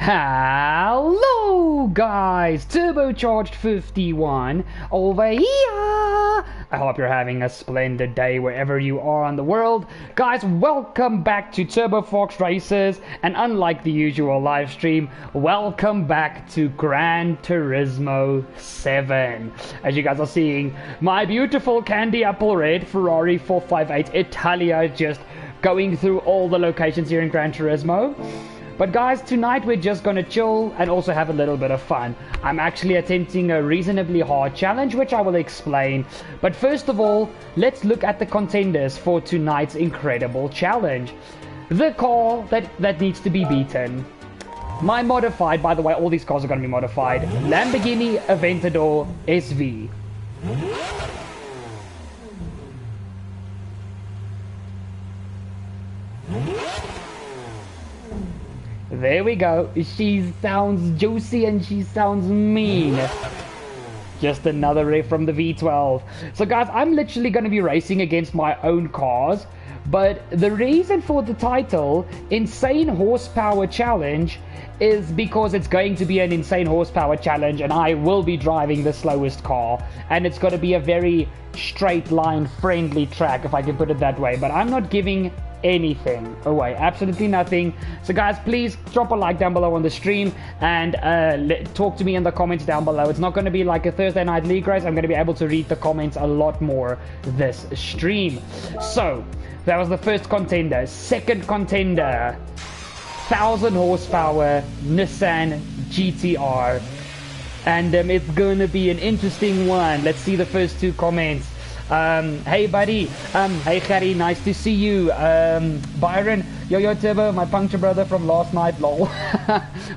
Hello guys, Turbocharged 51 over here. I hope you're having a splendid day wherever you are in the world. Guys, welcome back to Turbo Fox Racers, and unlike the usual live stream, welcome back to Gran Turismo 7. As you guys are seeing, my beautiful candy apple red Ferrari 458 Italia just going through all the locations here in Gran Turismo. But guys, tonight we're just gonna chill and also have a little bit of fun. I'm actually attempting a reasonably hard challenge, which I will explain. But first of all, let's look at the contenders for tonight's incredible challenge. The car that needs to be beaten. My modified, by the way, all these cars are gonna be modified, Lamborghini Aventador SV. There we go. She sounds juicy and she sounds mean. Just another ref from the V12. So guys, I'm literally going to be racing against my own cars. But the reason for the title, Insane Horsepower Challenge, is because it's going to be an insane horsepower challenge and I will be driving the slowest car. And it's going to be a very straight line friendly track, if I can put it that way. But I'm not giving anything away, absolutely nothing. So guys, please drop a like down below on the stream and talk to me in the comments down below. It's not going to be like a Thursday night league race. I'm going to be able to read the comments a lot more this stream. So that was the first contender. Second contender, 1000 horsepower Nissan GTR, and it's going to be an interesting one. Let's see the first two comments. Hey buddy, hey Harry, nice to see you. Byron, yo Turbo, my puncture brother from last night, lol.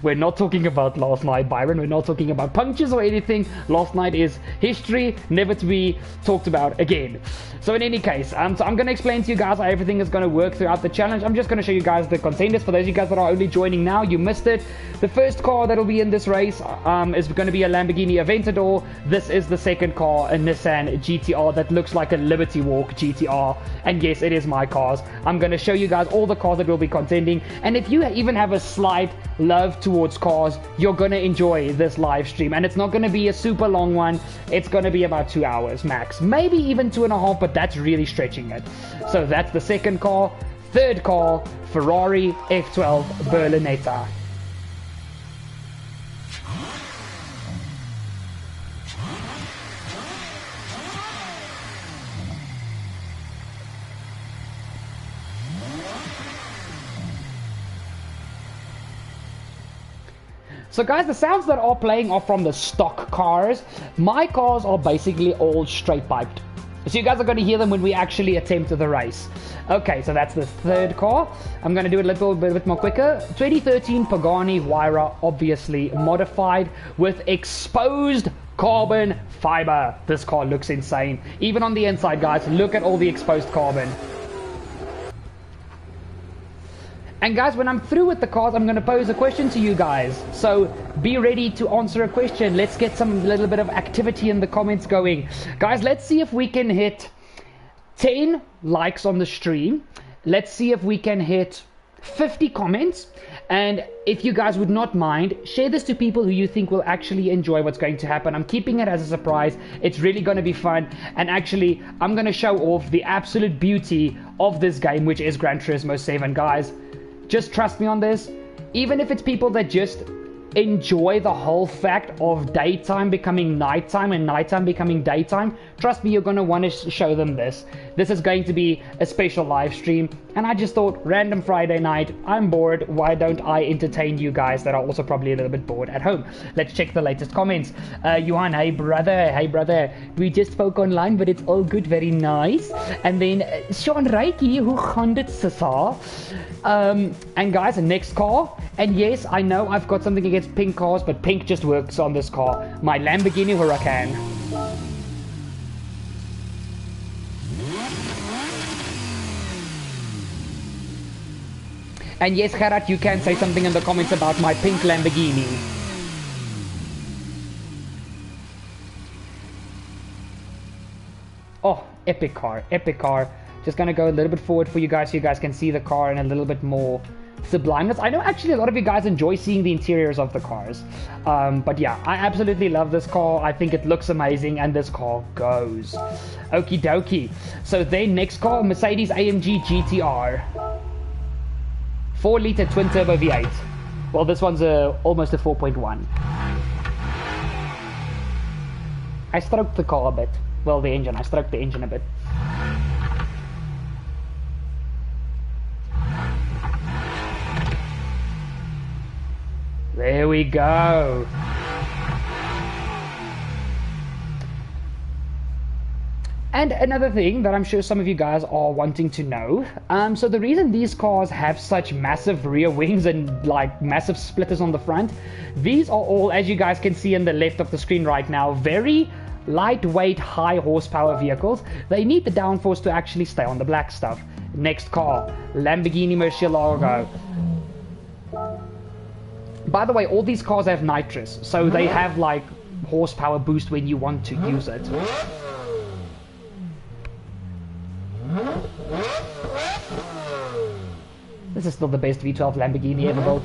We're not talking about last night, Byron. We're not talking about punctures or anything. Last night is history, never to be talked about again. So in any case, so I'm going to explain to you guys how everything is going to work throughout the challenge. I'm just going to show you guys the contenders. For those of you guys that are only joining now, you missed it. The first car that will be in this race is going to be a Lamborghini Aventador. This is the second car, a Nissan GTR that looks like a Liberty Walk GTR. And yes, it is my cars. I'm going to show you guys all the cars that will be contending. And if you even have a slight love towards cars, you're going to enjoy this live stream. And it's not going to be a super long one. It's going to be about 2 hours max. Maybe even 2.5, but that's really stretching it. So that's the second car. Third car, Ferrari F12 Berlinetta. So guys, the sounds that are playing are from the stock cars. My cars are basically all straight piped. So you guys are going to hear them when we actually attempt the race. Okay, so that's the third car. I'm going to do it a little bit more quicker. 2013 Pagani Huayra, obviously modified with exposed carbon fiber. This car looks insane. Even on the inside, guys, look at all the exposed carbon. And guys, when I'm through with the cars, I'm going to pose a question to you guys. So be ready to answer a question. Let's get some little bit of activity in the comments going. Guys, let's see if we can hit 10 likes on the stream. Let's see if we can hit 50 comments. And if you guys would not mind, share this to people who you think will actually enjoy what's going to happen. I'm keeping it as a surprise. It's really going to be fun. And actually, I'm going to show off the absolute beauty of this game, which is Gran Turismo 7, guys. Just trust me on this. Even if it's people that just enjoy the whole fact of daytime becoming nighttime and nighttime becoming daytime, trust me, you're going to want to show them this. This is going to be a special live stream. And I just thought, random Friday night, I'm bored. Why don't I entertain you guys that are also probably a little bit bored at home? Let's check the latest comments. Johan, hey brother. We just spoke online, but it's all good, very nice. And then Sean Reiki, who gaan dit sissa? And guys, next car. And yes, I know I've got something against pink cars, but pink just works on this car. My Lamborghini Huracan. And yes, Gerard, you can say something in the comments about my pink Lamborghini. Oh, epic car, epic car. Just gonna go a little bit forward for you guys so you guys can see the car in a little bit more sublimeness. I know actually a lot of you guys enjoy seeing the interiors of the cars. But yeah, I absolutely love this car. I think it looks amazing and this car goes. Okie dokie. So then next car, Mercedes AMG GTR. 4-liter twin-turbo V8. Well, this one's almost a 4.1. I stroked the car a bit. Well, the engine. I stroked the engine a bit. There we go. And another thing that I'm sure some of you guys are wanting to know, so the reason these cars have such massive rear wings and like massive splitters on the front, these are all, as you guys can see on the left of the screen right now, very lightweight, high horsepower vehicles. They need the downforce to actually stay on the black stuff. Next car, Lamborghini Murcielago. By the way, all these cars have nitrous, so they have like horsepower boost when you want to use it. This is still the best V12 Lamborghini ever built.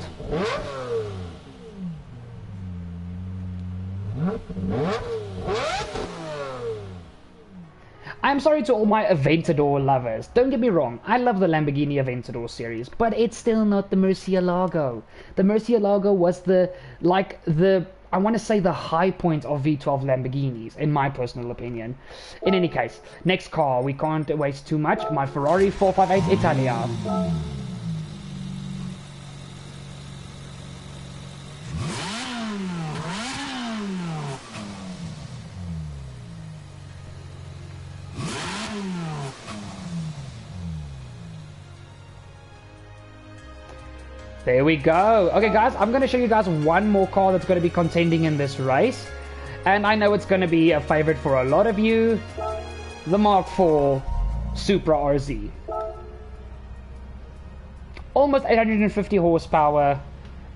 I'm sorry to all my Aventador lovers. Don't get me wrong, I love the Lamborghini Aventador series, but it's still not the Murcielago. The Murcielago was I want to say the high point of V12 Lamborghinis, in my personal opinion. In any case, next car, we can't waste too much. My Ferrari 458 Italia. There we go. Okay, guys, I'm going to show you guys one more car that's going to be contending in this race. And I know it's going to be a favorite for a lot of you. The Mark IV Supra RZ. Almost 850 horsepower.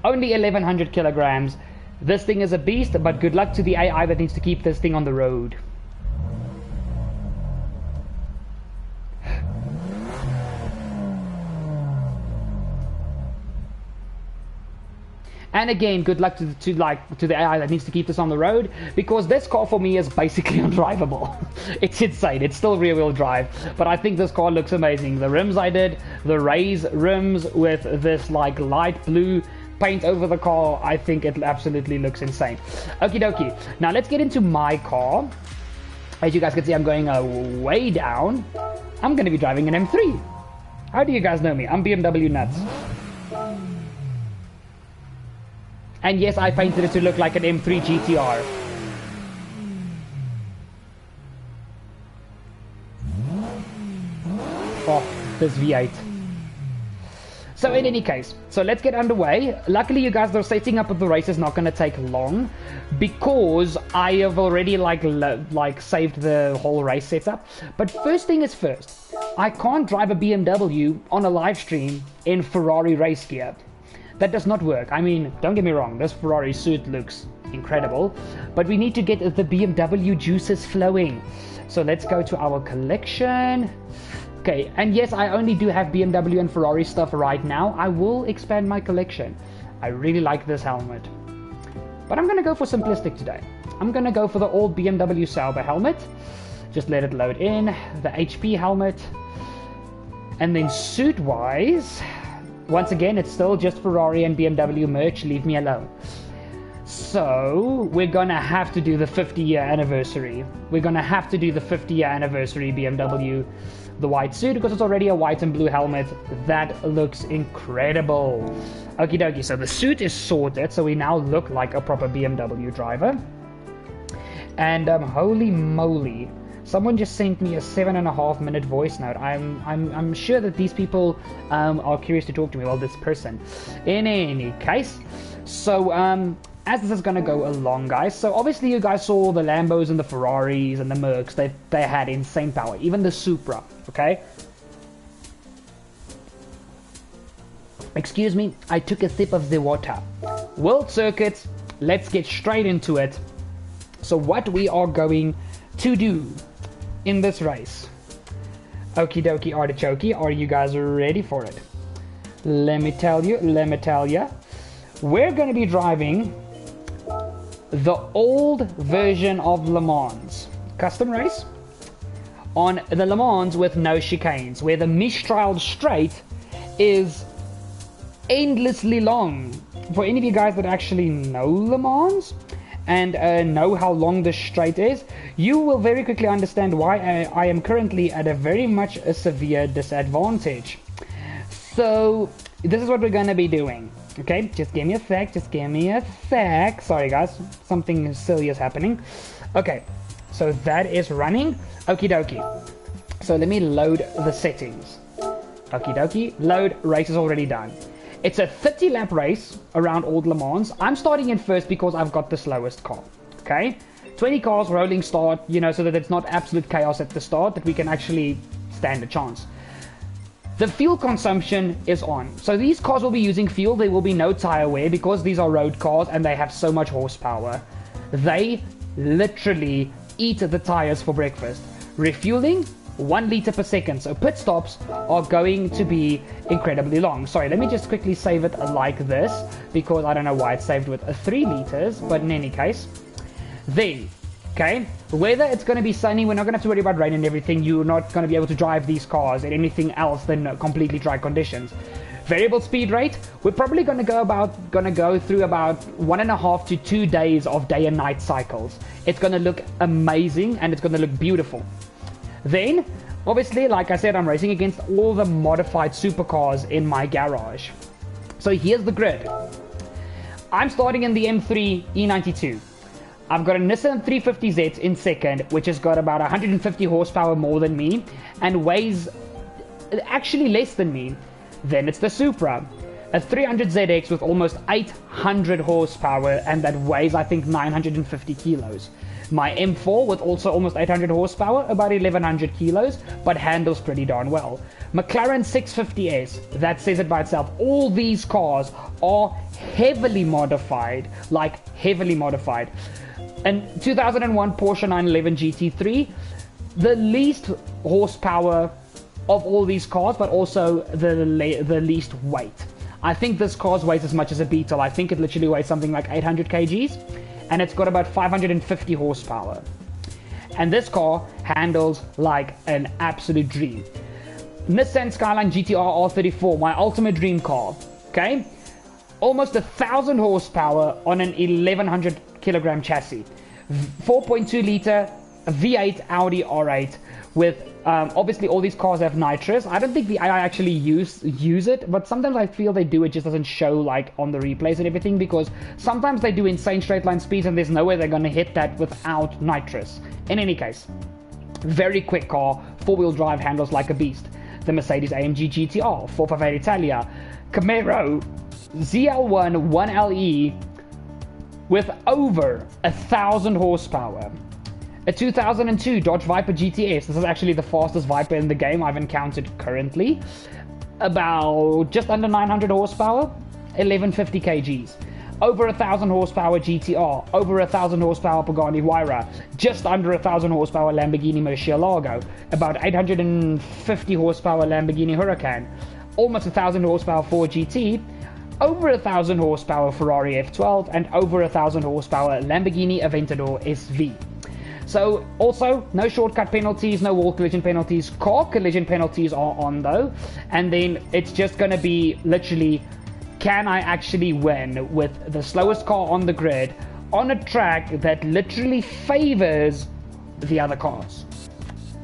Only 1100 kilograms. This thing is a beast, but good luck to the AI that needs to keep this thing on the road. And again, good luck to the AI that needs to keep this on the road, because this car for me is basically undrivable. It's insane. It's still rear-wheel drive, but I think this car looks amazing. The rims I did, the raised rims with this like light blue paint over the car, I think it absolutely looks insane. Okie dokie. Now let's get into my car. As you guys can see, I'm going way down. I'm going to be driving an M3. How do you guys know me? I'm BMW nuts. And yes, I painted it to look like an M3 GTR. Oh, this V8. So in any case, so let's get underway. Luckily, you guys, the setting up of the race is not going to take long, because I have already like saved the whole race setup. But first thing is first, I can't drive a BMW on a live stream in Ferrari race gear. That does not work. I mean, don't get me wrong, this Ferrari suit looks incredible, but we need to get the BMW juices flowing. So let's go to our collection. Okay, and yes, I only do have BMW and Ferrari stuff right now. I will expand my collection. I really like this helmet. But I'm going to go for simplistic today. I'm going to go for the old BMW Sauber helmet. Just let it load in. The HP helmet. And then suit-wise, once again, it's still just Ferrari and BMW merch. Leave me alone. So, we're going to have to do the 50-year anniversary. We're going to have to do the 50-year anniversary BMW, the white suit, because it's already a white and blue helmet. That looks incredible. Okie dokie, so the suit is sorted, so we now look like a proper BMW driver. And holy moly, someone just sent me a 7.5-minute voice note. I'm sure that these people are curious to talk to me. Well, this person. In any case, so as this is going to go along, guys, so obviously you guys saw the Lambos and the Ferraris and the Mercs. They had insane power. Even the Supra, okay? Excuse me, I took a sip of the water. World Circuit, let's get straight into it. So what we are going to do in this race. Okie dokie artichoke, are you guys ready for it? let me tell you, we're going to be driving the old version of Le Mans custom race on the Le Mans with no chicanes, where the Mistral straight is endlessly long. For any of you guys that actually know Le Mans and know how long the straight is, you will very quickly understand why I am currently at a very much a severe disadvantage. So this is what we're going to be doing. Okay, just give me a sec, sorry guys, something silly is happening. Okay, so that is running. Okie dokie. So let me load the settings. Okie dokie, load, race is already done. It's a 30 lap race around Old Le Mans. I'm starting in first because I've got the slowest car. Okay, 20 cars, rolling start, you know, so that it's not absolute chaos at the start, that we can actually stand a chance. The fuel consumption is on. So these cars will be using fuel. There will be no tire wear because these are road cars and they have so much horsepower. They literally eat the tires for breakfast. Refueling, 1 liter per second. So pit stops are going to be incredibly long. Sorry, let me just quickly save it like this because I don't know why it's saved with 3 liters, but in any case. Then, okay, whether it's going to be sunny, we're not going to have to worry about rain and everything. You're not going to be able to drive these cars in anything else than completely dry conditions. Variable speed rate, we're probably going to go through about 1.5 to 2 days of day and night cycles. It's going to look amazing and it's going to look beautiful. Then, obviously, like I said, I'm racing against all the modified supercars in my garage. So here's the grid. I'm starting in the M3 E92. I've got a Nissan 350Z in second, which has got about 150 horsepower more than me and weighs actually less than me. Then it's the Supra, a 300ZX with almost 800 horsepower and that weighs, I think, 950 kilos. My M4 with also almost 800 horsepower, about 1100 kilos, but handles pretty darn well. McLaren 650S, that says it by itself. All these cars are heavily modified, like heavily modified. And 2001 Porsche 911 GT3, the least horsepower of all these cars, but also the least weight. I think this car weighs as much as a Beetle. I think it literally weighs something like 800 kgs, and it's got about 550 horsepower. And this car handles like an absolute dream. Nissan Skyline GTR R34, my ultimate dream car. Okay, almost 1,000 horsepower on an 1100 kilogram chassis, 4.2 liter V8 Audi R8 with obviously all these cars have nitrous. I don't think the AI actually use it, but sometimes I feel they do. It just doesn't show like on the replays and everything, because sometimes they do insane straight line speeds and there's no way they're going to hit that without nitrous. In any case, very quick car, 4-wheel drive, handles like a beast. The Mercedes AMG GTR 458 Italia, Camaro ZL1 1LE with over 1,000 horsepower. A 2002 Dodge Viper GTS. This is actually the fastest Viper in the game I've encountered currently. About just under 900 horsepower, 1150 kgs. Over 1,000 horsepower GTR, over 1,000 horsepower Pagani Huayra, just under 1,000 horsepower Lamborghini Murcielago, about 850 horsepower Lamborghini Huracan, almost 1,000 horsepower Ford GT, over 1,000 horsepower Ferrari F12, and over 1,000 horsepower Lamborghini Aventador SV. So, also, no shortcut penalties, no wall collision penalties. Car collision penalties are on, though. And then it's just going to be, literally, can I actually win with the slowest car on the grid on a track that literally favors the other cars?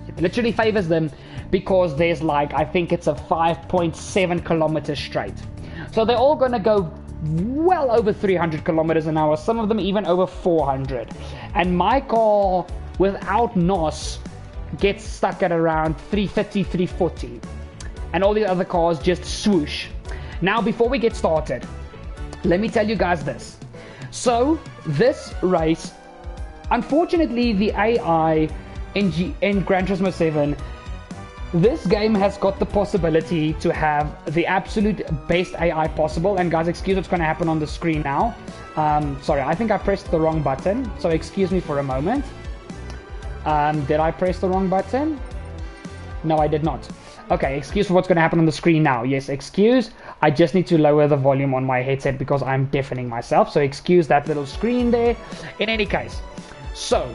It literally favors them because there's like, I think it's a 5.7 kilometer straight. So they're all going to go well over 300 kilometers an hour, some of them even over 400. And my car without NOS gets stuck at around 330, 340. And all the other cars just swoosh. Now, before we get started, let me tell you guys this. So, this race, unfortunately, the AI in Gran Turismo 7, this game has got the possibility to have the absolute best AI possible. And guys, excuse what's going to happen on the screen now. Sorry, I think I pressed the wrong button. So excuse me for a moment. Did I press the wrong button? No, I did not. Okay, excuse for what's going to happen on the screen now. Yes, excuse. I just need to lower the volume on my headset because I'm deafening myself. So excuse that little screen there. In any case, so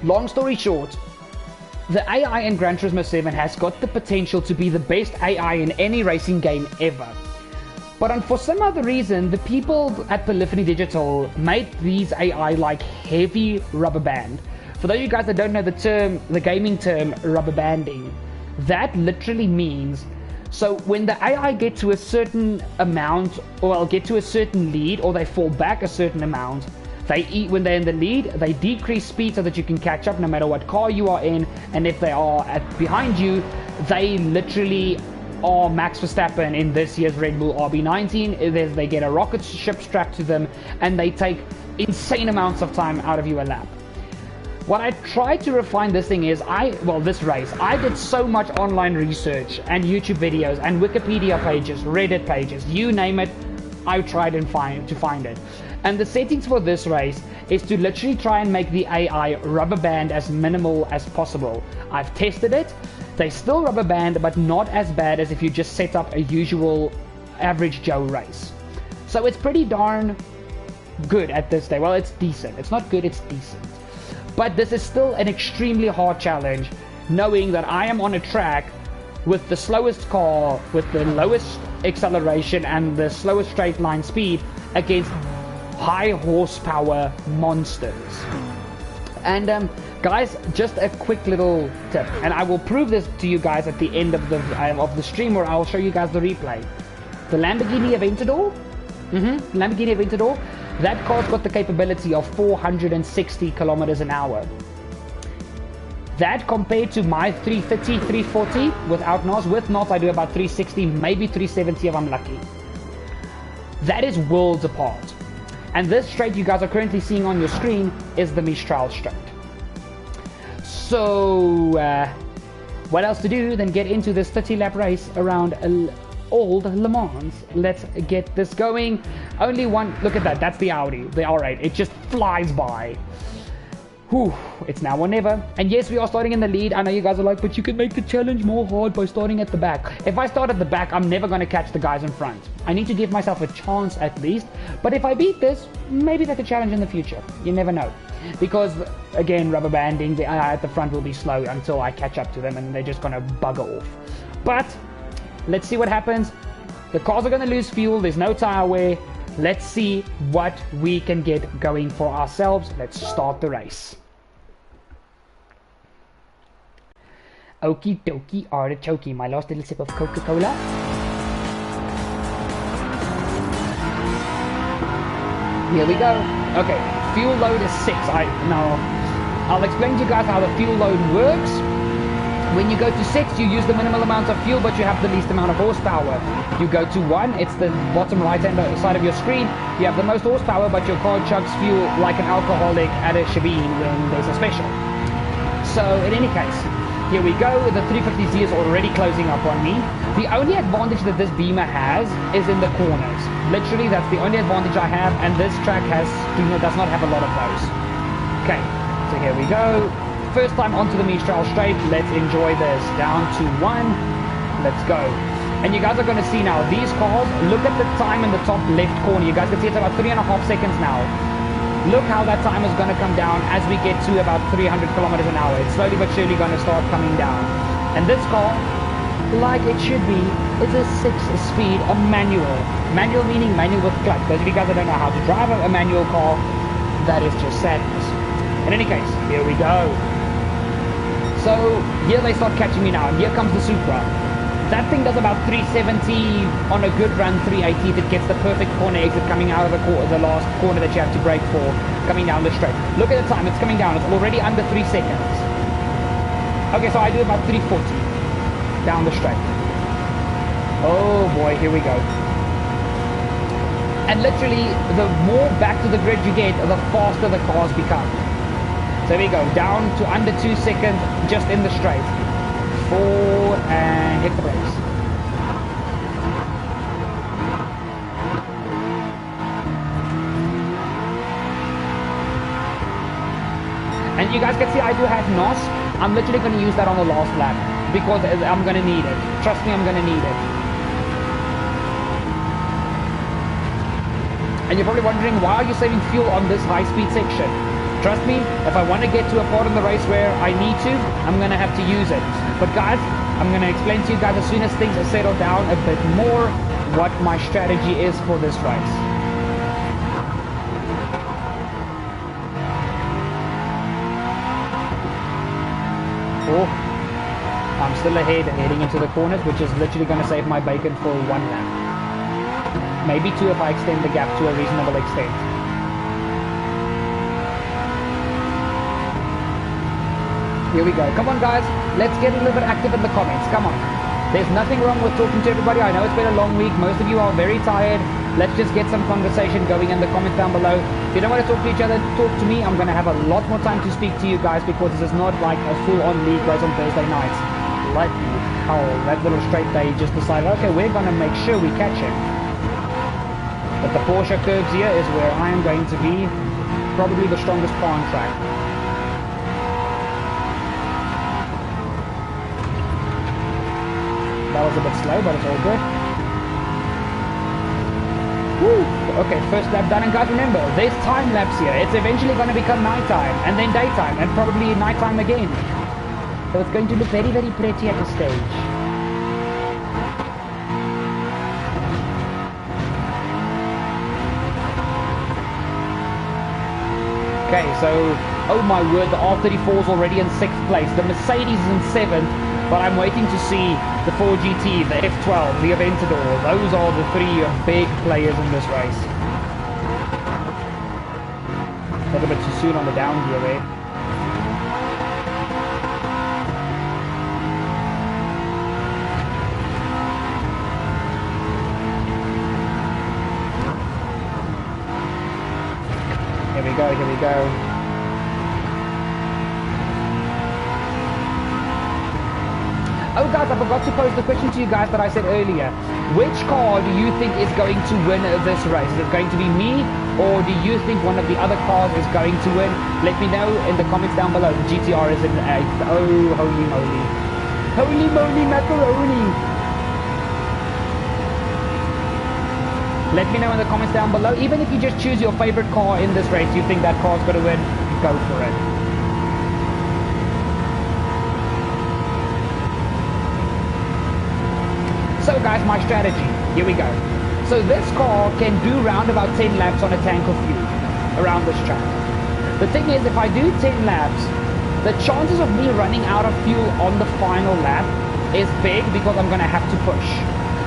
long story short, the AI in Gran Turismo 7 has got the potential to be the best AI in any racing game ever. But for some other reason, the people at Polyphony Digital made these AI like heavy rubber band. For those of you guys that don't know the term, the gaming term rubber banding, that literally means, so when the AI get to a certain amount, or they'll get to a certain lead, or they fall back a certain amount, when they're in the lead, they decrease speed so that you can catch up no matter what car you are in, and if they are behind you, they literally are Max Verstappen in this year's Red Bull RB19. They get a rocket ship strapped to them, and they take insane amounts of time out of you a lap. What I tried to refine this thing is, this race, I did so much online research and YouTube videos and Wikipedia pages, Reddit pages, you name it, I tried to find it. And the settings for this race is to literally try and make the AI rubber band as minimal as possible. I've tested it. They still rubber band, but not as bad as if you just set up a usual average Joe race. So it's pretty darn good at this day. Well, it's decent. It's not good, it's decent. But this is still an extremely hard challenge, knowing that I am on a track with the slowest car, with the lowest acceleration and the slowest straight line speed against high horsepower monsters. And guys, just a quick little tip, and I will prove this to you guys at the end of the stream, where I'll show you guys the replay. The Lamborghini Aventador, Lamborghini Aventador, that car's got the capability of 460 kilometers an hour. That compared to my 330, 340 without NOS. With NOS I do about 360, maybe 370 if I'm lucky. That is worlds apart. And this straight you guys are currently seeing on your screen is the Mistral straight. So, what else to do than get into this 30-lap race around old Le Mans. Let's get this going. Only one, look at that, that's the Audi, the R8. It just flies by. Whew, it's now or never. And yes, we are starting in the lead. I know you guys are like, but you can make the challenge more hard by starting at the back. If I start at the back, I'm never going to catch the guys in front. I need to give myself a chance at least. But if I beat this, maybe that's a challenge in the future. You never know. Because, again, rubber banding, the AI at the front will be slow until I catch up to them and they're just going to bugger off. But let's see what happens. The cars are going to lose fuel. There's no tire wear. Let's see what we can get going for ourselves. Let's start the race. Okie dokie artichoke. My last little sip of Coca-Cola. Here we go. Okay, fuel load is 6. I'll explain to you guys how the fuel load works. When you go to 6, you use the minimal amount of fuel, but you have the least amount of horsepower. You go to 1, it's the bottom right-hand side of your screen. You have the most horsepower, but your car chugs fuel like an alcoholic at a shebeen when there's a special. So, in any case, here we go. The 350Z is already closing up on me. The only advantage that this Beamer has is in the corners. Literally, that's the only advantage I have, and this track does not have a lot of those. Okay, so here we go. First time onto the Mistral straight. Let's enjoy this. Down to 1. Let's go. And you guys are going to see now, these cars, look at the time in the top left corner. You guys can see it's about 3.5 seconds now. Look how that time is going to come down as we get to about 300 kilometers an hour. It's slowly but surely going to start coming down. And this car, like it should be, is a 6-speed, a manual. Manual meaning manual with clutch. Those of you guys that don't know how to drive a manual car, that is just sadness. In any case, here we go. So here they start catching me now, and here comes the Supra. That thing does about 370 on a good run, 380 if it gets the perfect corner exit coming out of the last corner that you have to brake for, coming down the straight. Look at the time, it's coming down, it's already under 3 seconds. Okay, so I do about 340 down the straight. Oh boy, here we go. And literally, the more back to the grid you get, the faster the cars become. So there we go, down to under 2 seconds, just in the straight. Forward and hit the brakes. And you guys can see I do have NOS. I'm literally going to use that on the last lap because I'm going to need it. Trust me, I'm going to need it. And you're probably wondering, why are you saving fuel on this high-speed section? Trust me, if I want to get to a part in the race where I need to, I'm going to have to use it. But guys, I'm going to explain to you guys as soon as things are settled down a bit more what my strategy is for this race. Oh, I'm still ahead heading into the corners, which is literally going to save my bacon for one lap. Maybe two if I extend the gap to a reasonable extent. Here we go. Come on, guys. Let's get a little bit active in the comments. Come on. There's nothing wrong with talking to everybody. I know it's been a long week. Most of you are very tired. Let's just get some conversation going in the comments down below. If you don't want to talk to each other, talk to me. I'm going to have a lot more time to speak to you guys because this is not like a full-on league race on Thursday nights. Bloody hell. That little straight they just decided, okay, we're going to make sure we catch him. But the Porsche curves here is where I am going to be probably the strongest car on track. That was a bit slow, but it's all good. Woo! Okay, first lap done. And guys, remember, there's time lapse here. It's eventually going to become nighttime, and then daytime, and probably nighttime again. So it's going to look very, very pretty at the stage. Okay, so, oh my word, the R34 is already in 6th place. The Mercedes is in 7th. But I'm waiting to see the 4GT, the F12, the Aventador. Those are the three big players in this race. A little bit too soon on the down gear there. Here we go, here we go. Oh guys, I forgot to pose the question to you guys that I said earlier. Which car do you think is going to win this race? Is it going to be me, or do you think one of the other cars is going to win? Let me know in the comments down below. The GTR is in 8th. Oh, holy moly. Holy moly macaroni. Let me know in the comments down below. Even if you just choose your favorite car in this race, you think that car's going to win, go for it. So guys, my strategy, here we go. So this car can do round about 10 laps on a tank of fuel around this track. The thing is, if I do 10 laps, the chances of me running out of fuel on the final lap is big because I'm going to have to push.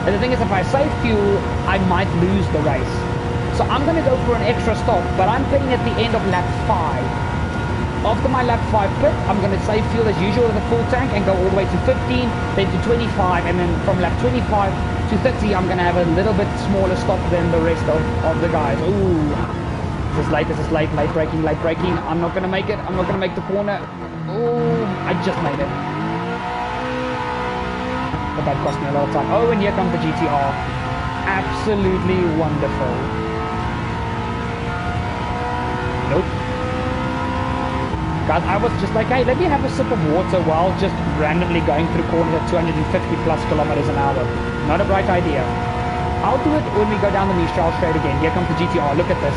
And the thing is, if I save fuel, I might lose the race. So I'm going to go for an extra stop, but I'm pitting at the end of lap 5. After my lap 5 pit, I'm going to save fuel as usual with a full tank and go all the way to 15, then to 25, and then from lap 25 to 30, I'm going to have a little bit smaller stop than the rest of the guys. Ooh, this is late, late braking. I'm not going to make it. I'm not going to make the corner. Ooh, I just made it. But that cost me a lot of time. Oh, and here comes the GTR. Absolutely wonderful. Nope. Guys, I was just like, hey, let me have a sip of water while just randomly going through corners at 250 plus kilometers an hour. Not a bright idea. I'll do it when we go down the Mistral straight again. Here comes the GTR. Look at this.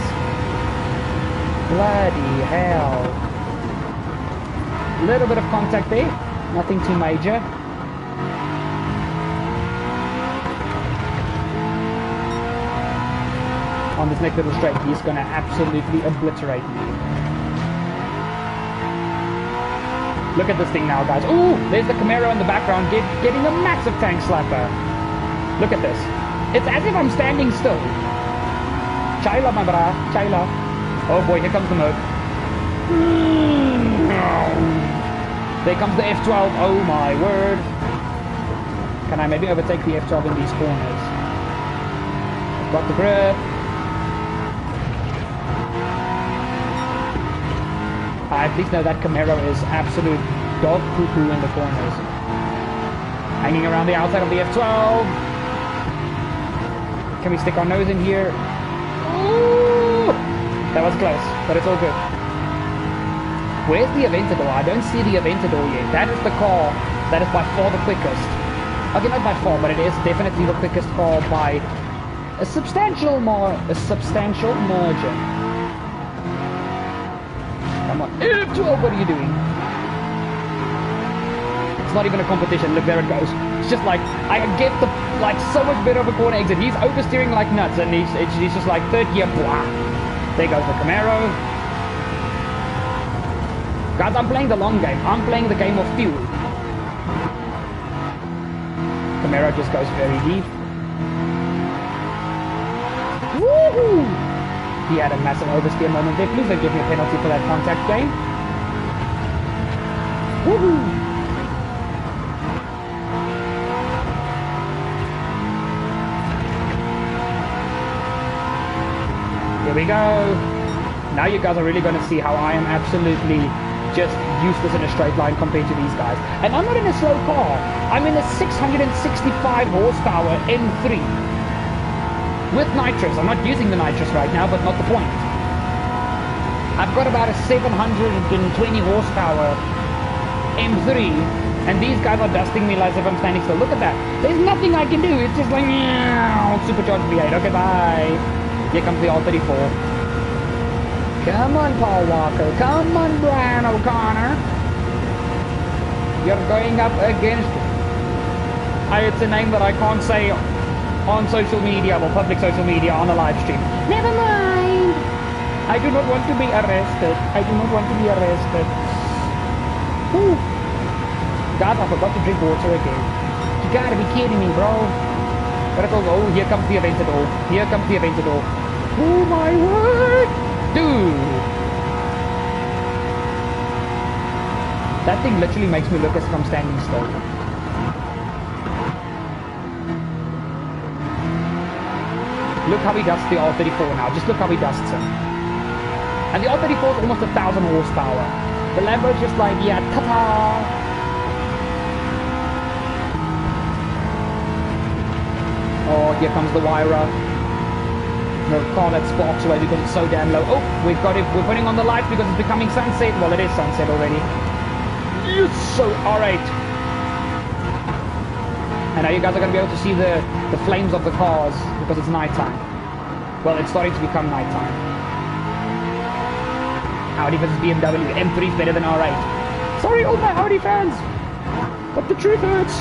Bloody hell. A little bit of contact there. Nothing too major. On this next little straight, he's going to absolutely obliterate me. Look at this thing now, guys. Ooh, there's the Camaro in the background getting a massive tank slapper. Look at this. It's as if I'm standing still. Chila, my brah. Chila. Oh boy, here comes the Merc. There comes the F12. Oh my word. Can I maybe overtake the F12 in these corners? Got the grip. I at least know that Camaro is absolute dog poo-poo in the corners. Hanging around the outside of the F12. Can we stick our nose in here? Ooh! That was close, but it's all good. Where's the Aventador? I don't see the Aventador yet. That is the car That is by far the quickest. Okay, not by far, but it is definitely the quickest car by a substantial margin. Come on. F12, what are you doing? It's not even a competition. Look, there it goes. It's just like, I get the, like, so much better of a corner exit. He's oversteering like nuts, and he's just like, third gear, blah. There goes the Camaro. Guys, I'm playing the long game. I'm playing the game of fuel. Camaro just goes very deep. Woohoo! He had a massive oversteer moment there. Please don't give me a penalty for that contact game. Woohoo! Here we go. Now you guys are really going to see how I am absolutely just useless in a straight line compared to these guys. And I'm not in a slow car. I'm in a 665 horsepower M3. With nitrous. I'm not using the nitrous right now, but not the point. I've got about a 720 horsepower M3, and these guys are dusting me like if I'm standing still. Look at that. There's nothing I can do. It's just like, supercharged V8. Okay, bye. Here comes the R34. Come on, Paul Walker. Come on, Brian O'Connor. You're going up against... it's a name that I can't say on social media, or public social media, on a live stream. Never mind. I do not want to be arrested. I do not want to be arrested. Whew. God, I forgot to drink water again. You gotta be kidding me, bro. But it's all, oh, here comes the Aventador. Here comes the Aventador. Oh my word! Dude! That thing literally makes me look as if I'm standing still. Look how he dusts the R34 now. Just look how he dusts him. And the R34 is almost 1,000 horsepower. The Lambo's just like, yeah, ta-ta! Oh, here comes the Wyra. No car that sparks away because it's so damn low. Oh, we've got it. We're putting on the light because it's becoming sunset. Well, it is sunset already. Yes, so, alright. And now you guys are going to be able to see the flames of the cars because it's nighttime. Well, it's starting to become nighttime. Audi versus BMW. M3 is better than R8. Sorry, all my Audi fans, but the truth hurts.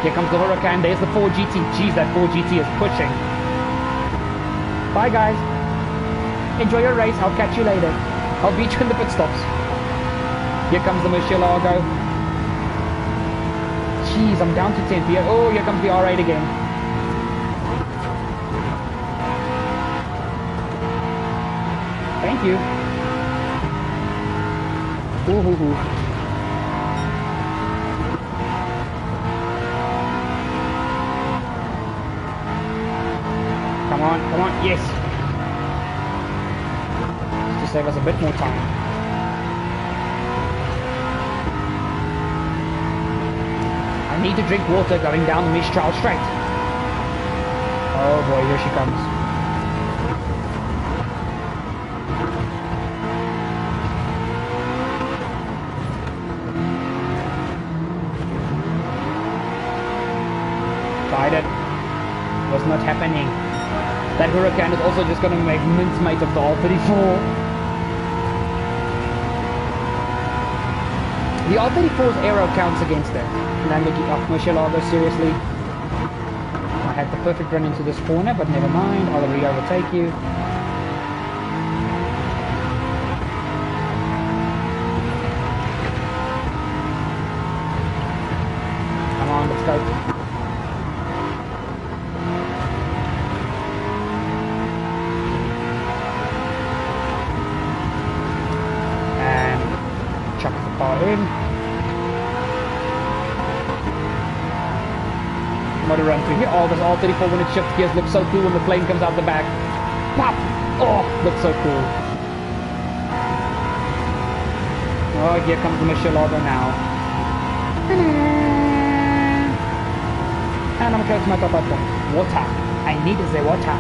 Here comes the Huracan. There's the 4GT. Jeez, that 4GT is pushing. Bye, guys. Enjoy your race. I'll catch you later. I'll beat you in the pit stops. Here comes the Murcielago. Jeez, I'm down to 10th here. Oh, here comes the R8 again. Thank you. Ooh, ooh, ooh. Come on, come on, yes. Just to save us a bit more time. I need to drink water going down the Mistral straight. Oh boy, here she comes. Tried it. Was not happening. That Huracan is also just going to make mincemeat of the R34. The R34's aero counts against it. Lamborghini off Murcielago, seriously. I had the perfect run into this corner, but never mind. I'll re-overtake you. Come on, let's go. Chuck the car in. What a run through here. Oh, this R34 when it shifts gears looks so cool when the flame comes out the back. Pop! Oh, looks so cool. Oh, here comes the Murcielago now. And I'm close to my top point. Water. I need the water.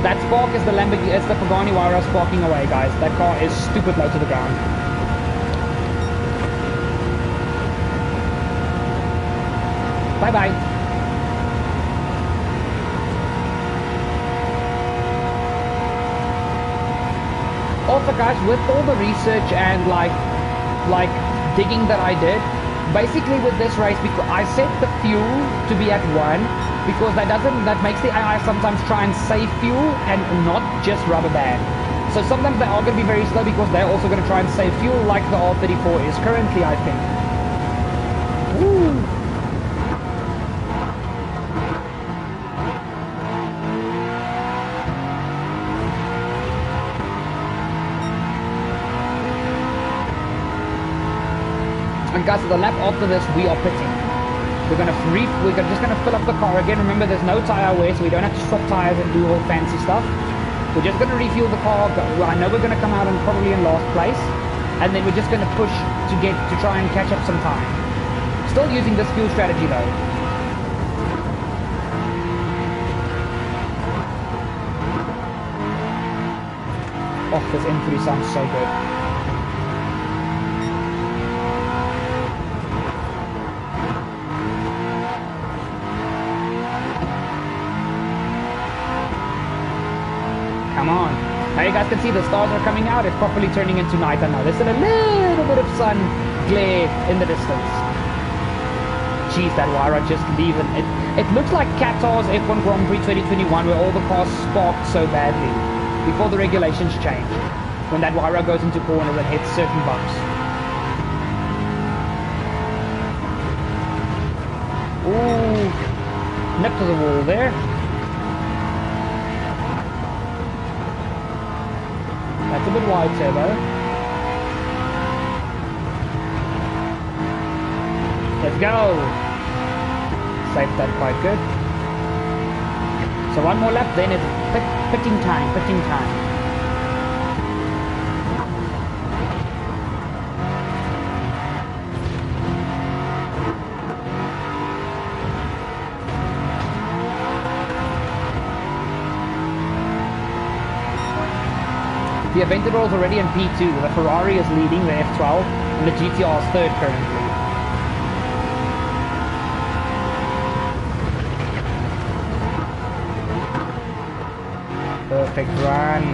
That spark is the Lamborghini, it's the Pagani Huayra sparking away, guys. That car is stupid low to the ground. Bye-bye. Also, guys, with all the research and like digging that I did, basically with this race, because I set the fuel to be at 1 because that makes the AI sometimes try and save fuel and not just rubber band. So sometimes they are going to be very slow because they're also going to try and save fuel like the R34 is currently, I think. Woo! And guys, the lap after this, we are pitting. We're just gonna fill up the car again. Remember, there's no tire wear, so we don't have to swap tires and do all fancy stuff. We're just gonna refuel the car. I know we're gonna come out and probably in last place, and then we're just gonna push to try and catch up some time. Still using this fuel strategy though. Oh, this M3 sounds so good. Come on. Now you guys can see the stars are coming out. It's properly turning into night now. There's still a little bit of sun glare in the distance. Jeez, that wire just leaving. It looks like Qatar's F1 Grand Prix 2021 where all the cars sparked so badly before the regulations change. When that wire goes into corners and hits certain bumps. Ooh. Nip to the wall there. That's a bit wide, Turbo. Let's go! Saved that quite good. So one more lap, then it's pitting time. The Aventador is already in P2, the Ferrari is leading the F12, and the GTR is third currently. Perfect run.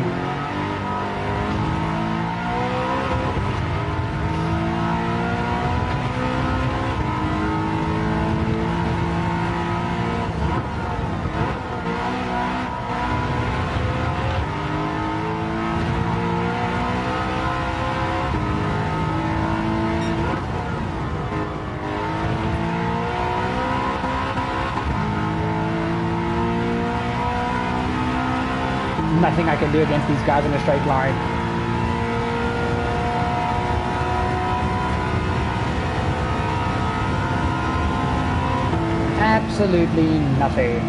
Nothing I can do against these guys in a straight line. Absolutely nothing.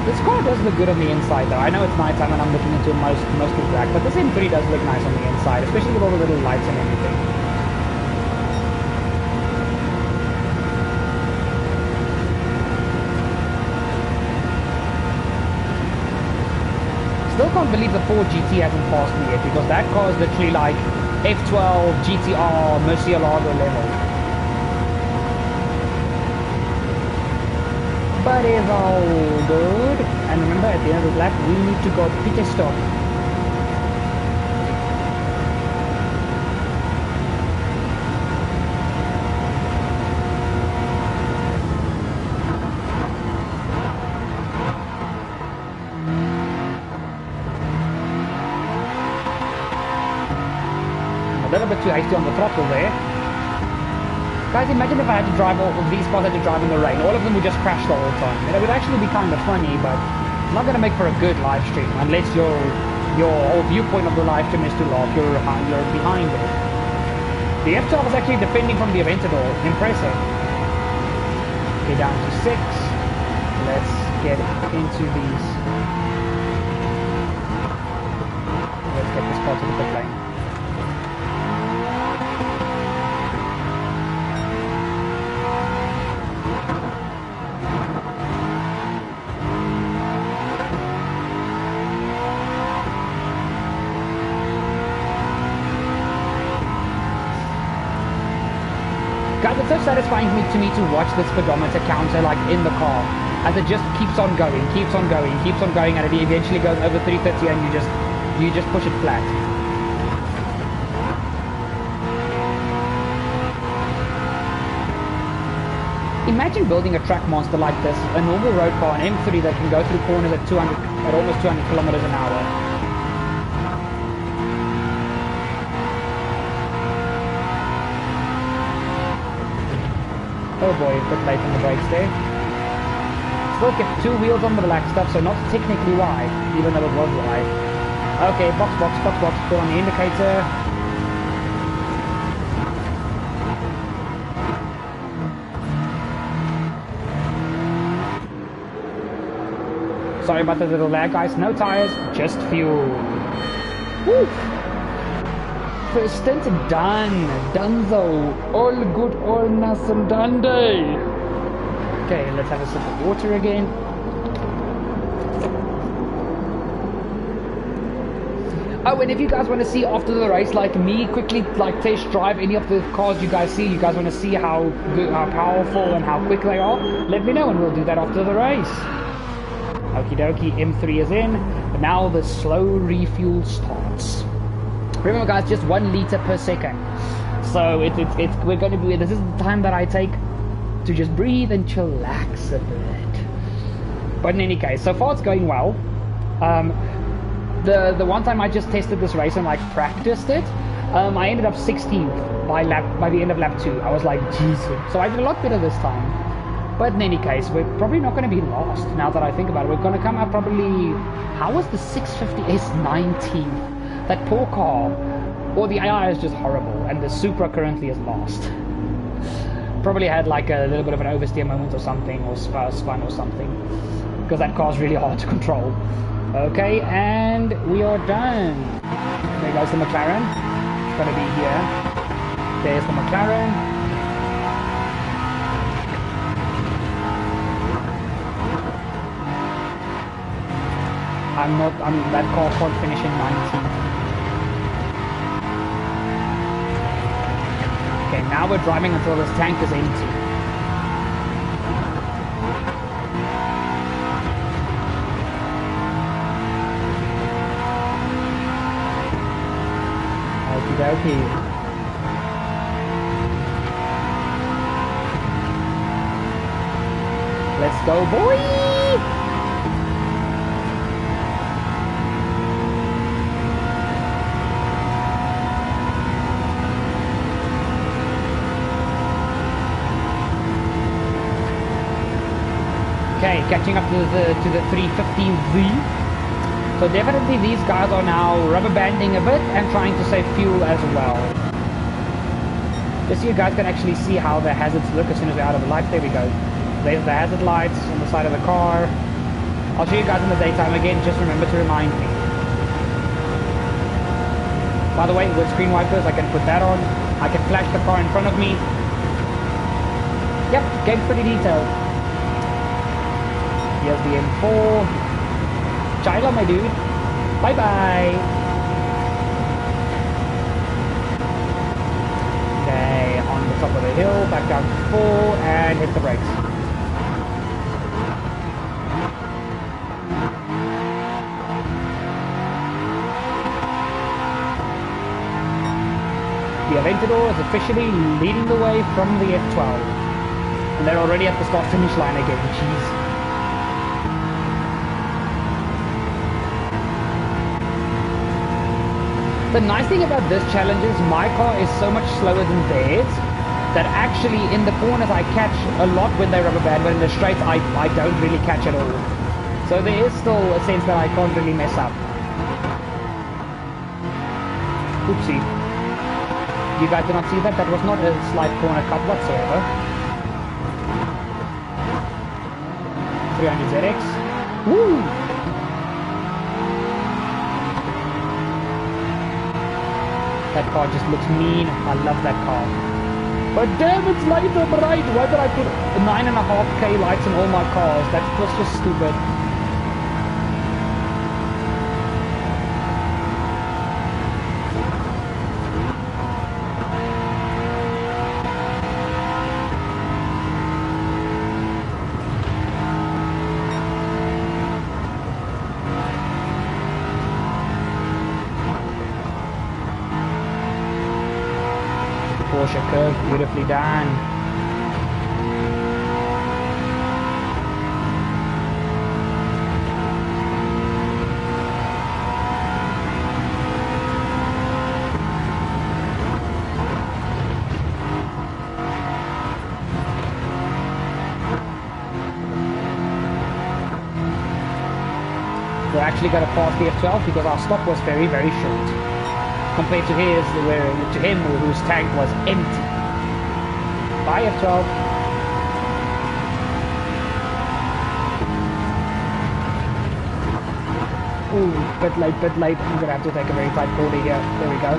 This car does look good on the inside though. I know it's nighttime and I'm looking into mostly black, but this M3 does look nice on the inside, especially with all the little lights and everything. Still can't believe the Ford GT hasn't passed me yet because that car is literally like F12 GTR Murcielago level. But it's all good. And remember, at the end of the lap, we need to go pit stop. A little bit too hasty on the throttle there. Guys, imagine if I had to drive all of these cars had to drive in the rain. All of them would just crash the whole time. It would actually be kind of funny, but it's not going to make for a good live stream unless your whole viewpoint of the live stream is to laugh. You're behind it. The F12 is actually defending from the Aventador. Impressive. Okay, down to 6. Let's get into these. Let's get this car to the pit lane. Guys, it's so satisfying for me to me to watch the speedometer counter like in the car, as it just keeps on going, and it eventually goes over 330, and you just push it flat. Imagine building a track monster like this, a normal road car, an M3 that can go through corners at almost 200 kilometers an hour. Oh boy, a bit late on the brakes there. Still kept 2 wheels on the black stuff, so not technically wide, even though it was wide. Okay, box, put on the indicator. Sorry about the little lag, guys. No tires, just fuel. Woo! First stint done. Donezo. All good, all nice and dandy. Okay, let's have a sip of water again. Oh, and if you guys want to see after the race, like me, quickly like test drive any of the cars you guys see, you guys want to see how good, how powerful and how quick they are, let me know and we'll do that after the race. Okie dokie, M3 is in. Now the slow refuel starts. Remember guys, just 1 liter per second. So we're going to be, this is the time that I take to just breathe and chillax a bit. But in any case, so far it's going well. The one time I just tested this race and like practiced it, I ended up 16th by the end of lap 2. I was like, Jesus. So I did a lot better this time. But in any case, we're probably not going to be lost now that I think about it. We're going to come up probably... How was the 650S 19th? That poor car. Or the AI is just horrible. And the Supra currently is lost. Probably had like a little bit of an oversteer moment or something. Or spun or something. Because that car's really hard to control. Okay, and we are done. There goes the McLaren. It's going to be here. There's the McLaren. That car can't finish in 19th. Okay, now we're driving until this tank is empty. Okie dokie. Let's go, boy! Okay, catching up to the 350Z. So definitely these guys are now rubber banding a bit and trying to save fuel as well. Just so you guys can actually see how the hazards look as soon as we're out of the light. There we go. There's the hazard lights on the side of the car. I'll show you guys in the daytime again, just remember to remind me. By the way, with screen wipers, I can put that on. I can flash the car in front of me. Yep, game's pretty detailed. Here's the M4. Chila, my dude. Bye-bye. Okay, on the top of the hill, back down to 4, and hit the brakes. The Aventador is officially leading the way from the F12. And they're already at the start-finish line again, jeez. The nice thing about this challenge is my car is so much slower than theirs that actually in the corners I catch a lot when they rubber band, but in the straights I don't really catch at all. So there is still a sense that I can't really mess up. Oopsie. You guys did not see that? That was not a slight corner cut whatsoever. 300ZX. Woo! That car just looks mean. I love that car. But damn, it's lighter bright. Why did I put 9.5K lights in all my cars? That was just stupid. push a curve. Beautifully done. We're actually going to pass the F12 because our stop was very, very short. Compared to his, to him whose tank was empty. Bye F12. Ooh, bit late, bit late. I'm going to have to take a very tight corner here. There we go.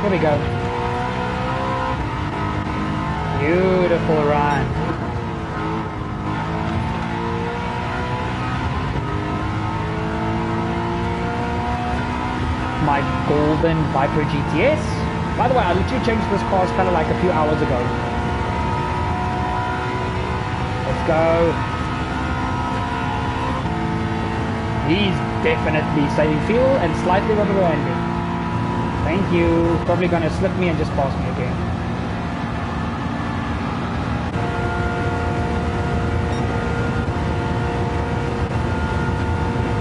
Here we go. Beautiful run. My golden Viper GTS. By the way, I literally changed this car's color like a few hours ago. Let's go. He's definitely saving fuel and slightly rubber banding. Thank you. Probably gonna slip me and just pass me again.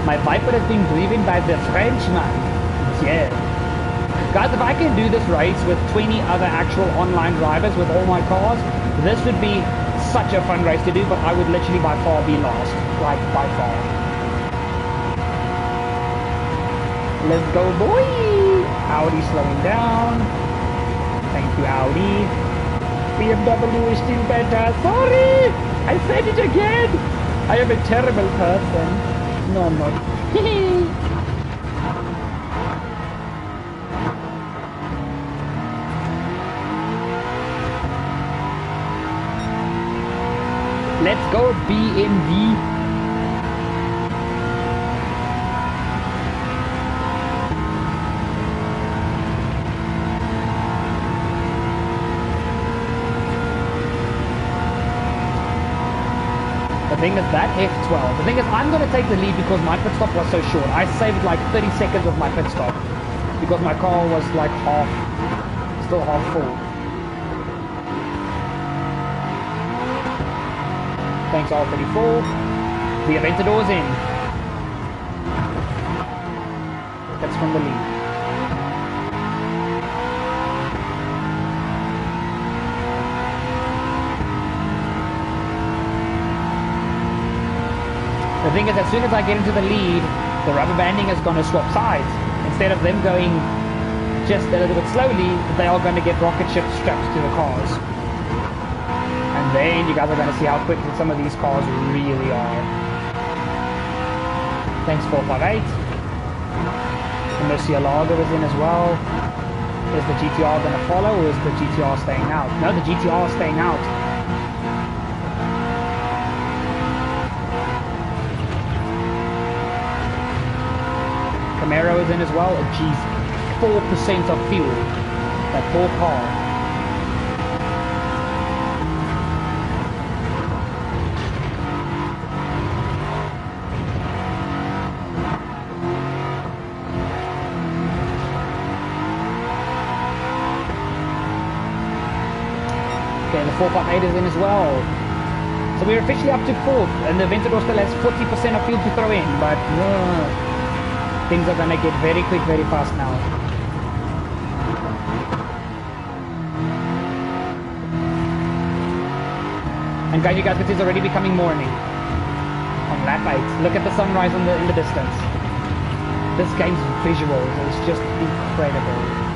My Viper has been driven by the Frenchman. Yeah. Guys, if I can do this race with 20 other actual online drivers with all my cars, this would be such a fun race to do, but I would literally by far be last. Like, by far. Let's go, boy! Audi slowing down. Thank you, Audi. BMW is still better. Sorry! I said it again! I am a terrible person. No, I'm not. Let's go, BMW. The thing is that F12. The thing is I'm going to take the lead because my pit stop was so short. I saved like 30 seconds of my pit stop because my car was like still half full. Thanks R34. The Aventador's in. That's from the lead. The thing is, as soon as I get into the lead, the rubber banding is going to swap sides. Instead of them going just a little bit slowly, they are going to get rocket ships strapped to the cars. And then you guys are going to see how quick some of these cars really are. Thanks 458. The Murcielago is in as well. Is the GTR going to follow, or is the GTR staying out? No, the GTR is staying out. Camaro is in as well. Geez, 4% of fuel. That poor car. Okay, and the 458 is in as well. So we're officially up to 4th, and the Aventador still has 40% of fuel to throw in, but things are gonna get very quick, very fast now. And guys, you guys can see it's already becoming morning. On lap 8. Look at the sunrise in the distance. This game's visuals is just incredible.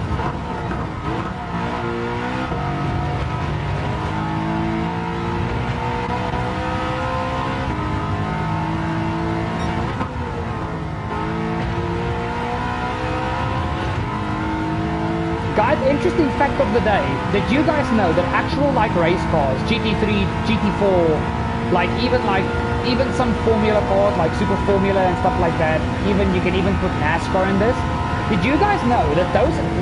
Guys, interesting fact of the day. Did you guys know that actual like race cars, GT3, GT4, like even some Formula cars like Super Formula and stuff like that, even you can even put NASCAR in this. Did you guys know that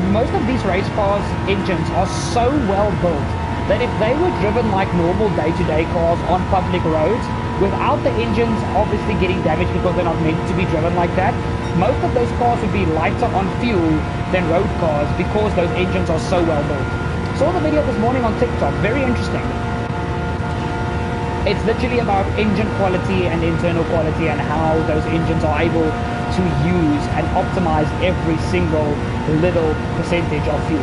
most of these race cars' engines are so well built that if they were driven like normal day-to-day cars on public roads, without the engines obviously getting damaged because they're not meant to be driven like that, most of those cars would be lighter on fuel than road cars because those engines are so well built. Saw the video this morning on TikTok, very interesting. It's literally about engine quality and internal quality and how those engines are able to use and optimize every single little percentage of fuel.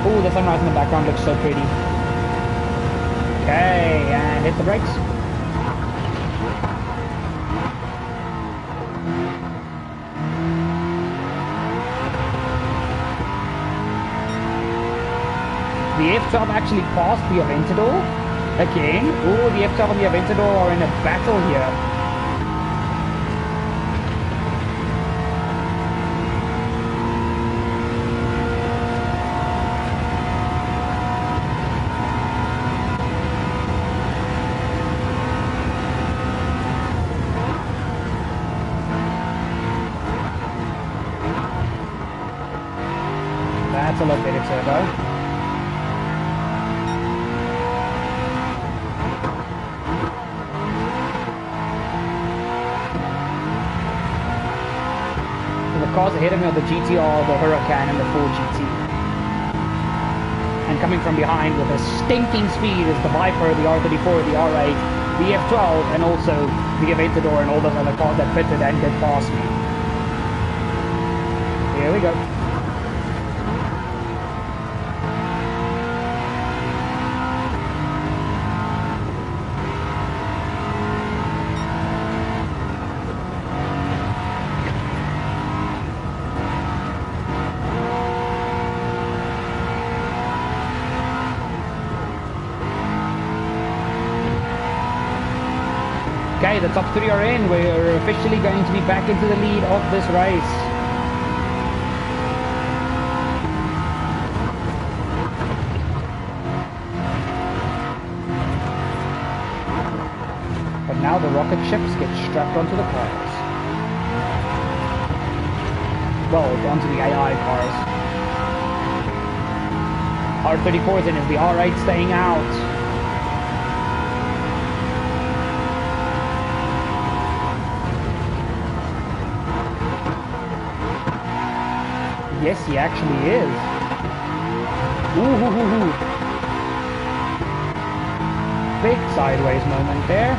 Ooh, the sunrise in the background looks so pretty. Okay, and hit the brakes. The F12 actually passed the Aventador again. Ooh, the F12 and the Aventador are in a battle here. That's a lot better turbo. Cars ahead of me are the GTR, the Huracan, and the Ford GT. And coming from behind with a stinking speed is the Viper, the R34, the R8, the F12, and also the Aventador and all those other cars that pitted and did pass me. Here we go. Okay, the top three are in. We're officially going to be back into the lead of this race. But now the rocket ships get strapped onto the cars. Well, onto the AI cars. R34 is in. Is the R8 staying out? Yes, he actually is. Ooh. Big sideways moment there.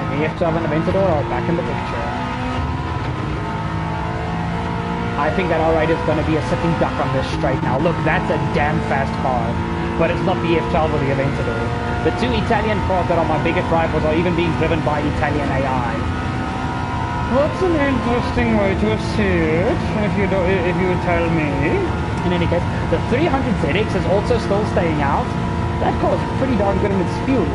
And the F12 and the Aventador are back in the picture. I think that R8 is going to be a sitting duck on this straight now. Look, that's a damn fast car. But it's not the F12 or the Aventador. The two Italian cars that are my biggest rivals are even being driven by Italian AI. That's an interesting way to see it, if you tell me. In any case, the 300ZX is also still staying out. That car is pretty darn good in its fuel.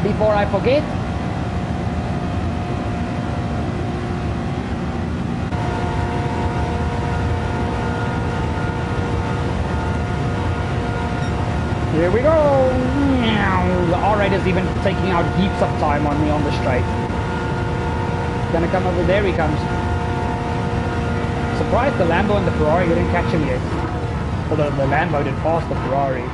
Before I forget, here we go. The R8 is even taking out heaps of time on me on the straight. Gonna come over. There he comes. Surprised the Lambo and the Ferrari didn't catch him yet. Although the Lambo did pass the Ferrari.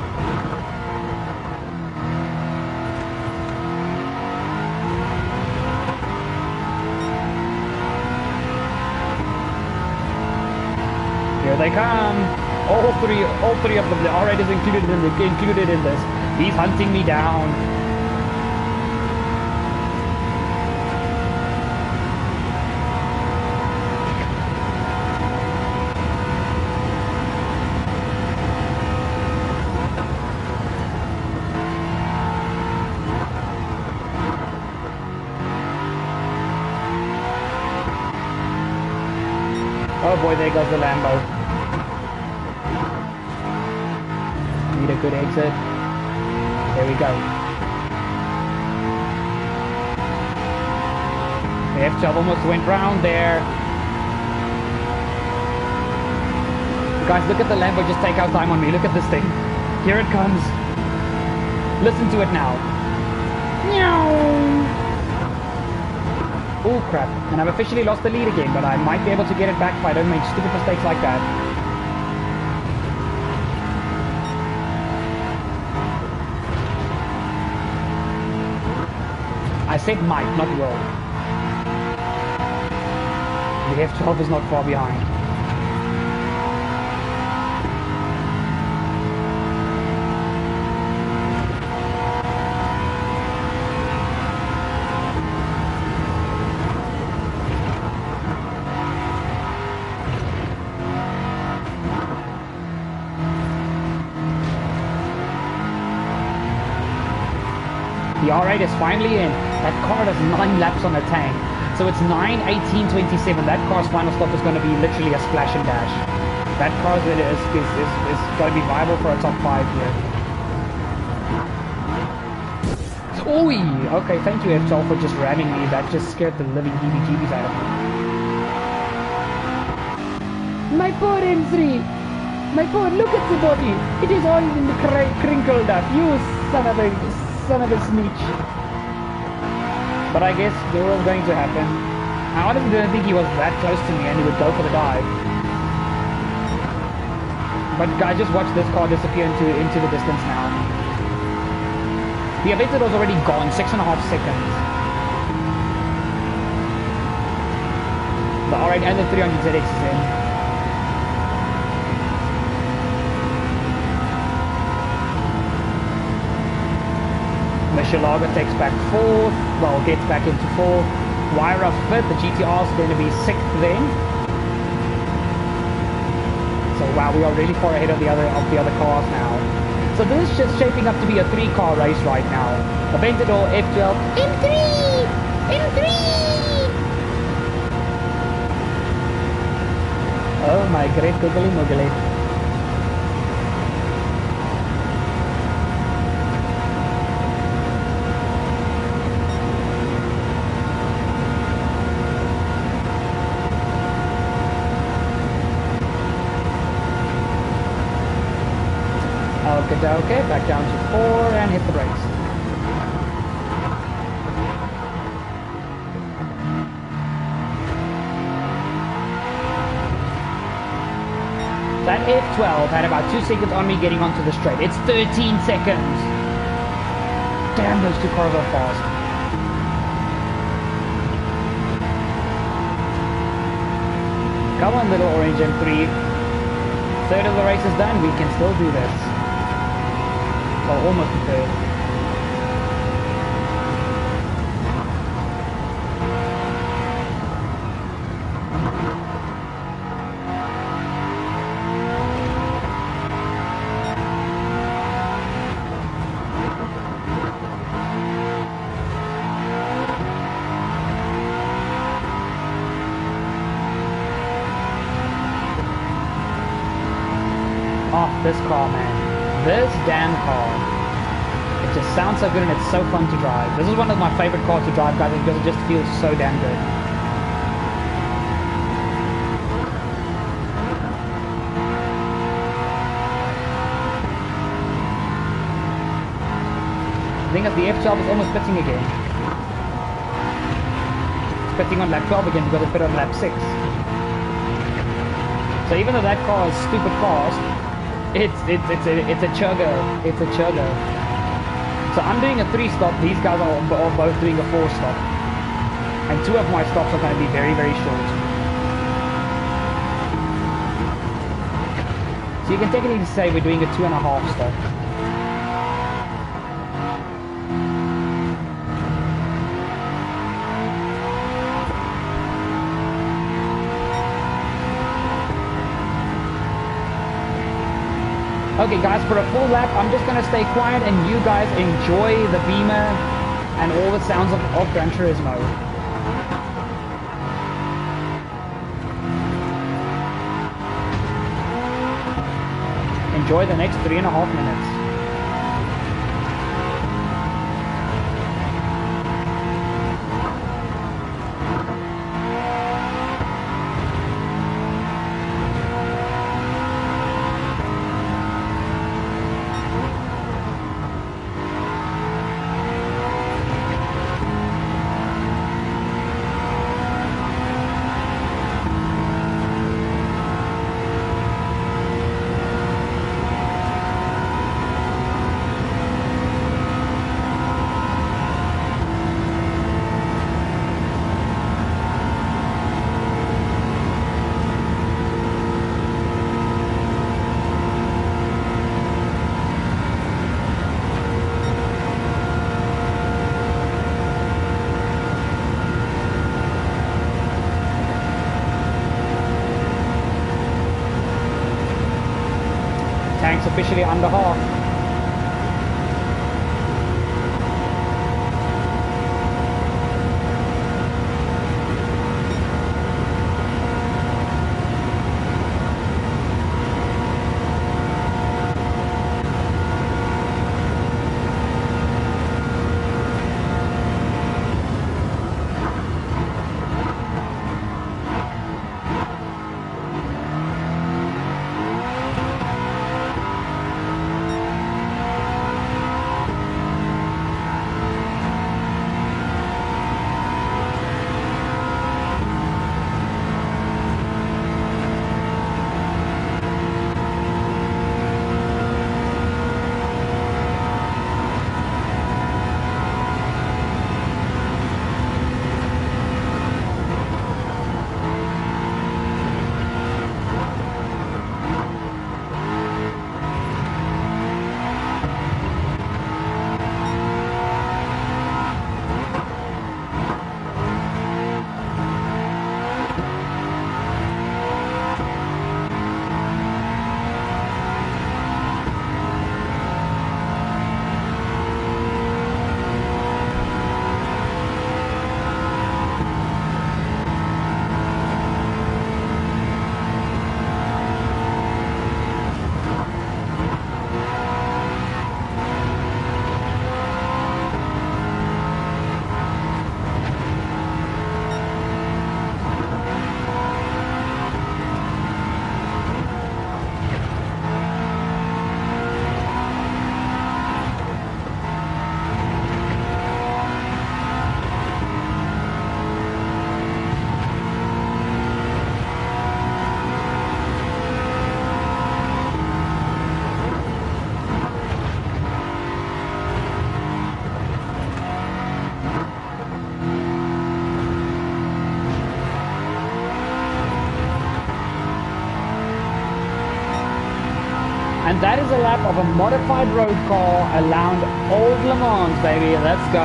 Here they come. All three of them. The R8 is included in this. He's hunting me down. boy, there goes the Lambo. Need a good exit. There we go. The F12 almost went round there. Guys, look at the Lambo just take out time on me. Look at this thing. Here it comes. Listen to it now. Oh crap. And I've officially lost the lead again, but I might be able to get it back if I don't make stupid mistakes like that. I said might, not will. The F12 is not far behind. The R8 is finally in. That car has 9 laps on the tank. So it's 9:18:27. That car's final stop is going to be literally a splash and dash. That car is going to be viable for a top 5 here. Oi! Okay, thank you F12 for just ramming me. That just scared the living heebie-jeebies out of me. My poor M3! My poor, look at the body! It is all crinkled up. You son of a snitch. But I guess it was going to happen. I honestly didn't think he was that close to me and he would go for the dive. But guys, just watch this car disappear into the distance now. The Aventador was already gone, 6.5 seconds. The R8 and the 300ZX is in. The Chilago takes back 4th, well, gets back into 4th. Wyra 5th, the GTR is going to be 6th then. So wow, we are really far ahead of the other cars now. So this is just shaping up to be a 3-car race right now. Aventador, F12, M3! M3! Oh my great googly moogly. Okay, back down to 4 and hit the brakes. That F12 had about 2 seconds on me getting onto the straight. It's 13 seconds. Damn, those 2 cars are fast. Come on, little orange M3. Third of the race is done. We can still do this. Well, almost a third. Oh, this car, man. This damn car. It just sounds so good and it's so fun to drive. This is one of my favorite cars to drive, guys, because it just feels so damn good. The thing is, the F12 is almost pitting again. It's pitting on lap 12 again because it pit on lap 6. So even though that car is stupid fast, it's a chugger. It's a chugger. So I'm doing a 3-stop. These guys are both doing a 4-stop. And 2 of my stops are going to be very, very short. So you can technically say we're doing a 2.5 stop. Okay guys, for a full lap, I'm just going to stay quiet and you guys enjoy the Beamer and all the sounds of Gran Turismo. enjoy the next 3.5 minutes. Tank's officially under half. And that is a lap of a modified road car around Old Le Mans, baby. Let's go.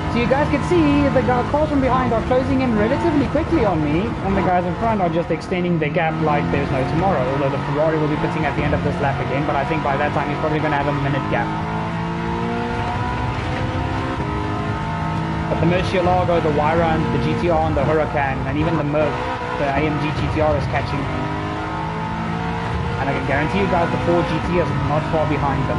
So you guys can see the cars from behind are closing in relatively quickly on me, and the guys in front are just extending the gap like there's no tomorrow, although the Ferrari will be pitting at the end of this lap again, but I think by that time he's probably going to have a minute gap. But the Murcielago, the Wyron, the GTR and the Huracan, and even the Merc, the AMG GTR is catching me. And I can guarantee you guys the Ford GT is not far behind them.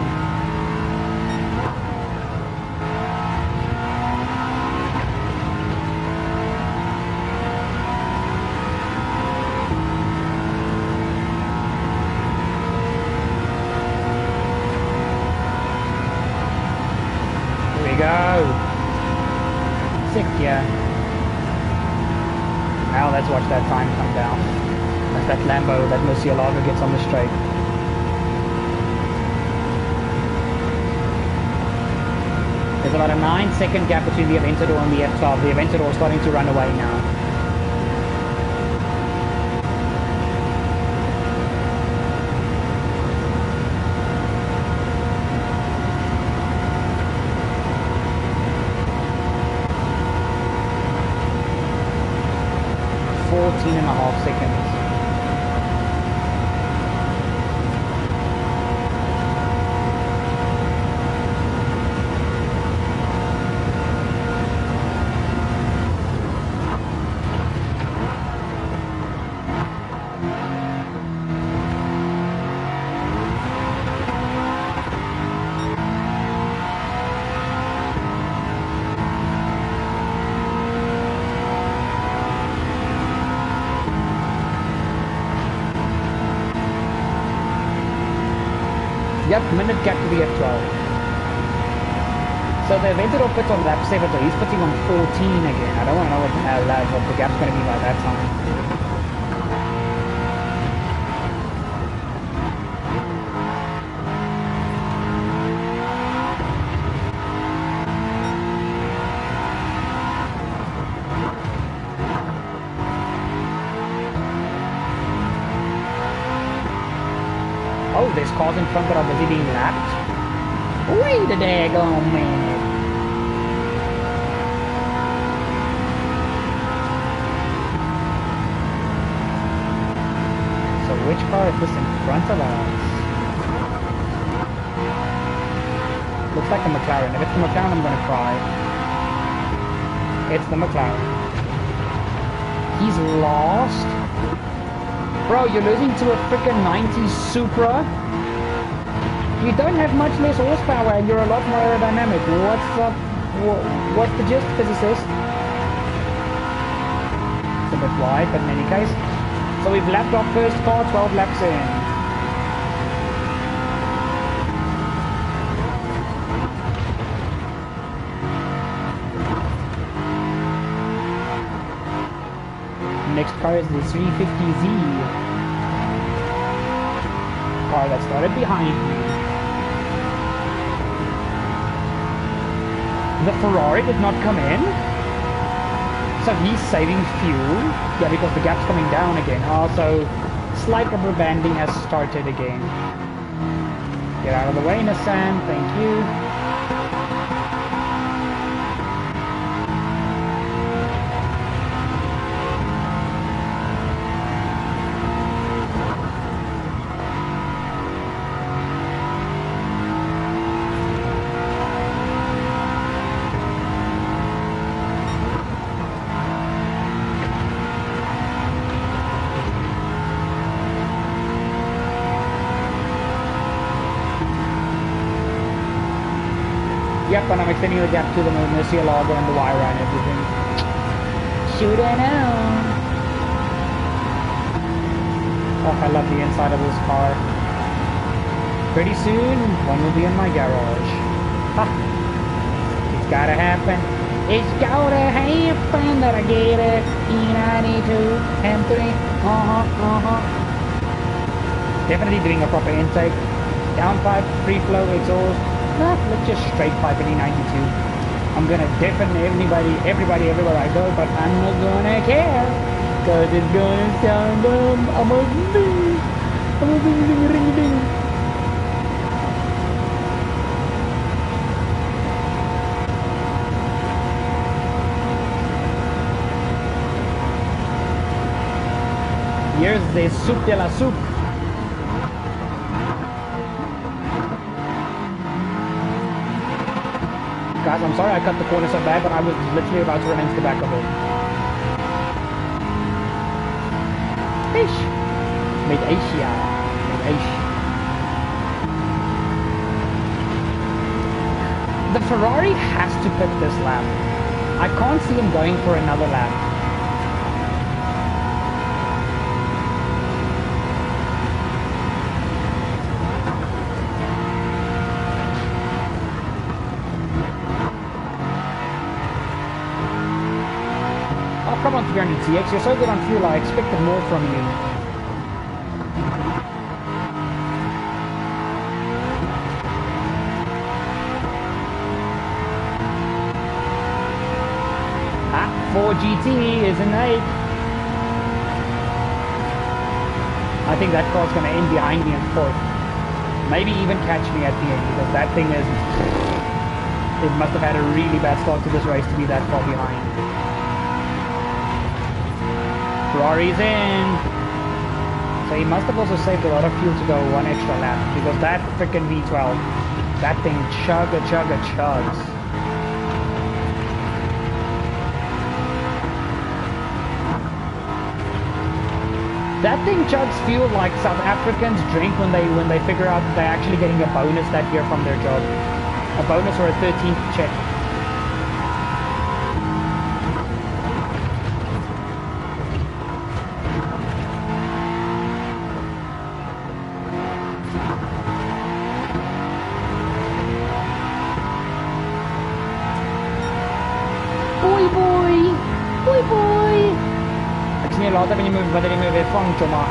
Here we go. Sixth gear. Now let's watch that time come down. As that Lambo, that Murcielago gets on the straight. There's about a 9-second gap between the Aventador and the F12. The Aventador is starting to run away now. And a half seconds. Yep, minute gap to the F12. So the event will put on lap 7, so he's putting on 14 again. I don't want to know what the gap's going to be by that time. Oh, there's cars in front that are busy being lapped. Wait a daggone minute. So which car is this in front of us? Looks like the McLaren. If it's the McLaren, I'm gonna cry. It's the McLaren. He's lost? Bro, you're losing to a freaking 90 Supra? You don't have much less horsepower and you're a lot more aerodynamic. What's up? What's the gist, physicist? It's a bit wide, but in any case. So we've lapped our first car, 12 laps in. Next car is the 350Z. Car that started behind me. The Ferrari did not come in. So he's saving fuel. Yeah, because the gap's coming down again. Also, slight rubber banding has started again. Get out of the way, Nissan. Thank you. Yep, and I'm extending the gap to the Murcielago and the Wyra and everything. Shoot it out! Oh, I love the inside of this car. Pretty soon, one will be in my garage. Ha! It's gotta happen. It's gotta happen that I get it. E92, M3, Definitely doing a proper intake. Downpipe, free flow, exhaust. Nah, let's just straight pipe in E92. I'm gonna deafen everybody everywhere I go, but I'm not gonna care. Cause it's gonna sound I'm a ding ring ding. Here's the soup de la soup. Guys, I'm sorry I cut the corner so bad, but I was literally about to run into the back of it. Fish! Made Asia. Made Asia. The Ferrari has to pit this lap. I can't see him going for another lap. Come on, 300ZX, you're so good on fuel, I expected more from you. Ah, 4GT is an 8. I think that car's going to end behind me in 4th. Maybe even catch me at the end, because that thing is... It must have had a really bad start to this race to be that far behind. Ferrari's in. So he must have also saved a lot of fuel to go one extra lap, because that freaking V12, that thing chugs. That thing chugs fuel like South Africans drink when they figure out that they're actually getting a bonus that year from their job. A bonus or a 13th check. simulator ben je wanneer je me weer vangt, jongen.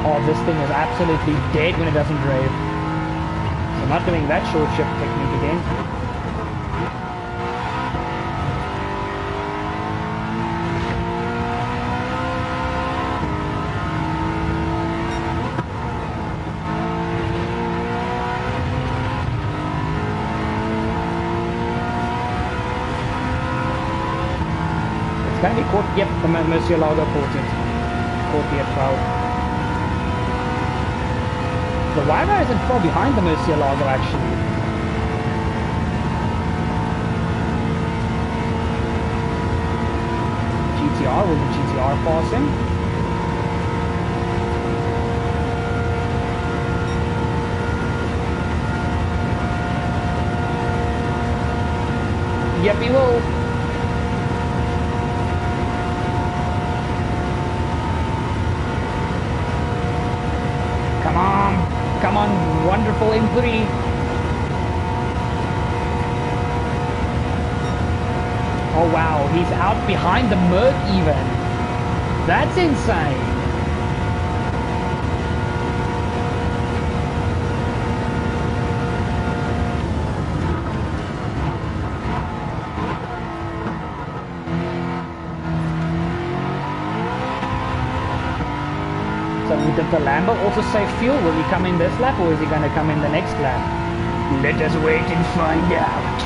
Oh, this thing is absolutely dead when it doesn't drive. So I'm not doing that short shift technique again. It's going to be caught. Yep, the Murcielago caught it. Caught the F12. The Wyra isn't far behind the Murcielago actually. GTR, will the GTR pass him? Yep, he will. Come on. Come on, wonderful M3. Oh wow, he's out behind the Merc even. That's insane. So did the Lambo also save fuel? Will he come in this lap or is he going to come in the next lap? Let us wait and find out.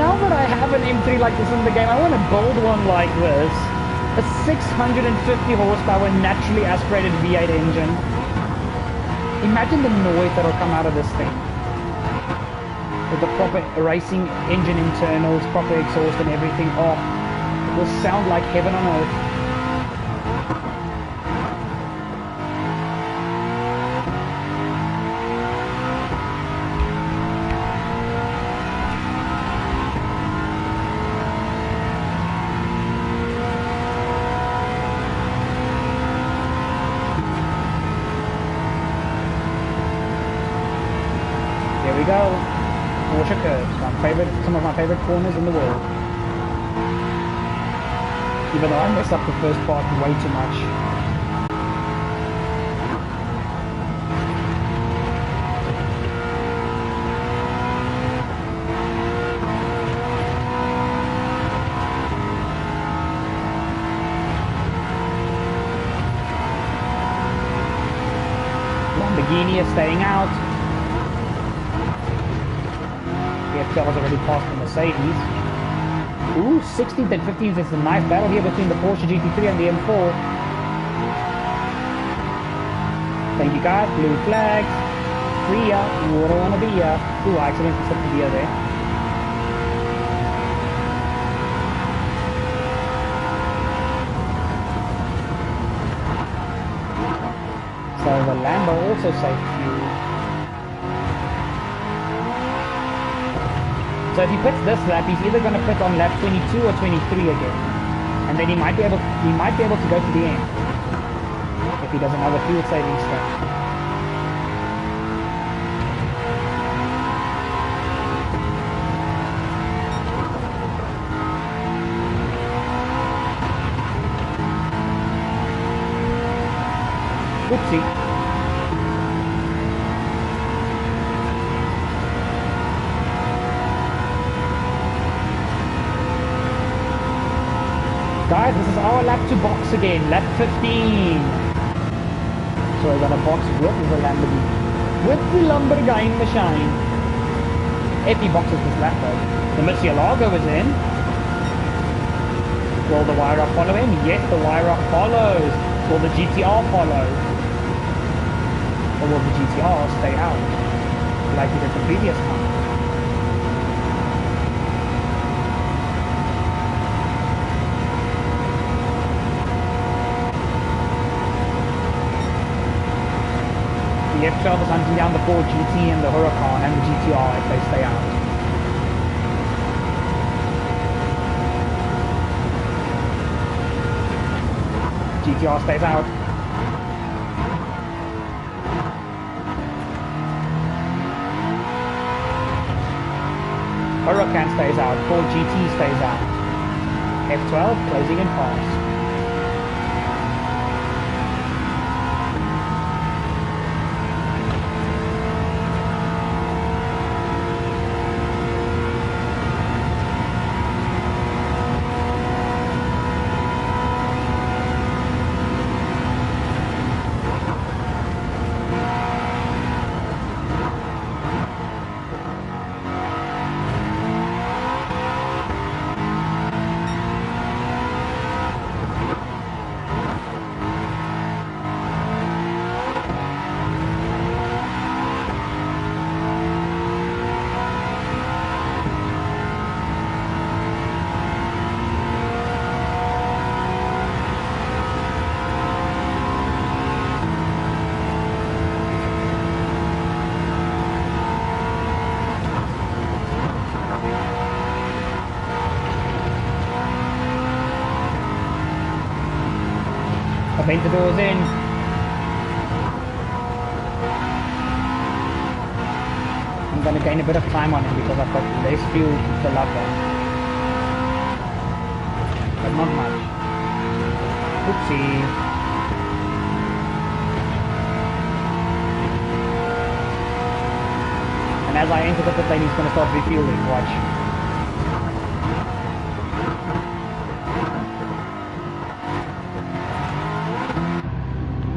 Now that I have an M3 like this in the game, I want to build one like this. A 650 horsepower naturally aspirated V8 engine. Imagine the noise that will come out of this thing. With the proper racing engine internals, proper exhaust and everything. Oh, it will sound like heaven on earth. Here we go. Porsche curves, some of my favorite corners in the world. Even though I messed up the first part way too much. Lamborghini is staying out. The F12 has already passed the Mercedes. Ooh, 16th and 15th is a nice battle here between the Porsche GT3 and the M4. Thank you guys, blue flags. Free ya, you don't want to be ya. Ooh, I accidentally slipped the beer there. So the Lambo also saved fuel. So if he puts this lap, he's either going to put on lap 22 or 23 again, and then he might be able to go to the end if he does another fuel saving stuff. Oopsie. Guys, this is our lap to box again, lap 15. So we're gonna box with the Lamborghini. With the Lamborghini machine. If he boxes this lap though. The Murcielago is in. Will the Wyra follow him? Yes, the Wyra follows. Will the GTR follow? Or will the GTR stay out? Like it did the previous time? The F12 is hunting down the Ford GT and the Huracan and the GTR if they stay out. GTR stays out. Huracan stays out. Ford GT stays out. F12 closing in fast. Aventador's in. I'm going to gain a bit of time on him because I've got less fuel to fill up on. But not much. Oopsie. And as I enter the pit lane, he's going to start refueling. Watch.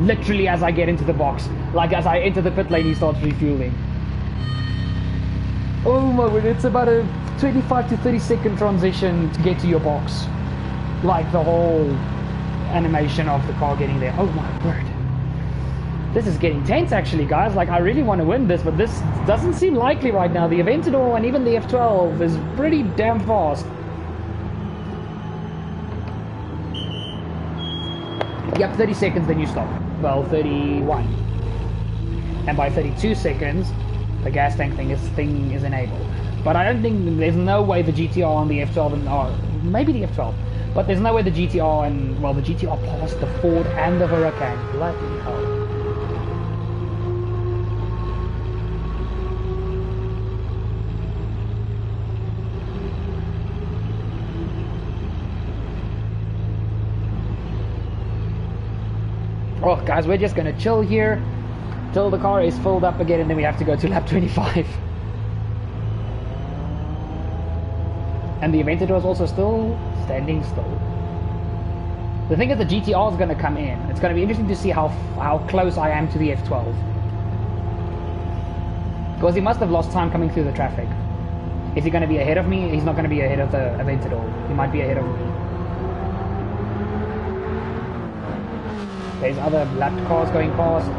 Literally as I get into the box. Like as I enter the pit lane, he starts refueling. Oh my word, it's about a 25 to 30 second transition to get to your box. Like the whole animation of the car getting there. Oh my word. This is getting tense actually, guys. Like I really want to win this, but this doesn't seem likely right now. The Aventador and even the F12 is pretty damn fast. Yep, 30 seconds, then you stop. Well, 31. And by 32 seconds, the gas tank thing is enabled. But I don't think, there's no way the GTR and the F12, and, or maybe the F12, but there's no way the GTR and, well, the GTR passed the Ford and the Huracan. Bloody hell. Oh, guys, we're just gonna chill here till the car is filled up again, and then we have to go to lap 25. And the Aventador is also still standing still. The thing is, the GTR is gonna come in. It's gonna be interesting to see how close I am to the F12. Because he must have lost time coming through the traffic. Is he gonna be ahead of me? He's not gonna be ahead of the Aventador. He might be ahead of me. There's other lapped cars going past.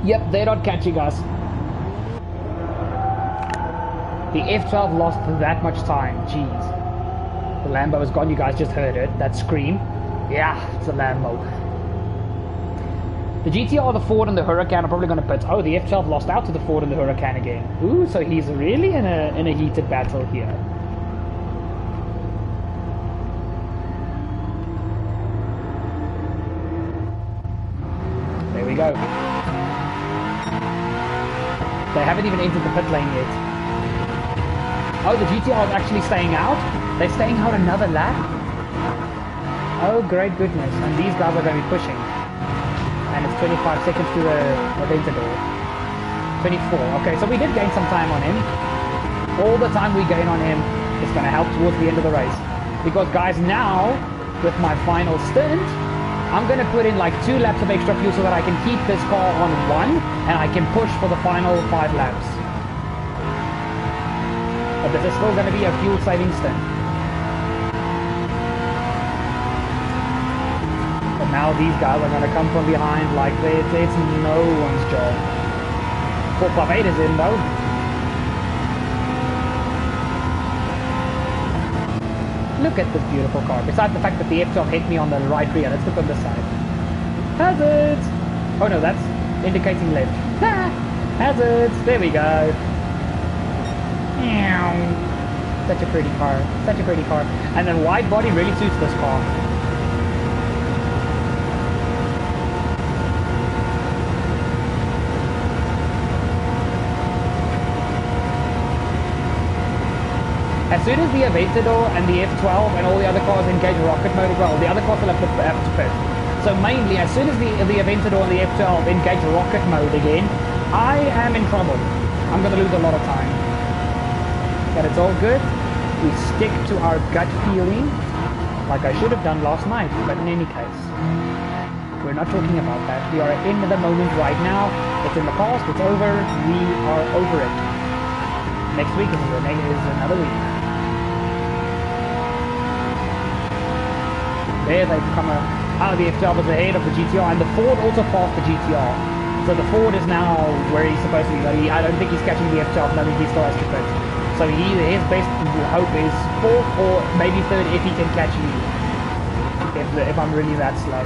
Yep, they're not catching us. The F12 lost that much time. Jeez. The Lambo is gone. You guys just heard it. That scream. Yeah, it's a Lambo. The GTR, the Ford, and the Huracan are probably going to pit. Oh, the F12 lost out to the Ford and the Huracan again. Ooh, so he's really in a heated battle here. There we go. They haven't even entered the pit lane yet. Oh, the GTR is actually staying out? They're staying out another lap? Oh, great goodness. And these guys are going to be pushing. And it's 25 seconds to the Aventador. 24. Okay, so we did gain some time on him. All the time we gain on him is going to help towards the end of the race. Because, guys, now, with my final stint, I'm going to put in like 2 laps of extra fuel so that I can keep this car on 1 and I can push for the final 5 laps. But this is still going to be a fuel saving stint. But now these guys are going to come from behind like it's no one's job. 458 is in though. Look at this beautiful car. Besides the fact that the F-top hit me on the right rear. Let's look on this side. Hazards! Oh no, that's indicating left. Hazards! There we go. Such a pretty car. Such a pretty car. And then wide body really suits this car. As soon as the Aventador and the F12 and all the other cars engage rocket mode as well, the other cars will have to pit. So mainly, as soon as the Aventador and the F12 engage rocket mode again, I am in trouble. I'm going to lose a lot of time. But it's all good. We stick to our gut feeling, like I should have done last night. But in any case, we're not talking about that. We are in the moment right now. It's in the past. It's over. We are over it. Next week is another week. There they've come out. The F12 is ahead of the GTR, and the Ford also passed the GTR. So the Ford is now where he's supposed to be. I don't think he's catching the F12. No, he still has to pit. So his best hope is 4th or maybe 3rd if he can catch me. If I'm really that slow.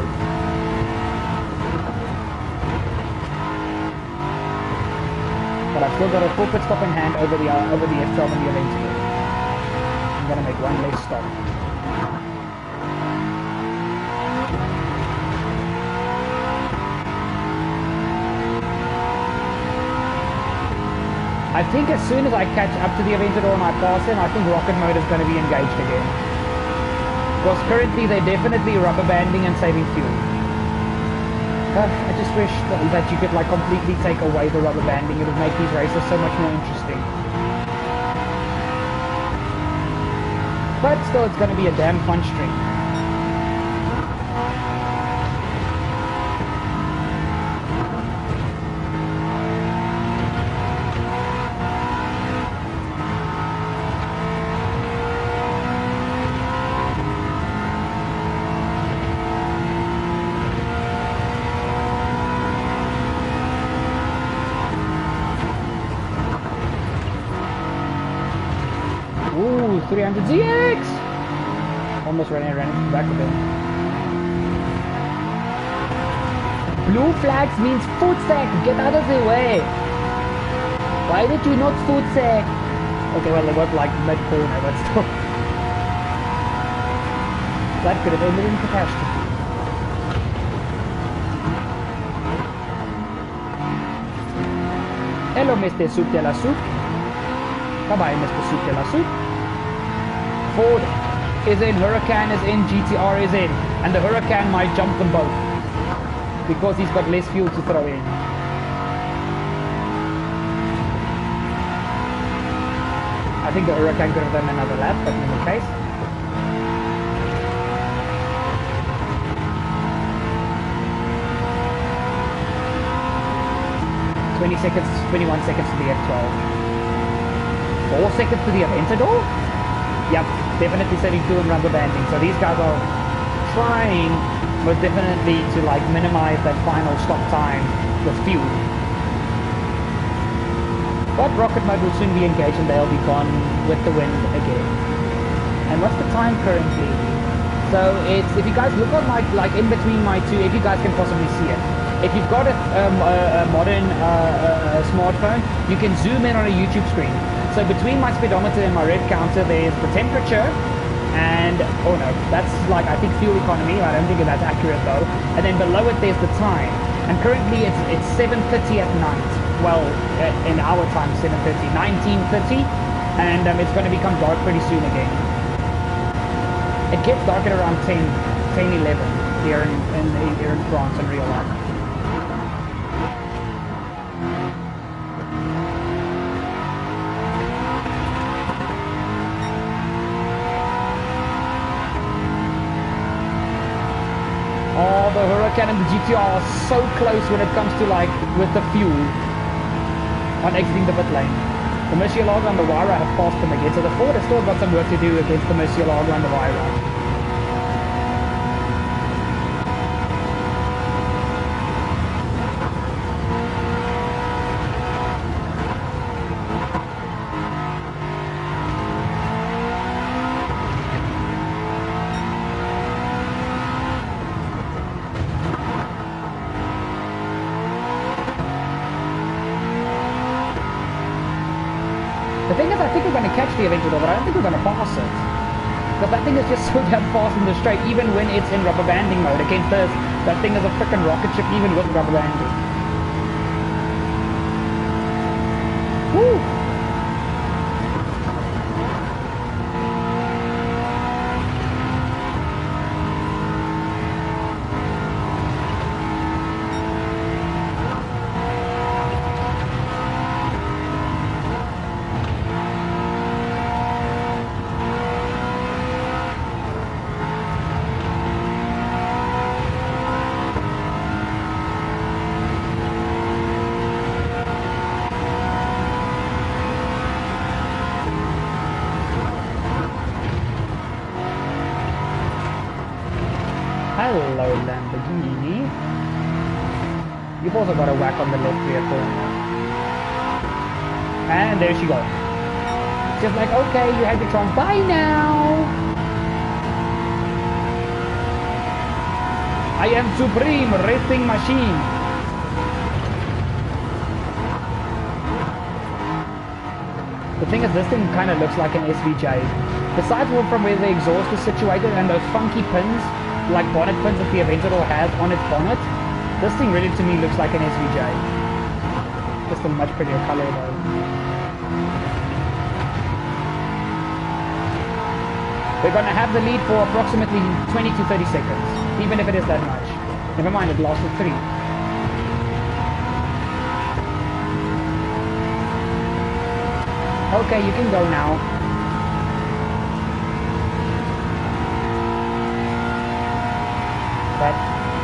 But I've still got a full pit stop in hand over the F12 and the Aventador. I'm gonna make one less stop. I think as soon as I catch up to the Aventador and I pass him, I think rocket mode is going to be engaged again. Because currently they're definitely rubber banding and saving fuel. I just wish that you could like completely take away the rubber banding. It would make these races so much more interesting. But still, it's going to be a damn fun stream. Ooh, 300 ZX! Almost ran into the back of him. Blue flags means food sack! Get out of the way! Why did you not food sack? Okay, well, they got like mid-corner, but still. That could have ended in catastrophe. Hello, Mr. Soup de la Soup. Bye-bye, Mr. Soup de la Soup. Ford is in, Huracan is in, GTR is in. And the Huracan might jump them both. Because he's got less fuel to throw in. I think the Huracan could have done another lap, but in any case. ...20 seconds, 21 seconds to the F12. 4 seconds to the Aventador? Yep, definitely setting fuel and rubber banding. So these guys are trying, most definitely, to like minimize that final stop time with fuel. But rocket mode will soon be engaged and they'll be gone with the wind again. And what's the time currently? So it's, if you guys look on like in between my two, if you guys can possibly see it. If you've got a modern smartphone, you can zoom in on a YouTube screen. So between my speedometer and my red counter, there's the temperature, and, oh no, that's like, I think fuel economy, I don't think that's accurate though. And then below it, there's the time. And currently it's 7:30 at night. Well, in our time, 7:30, 19:30, and it's going to become dark pretty soon again. It gets dark at around 10, 11 here in France in real life. Oh, the Huracan and the GTR are so close when it comes to like with the fuel on exiting the pit lane. The Murcielago and the Wyra have passed them again, so the Ford has still got some work to do against the Murcielago and the Wyra. The thing is, I think we're going to catch the Aventador, but I don't think we're going to pass it. Because that thing is just so damn fast in the straight, even when it's in rubber banding mode. Against this, that thing is a freaking rocket ship even with rubber banding. Woo! Hello, Lamborghini. You've also got a whack on the left rear corner. And there she goes. Just like, okay, you had your trunk. Bye now. I am supreme racing machine. The thing is, this thing kind of looks like an SVJ. Besides from where the exhaust is situated and those funky pins, like bonnet pins that the Aventador has on its bonnet, this thing really to me looks like an SVJ. Just a much prettier color though. We're going to have the lead for approximately 20 to 30 seconds, even if it is that much. Never mind, it lasted 3. Okay, you can go now. That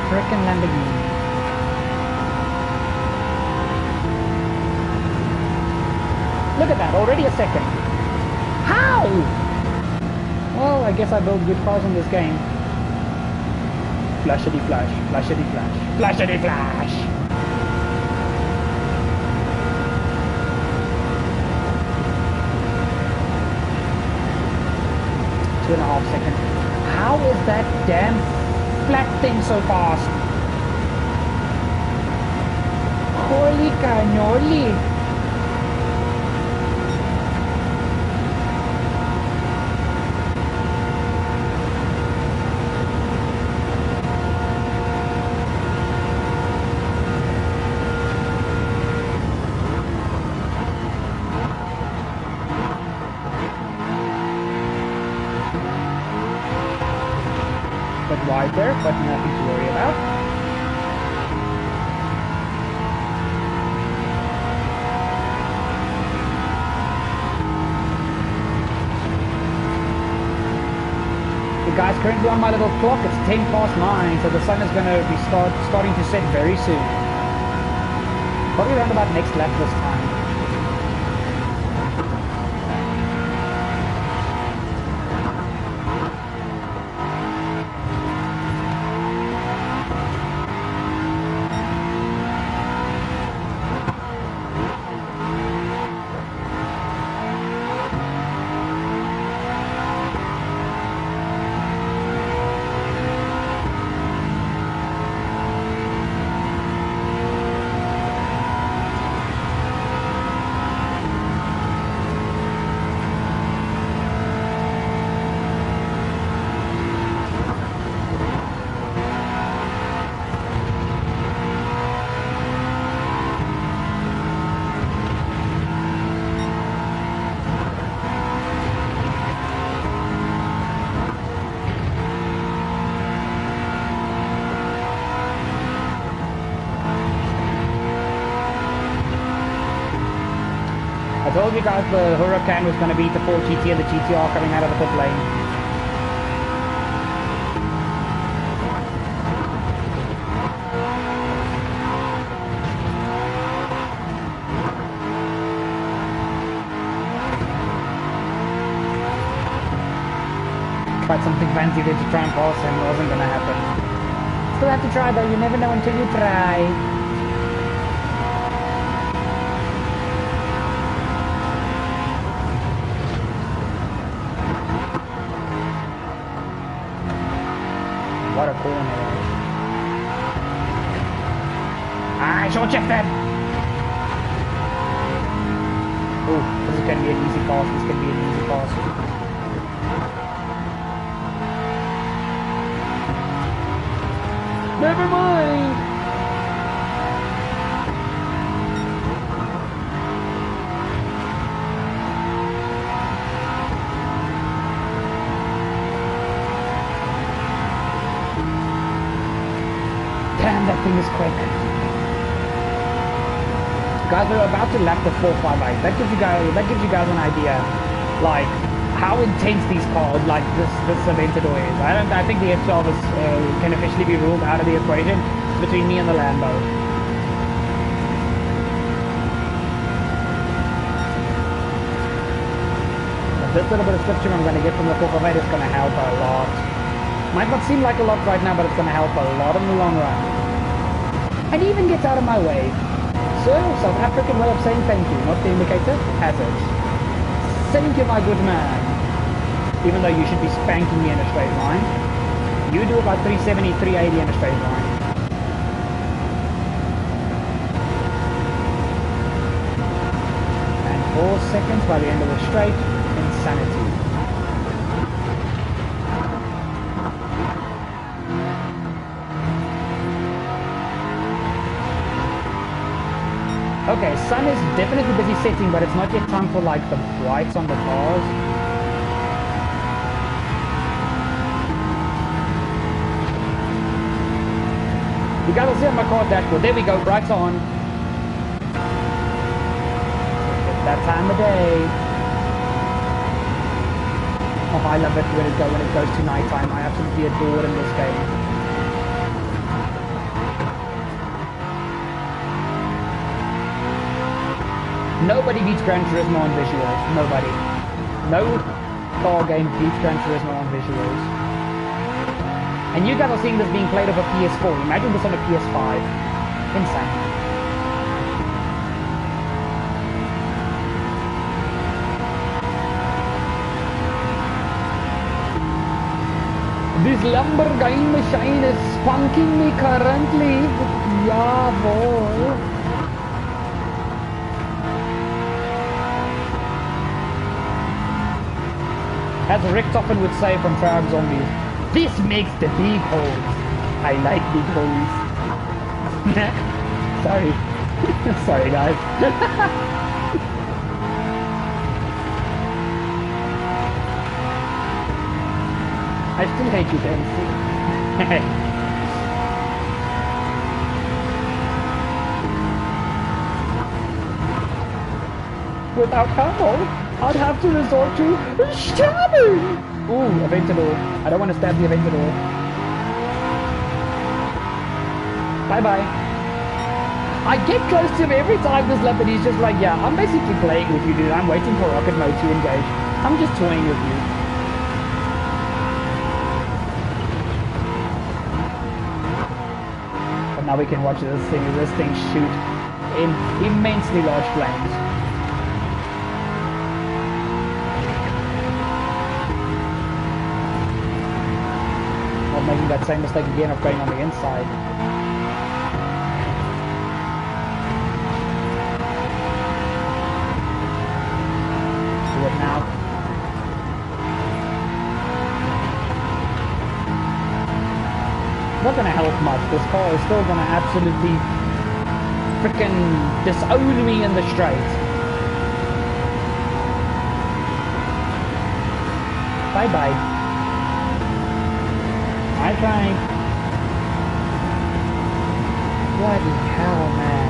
frickin' Lamborghini. Look at that, already a second. How? Well, I guess I build good cars in this game. Flashity flash, flashity flash, flashity flash! 2.5 seconds. How is that damn flat thing so fast? Holy cannoli! Wider, but nothing to worry about. The guys, currently on my little clock, it's 10 past 9, so the sun is going to be starting to set very soon. Probably around about next lap this time. I told you guys the Huracan was going to beat the Ford GT and the GTR coming out of the pit lane. Tried something fancy there to try and pass him, it wasn't going to happen. Still have to try though, you never know until you try. What a corner. I short check that. Oh, this is can be an easy pass, this can be an easy pass. Never mind! Damn, that thing is quick. Guys, we're about to lap the 458. That gives you guys an idea, like how intense these cars, like this Aventador is. I think the F12 is, can officially be ruled out of the equation between me and the Lambo. This little bit of slipstream I'm going to get from the 458 is going to help a lot. Might not seem like a lot right now, but it's going to help a lot in the long run. And even gets out of my way. So, South African way of saying thank you, not the indicator, hazard. Thank you, my good man. Even though you should be spanking me in a straight line. You do about 370, 380 in a straight line. And 4 seconds by the end of the straight. Insanity. Okay, sun is definitely busy setting, but it's not yet time for like the brights on the cars. You guys will see on my car dashboard. There we go, brights on. It's that time of day. Oh, I love it when it goes to nighttime. I absolutely adore it in this game. Nobody beats Gran Turismo on visuals. Nobody. No car game beats Gran Turismo on visuals. And you guys are seeing this being played over PS4. Imagine this on a PS5. Insane. This Lamborghini machine is spunking me currently. Yeah, boy. As Rick Toppin would say from Tribe Zombies, this makes the big holes. I like big holes. Sorry. Sorry, guys. I still hate you, Ben. Without ammo, I'd have to resort to stabbing! Ooh, Aventador. I don't want to stab the Aventador. Bye-bye. I get close to him every time this lap, and he's just like, yeah, I'm basically playing with you, dude. I'm waiting for rocket mode to engage. I'm just toying with you. But now we can watch this thing shoot in immensely large flames. Making that same mistake again of going on the inside. Do it now. Not gonna help much. This car is still gonna absolutely freaking disown me in the straight. Bye bye. I tried. Bloody hell, man.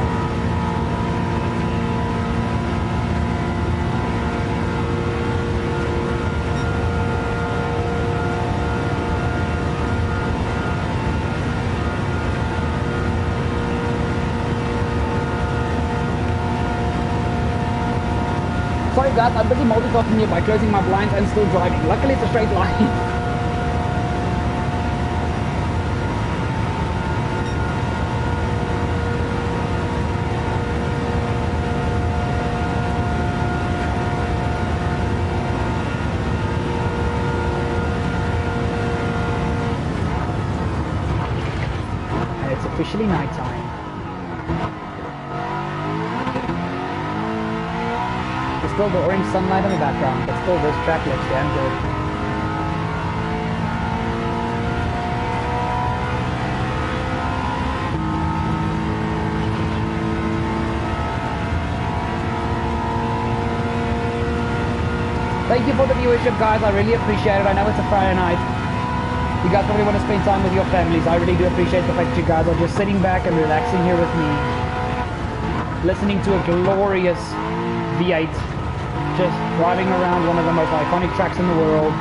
Sorry guys, I'm busy multitasking here by closing my blinds and still driving. Luckily it's a straight line. Officially nighttime. This still the orange sunlight in the background, but still this track looks damn good. Thank you for the viewership, guys. I really appreciate it. I know it's a Friday night. You guys probably want to spend time with your families. I really do appreciate the fact that you guys are just sitting back and relaxing here with me, listening to a glorious V8, just driving around one of the most iconic tracks in the world,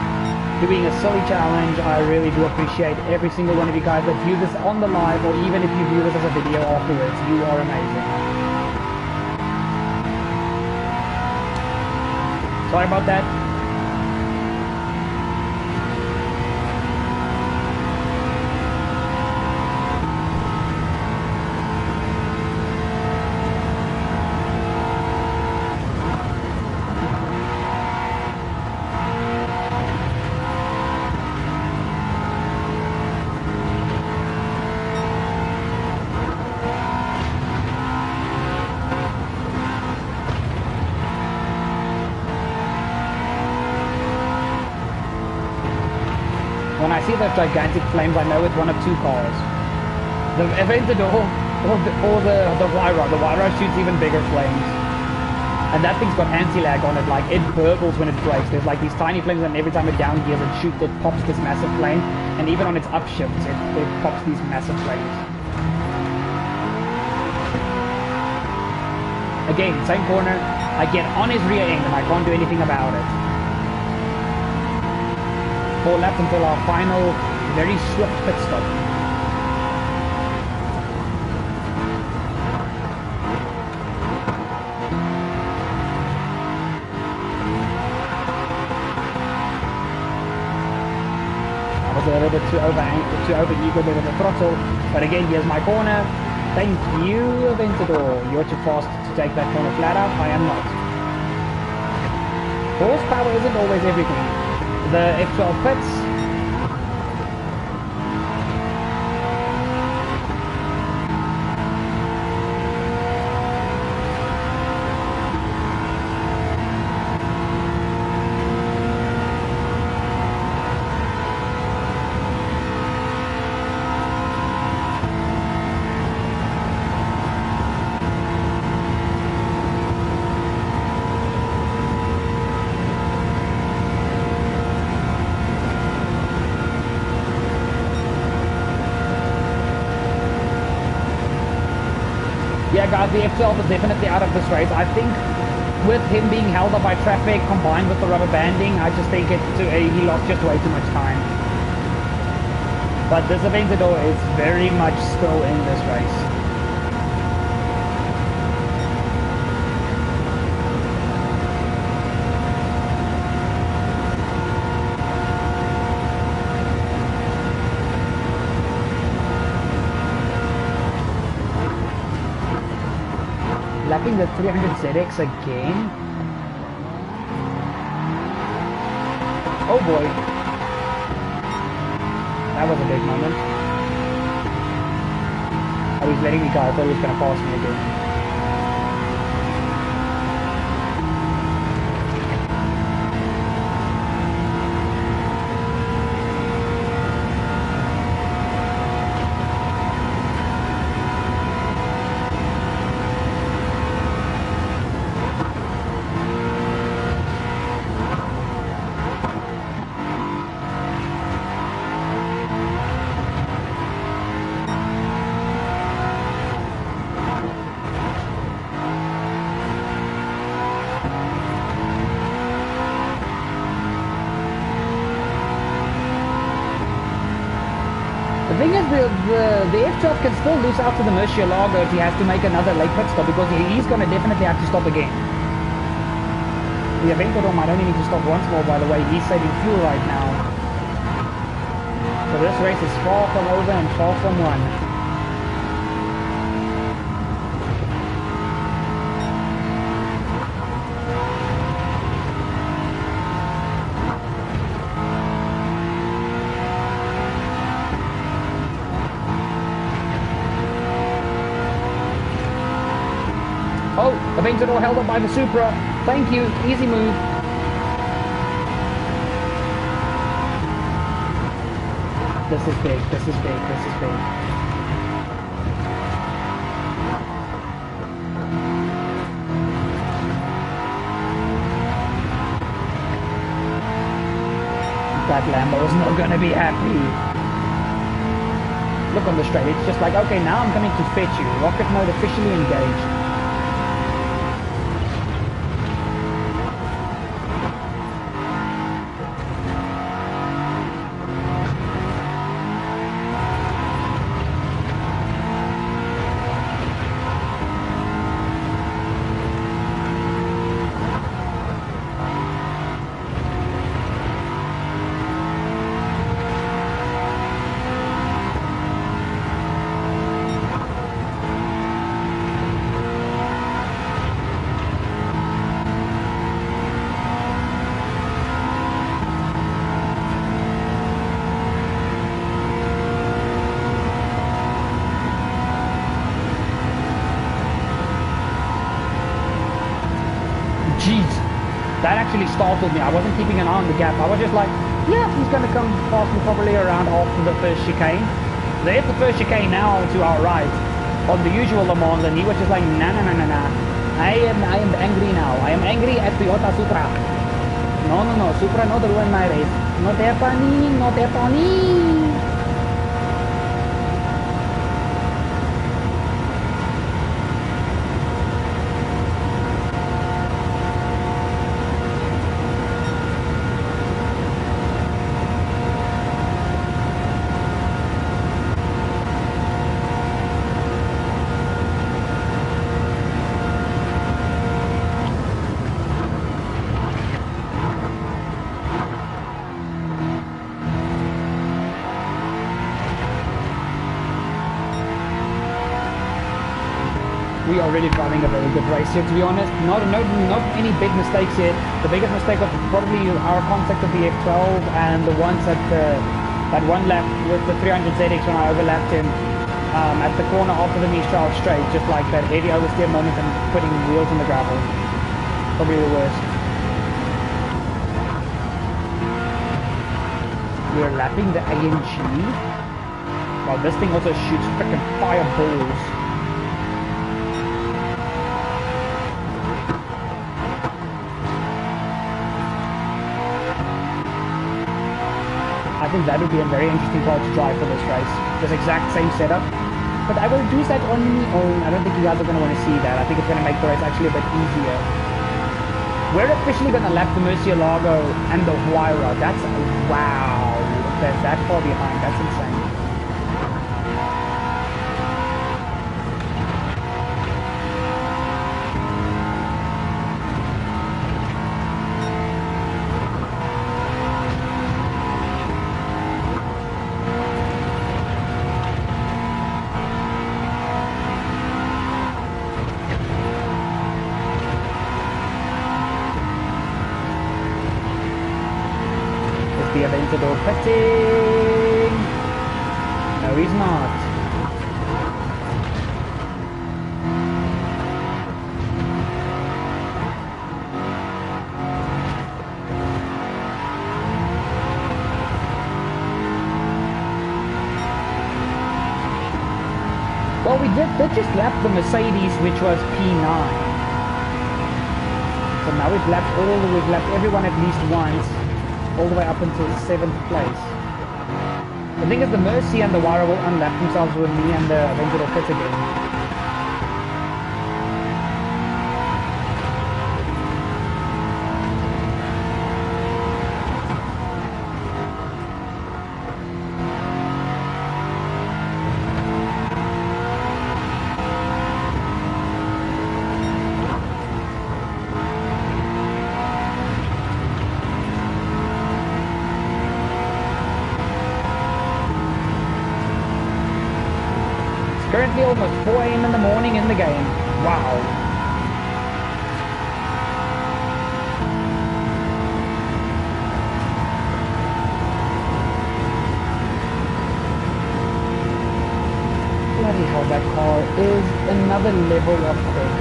doing a silly challenge. I really do appreciate every single one of you guys that view this on the live, or even if you view this as a video afterwards. You are amazing. Sorry about that. When I see those gigantic flames, I know it's one of two cars. The Aventador or the Wyra. The Wyra shoots even bigger flames. And that thing's got anti-lag on it, like it burbles when it brakes. There's like these tiny flames, and every time it down gears it pops this massive flame. And even on its upshifts, it pops these massive flames. Again, same corner, I get on his rear end and I can't do anything about it. 4 laps until our final, very swift pit stop. I was a little bit too over-eager with the throttle, but again, here's my corner. Thank you, Aventador. You're too fast to take that corner flat out. I am not. Horsepower isn't always everything. The F12 pits. Yeah, guys, the F12 is definitely out of this race. I think with him being held up by traffic combined with the rubber banding, I just think he lost just way too much time. But this Aventador is very much still in this race. Lapping the 300ZX again? Oh boy. That was a big moment. I was letting me go, I thought he was going to pass me again. The thing is, the F12 can still lose out to the Murcielago if he has to make another late pit stop, because he's going to definitely have to stop again. The Aventador might only need to stop once more, by the way. He's saving fuel right now. So this race is far from over and far from won. Oh, Aventador held up by the Supra. Thank you. Easy move. This is big. This is big. This is big. That Lambo is not gonna be happy. Look on the straight. It's just like, okay, now I'm coming to fetch you. Rocket mode officially engaged. Jeez, that actually startled me. I wasn't keeping an eye on the gap. I was just like, yeah, he's going to come past me probably around after the first chicane. There's the first chicane now to our right on the usual Le Mans, and he was just like, nah. I am angry now. I am angry at Toyota Supra. No, Supra not ruin my race. Not happening, not happening. We are really driving a very good race here, to be honest. Not any big mistakes here. The biggest mistake was probably our contact with the F12 and the ones at that one lap with the 300ZX when I overlapped him at the corner after the Mistral straight, just like that heavy oversteer moment and putting wheels in the gravel. Probably the worst. We're lapping the AMG. Wow, this thing also shoots freaking fireballs. I think that would be a very interesting car to drive for this race. This exact same setup. But I will do that on my own. I don't think you guys are going to want to see that. I think it's going to make the race actually a bit easier. We're officially going to lap the Murcielago and the Huayra. That's, wow. That's that far behind. That's insane. The Aventador pitting. No, he's not. Well, we did just lap the Mercedes, which was P9. So now we've lapped everyone at least once. All the way up until 7th place. The thing is, the Mercy and the Huayra will unlap themselves with me and the Aventador pit again. Currently almost 4 AM in the morning in the game. Wow. Bloody hell, that car is another level of quick.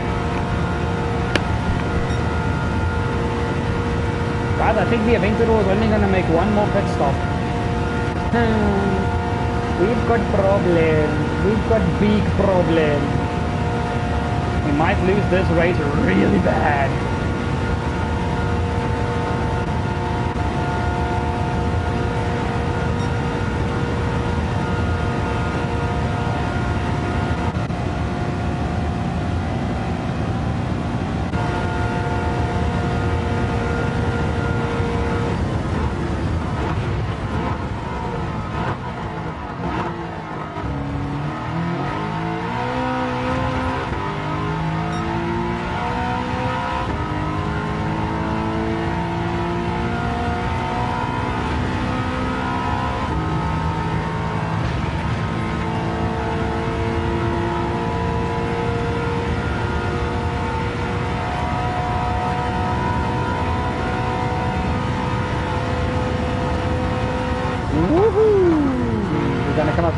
Guys, I think the Aventador is only going to make one more pit stop. We've got problems. We've got big problems. We might lose this race really bad.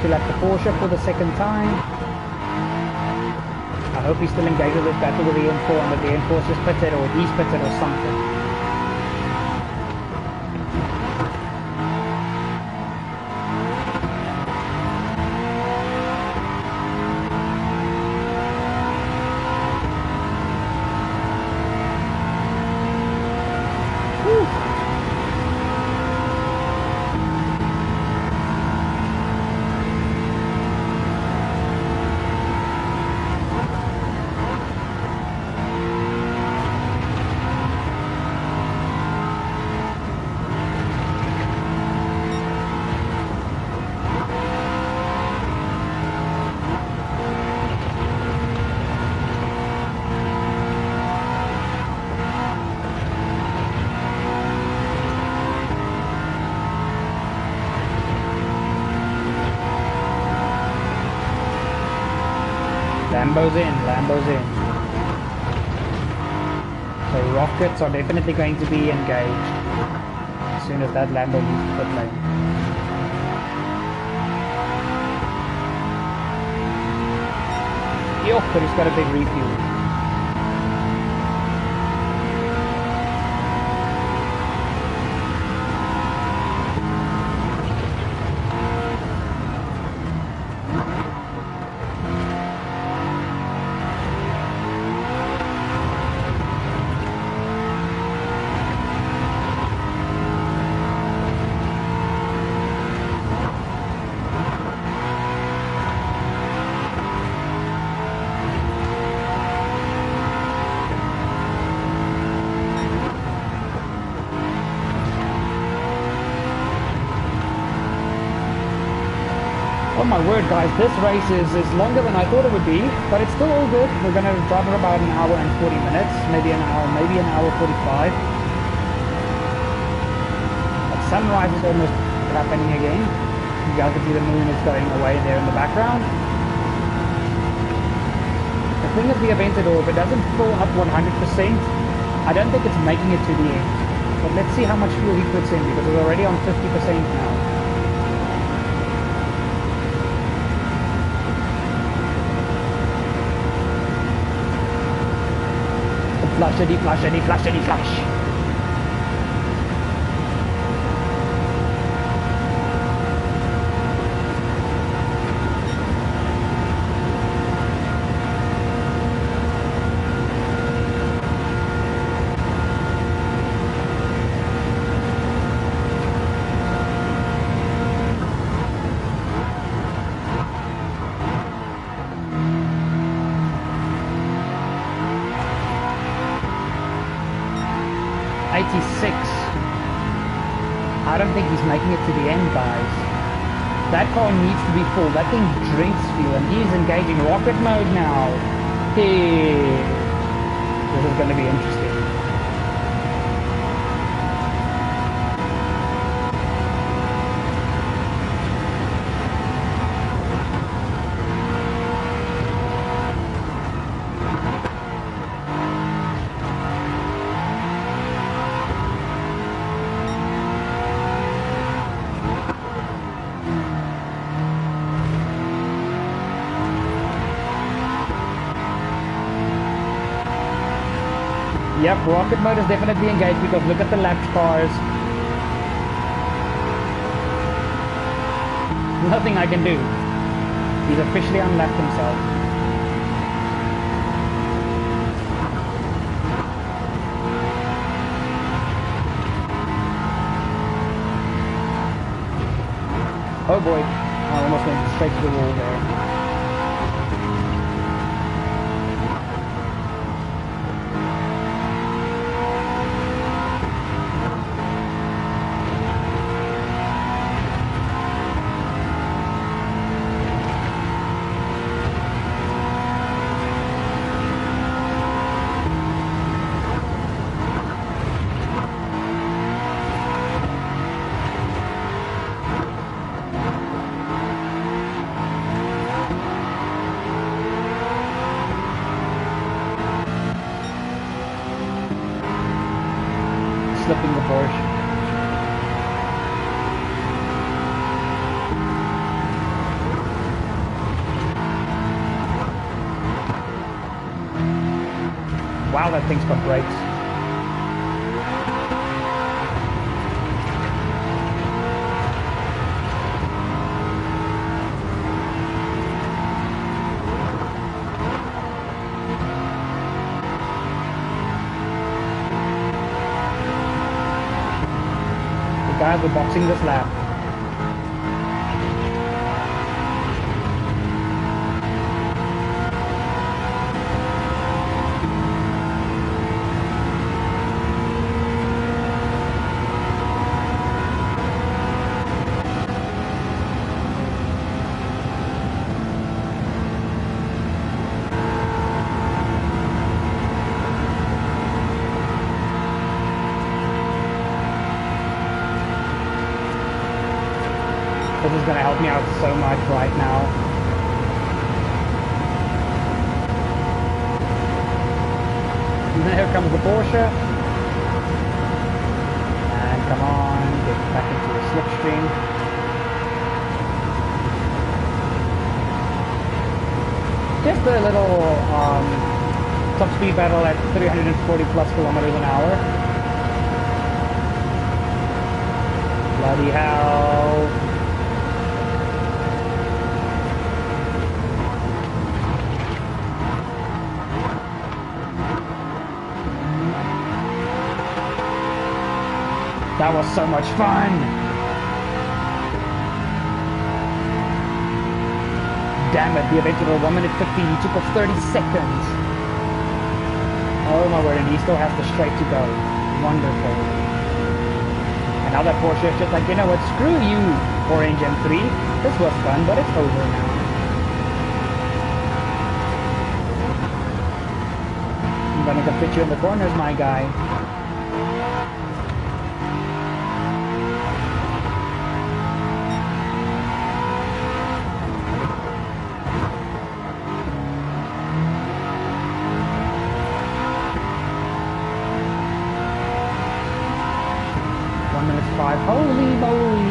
To like the Porsche for the second time. I hope he's still engaged with this battle with the M4 and that the M4's just pitted or he's pitted or something. Lambo's in. So rockets are definitely going to be engaged as soon as that Lambo leaves the pit lane. Yuck, but he's got a big refuel. Oh my word, guys, this race is longer than I thought it would be, but it's still all good. We're going to drive for about an hour and 40 minutes, maybe an hour 45. But sunrise is almost happening again. You guys can see the moon is going away there in the background. The thing is the Aventador, if it doesn't fill up 100%, I don't think it's making it to the end. But let's see how much fuel he puts in, because we're already on 50% now. Flashity, flashity, flashity, flash. I don't think he's making it to the end, guys. That car needs to be full. That thing drinks fuel, and he's engaging rocket mode now. Hey, this is going to be interesting. Yep, rocket mode is definitely engaged because look at the lapped cars. Nothing I can do. He's officially unlapped himself. Oh boy, I almost went straight to the wall there. Slipping the Porsche. Wow, that thing's got brakes. Guys, we're boxing this lap. This is going to help me out so much right now. And then here comes the Porsche. And come on, get back into the slipstream. Just a little top speed battle at 340 plus kilometers an hour. Bloody hell. That was so much fun! Damn it, the event was 1 minute 15, he took us 30 seconds. Oh my word, and he still has the straight to go. Wonderful. And now that Porsche is just like, you know what, screw you, Orange M3. This was fun, but it's over now. I'm gonna go fit you in the corners, my guy. Holy moly!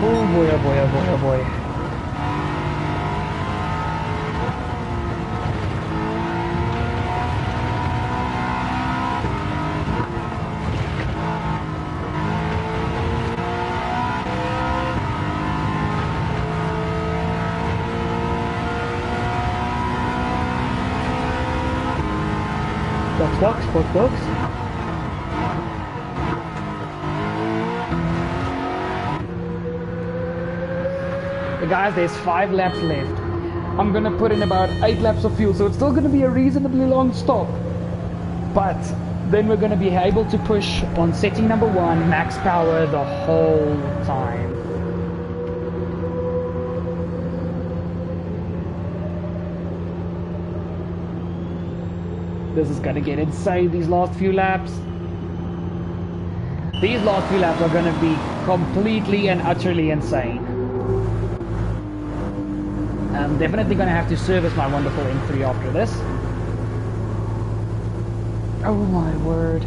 Oh boy, oh boy, oh boy, oh boy. Box, box, box. Hey guys, there's 5 laps left. I'm gonna put in about 8 laps of fuel, so it's still gonna be a reasonably long stop. But then we're gonna be able to push on setting number 1, max power the whole time. This is gonna get insane, these last few laps. These last few laps are gonna be completely and utterly insane. I'm definitely going to have to service my wonderful M3 after this. Oh my word.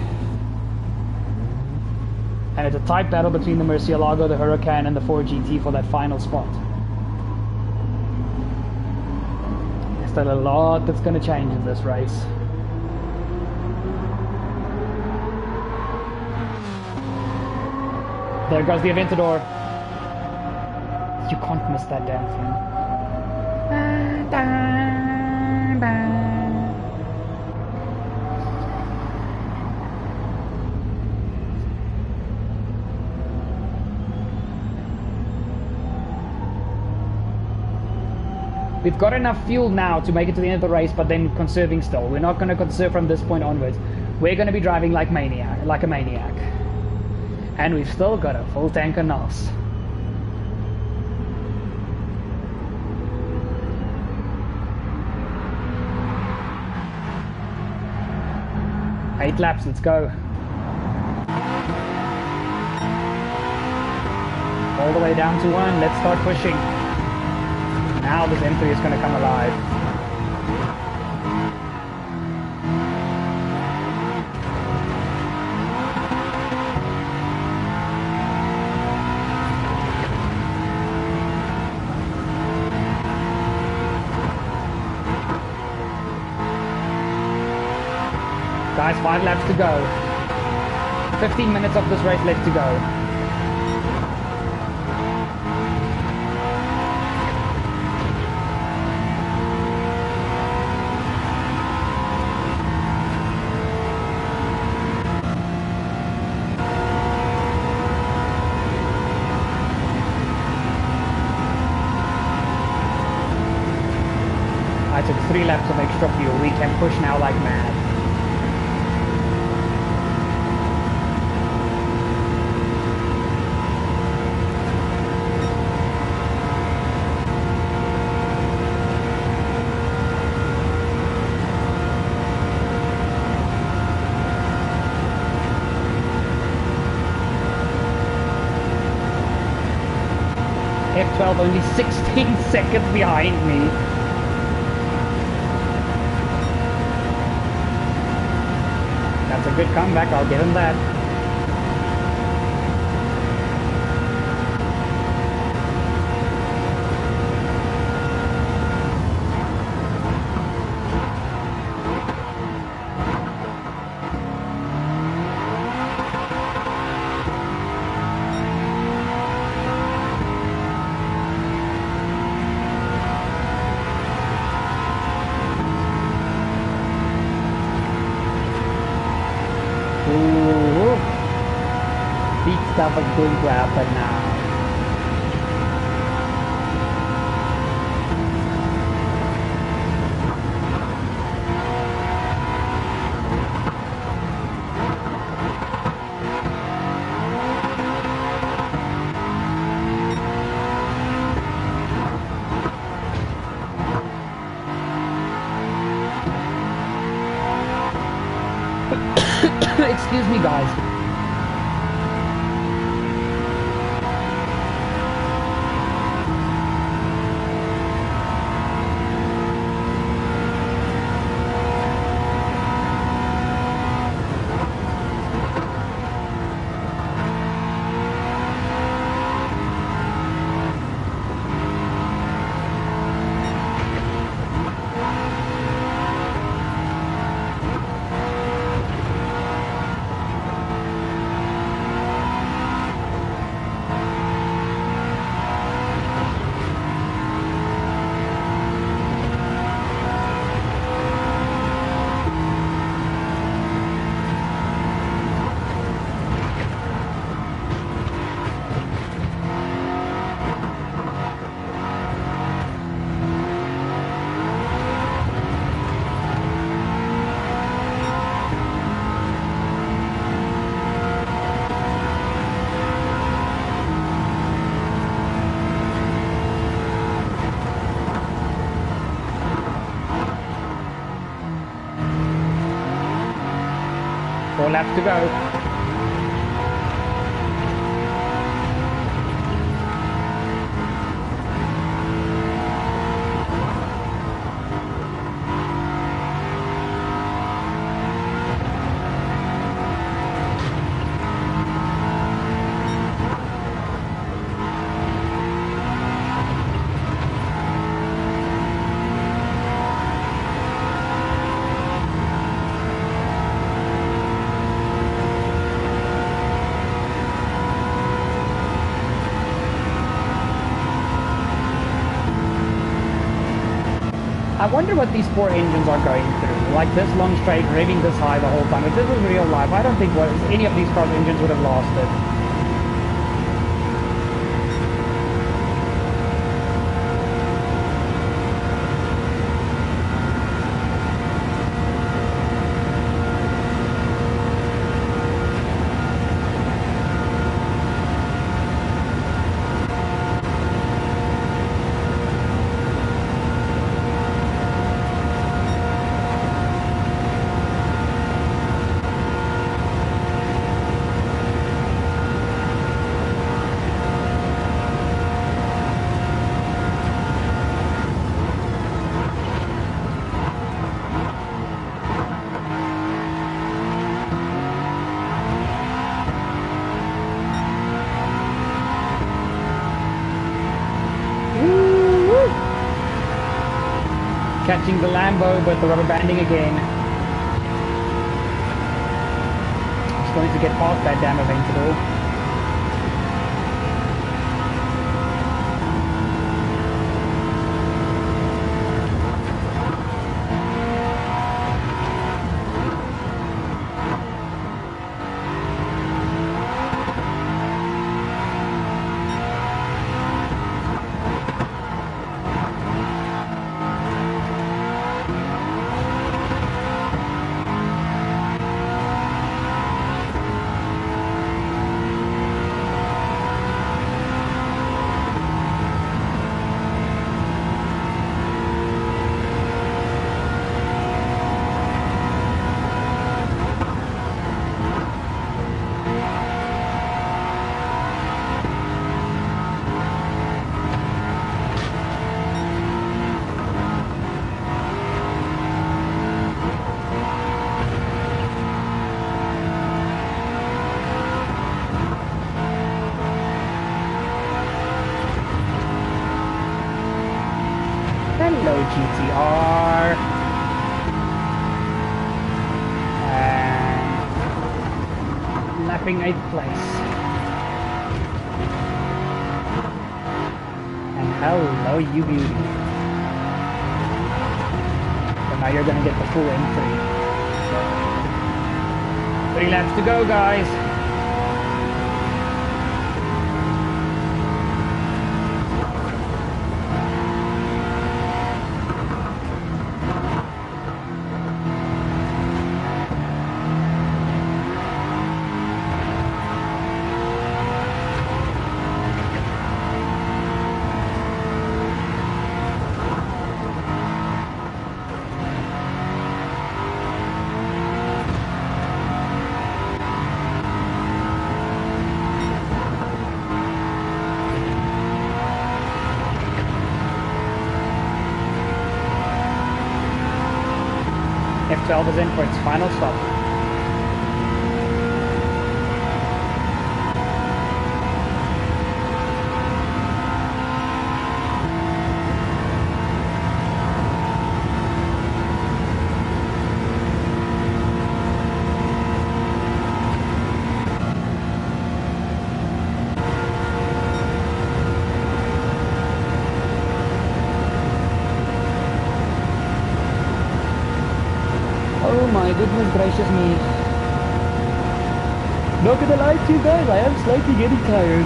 And it's a tight battle between the Murcielago, the Huracan, and the 4GT for that final spot. There's still a lot that's going to change in this race. There goes the Aventador. You can't miss that damn thing. We've got enough fuel now to make it to the end of the race, but then conserving still. We're not going to conserve from this point onwards. We're going to be driving like a maniac. And we've still got a full tank of NOS. Eight laps, let's go. All the way down to 1, let's start pushing. Now this M3 is going to come alive. Guys, 5 laps to go. 15 minutes of this race left to go. I took 3 laps of extra fuel. We can push now like mad. F12 only 16 seconds behind me. That's a good comeback, I'll give him that. Stuff is going to happen now. Excuse me, guys. Four laps to go. I wonder what these poor engines are going through. Like this long straight, revving this high the whole time. If this was real life, I don't think any of these cars' engines would have lasted. Catching the Lambo, but the rubber banding again. Just going to get past that damn Aventador. Hello, GTR. And lapping 8th place. And hello, you beauty. So now you're gonna get the full M3. 3 laps to go, guys. F12 is in for its final stop. Oh my goodness gracious me. Not gonna lie to you guys, I am slightly getting tired.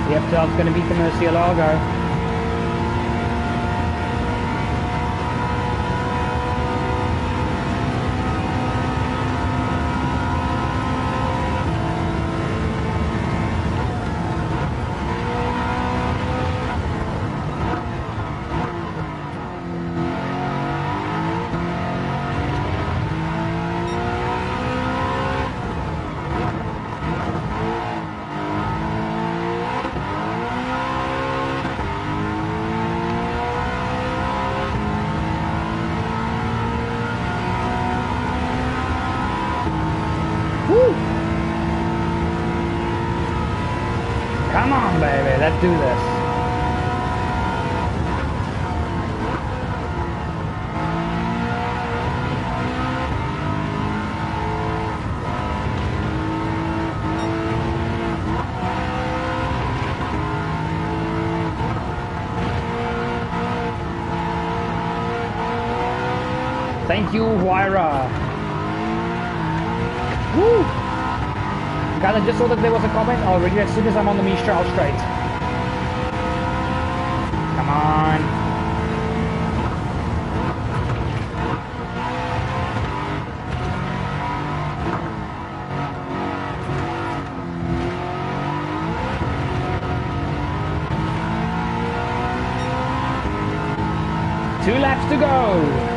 The F12 is going to beat the Murcielago. let's do this. Thank you, Huayra. Woo! Guys, I just saw that there was a comment. I'll read it as soon as I'm on the Mistral straight. Come on. Two laps to go.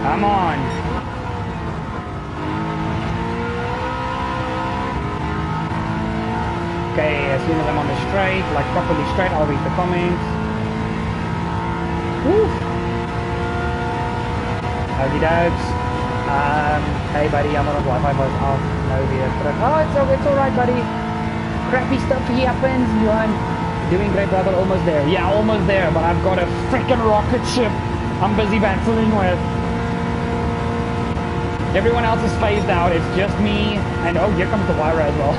Come on. Okay, as soon as I'm on the straight, like properly straight, I'll read the comments. Woo! Okie dokes. Hey buddy, I'm on a Wi-Fi bus off. No video. Oh, it's alright buddy. Crappy stuff here happens. You're doing great brother, almost there. Yeah, almost there, but I've got a freaking rocket ship I'm busy battling with. Everyone else is phased out, it's just me, and oh, here comes the Wyra as well.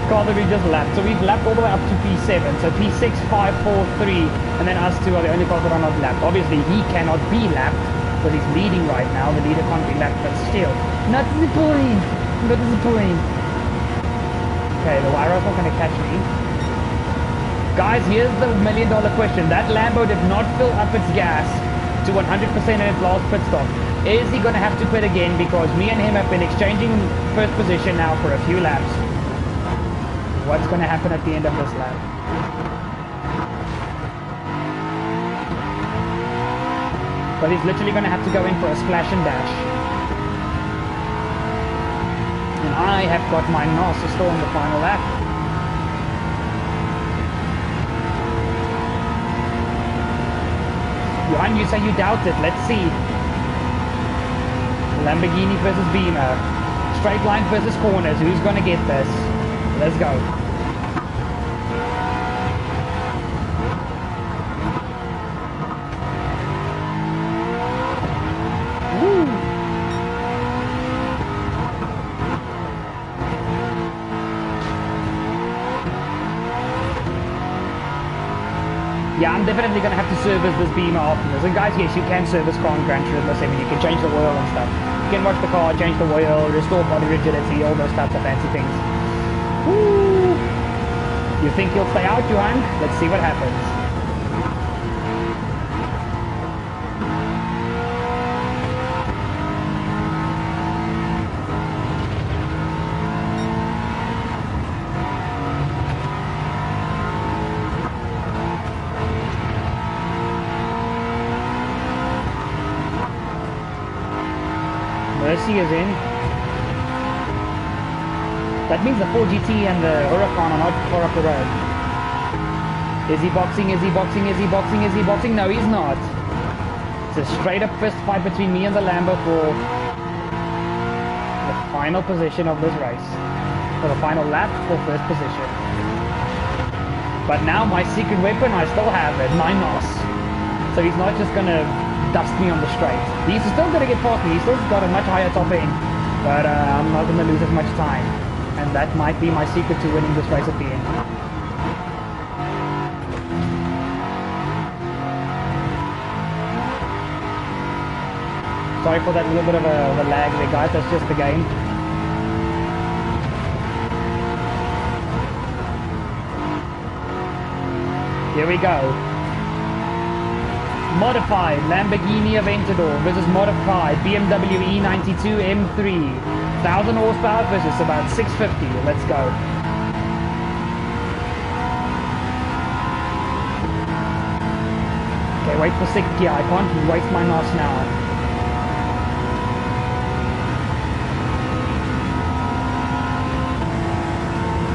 God, we just lapped. So we've lapped all the way up to P7, so P6, 5, 4, 3, and then us two are the only cars that are not lapped. Obviously, he cannot be lapped, because he's leading right now. The leader can't be lapped, but still, not to the point. Not to the point. Okay, the Wyra's not going to catch me. Guys, here's the million-dollar question. That Lambo did not fill up its gas to 100% in its last pit stop. Is he going to have to quit again? Because me and him have been exchanging first position now for a few laps. What's going to happen at the end of this lap? But he's literally going to have to go in for a splash and dash. And I have got my NOS still on the final lap. Johan, you say you doubt it. Let's see. Lamborghini versus Beamer. Straight line versus corners. Who's going to get this? Let's go. Woo! Yeah, I'm definitely going to have to service this Beamer after this. And guys, yes, you can service car in Gran Turismo 7. You can change the oil and stuff. You can wash the car, change the oil, restore body rigidity, all those types of fancy things. Woo! You think he'll stay out, Johan? Let's see what happens. Mercy is in. That means the 4GT and the Huracan are not far up the road. Is he boxing? Is he boxing? Is he boxing? Is he boxing? No, he's not. It's a straight up fist fight between me and the Lambo for the final position of this race. For the final lap for first position. But now my secret weapon, I still have it, my NOS. So he's not just gonna dust me on the straight. He's still gonna get past me. He's still got a much higher top end. But I'm not gonna lose as much time. And that might be my secret to winning this race at the end. Sorry for that little bit of a lag there, guys. That's just the game. Here we go. Modified Lamborghini Aventador versus modified BMW E92 M3. 1000 horsepower versus about 650. Let's go. wait for 6th gear. I can't waste my NOS now.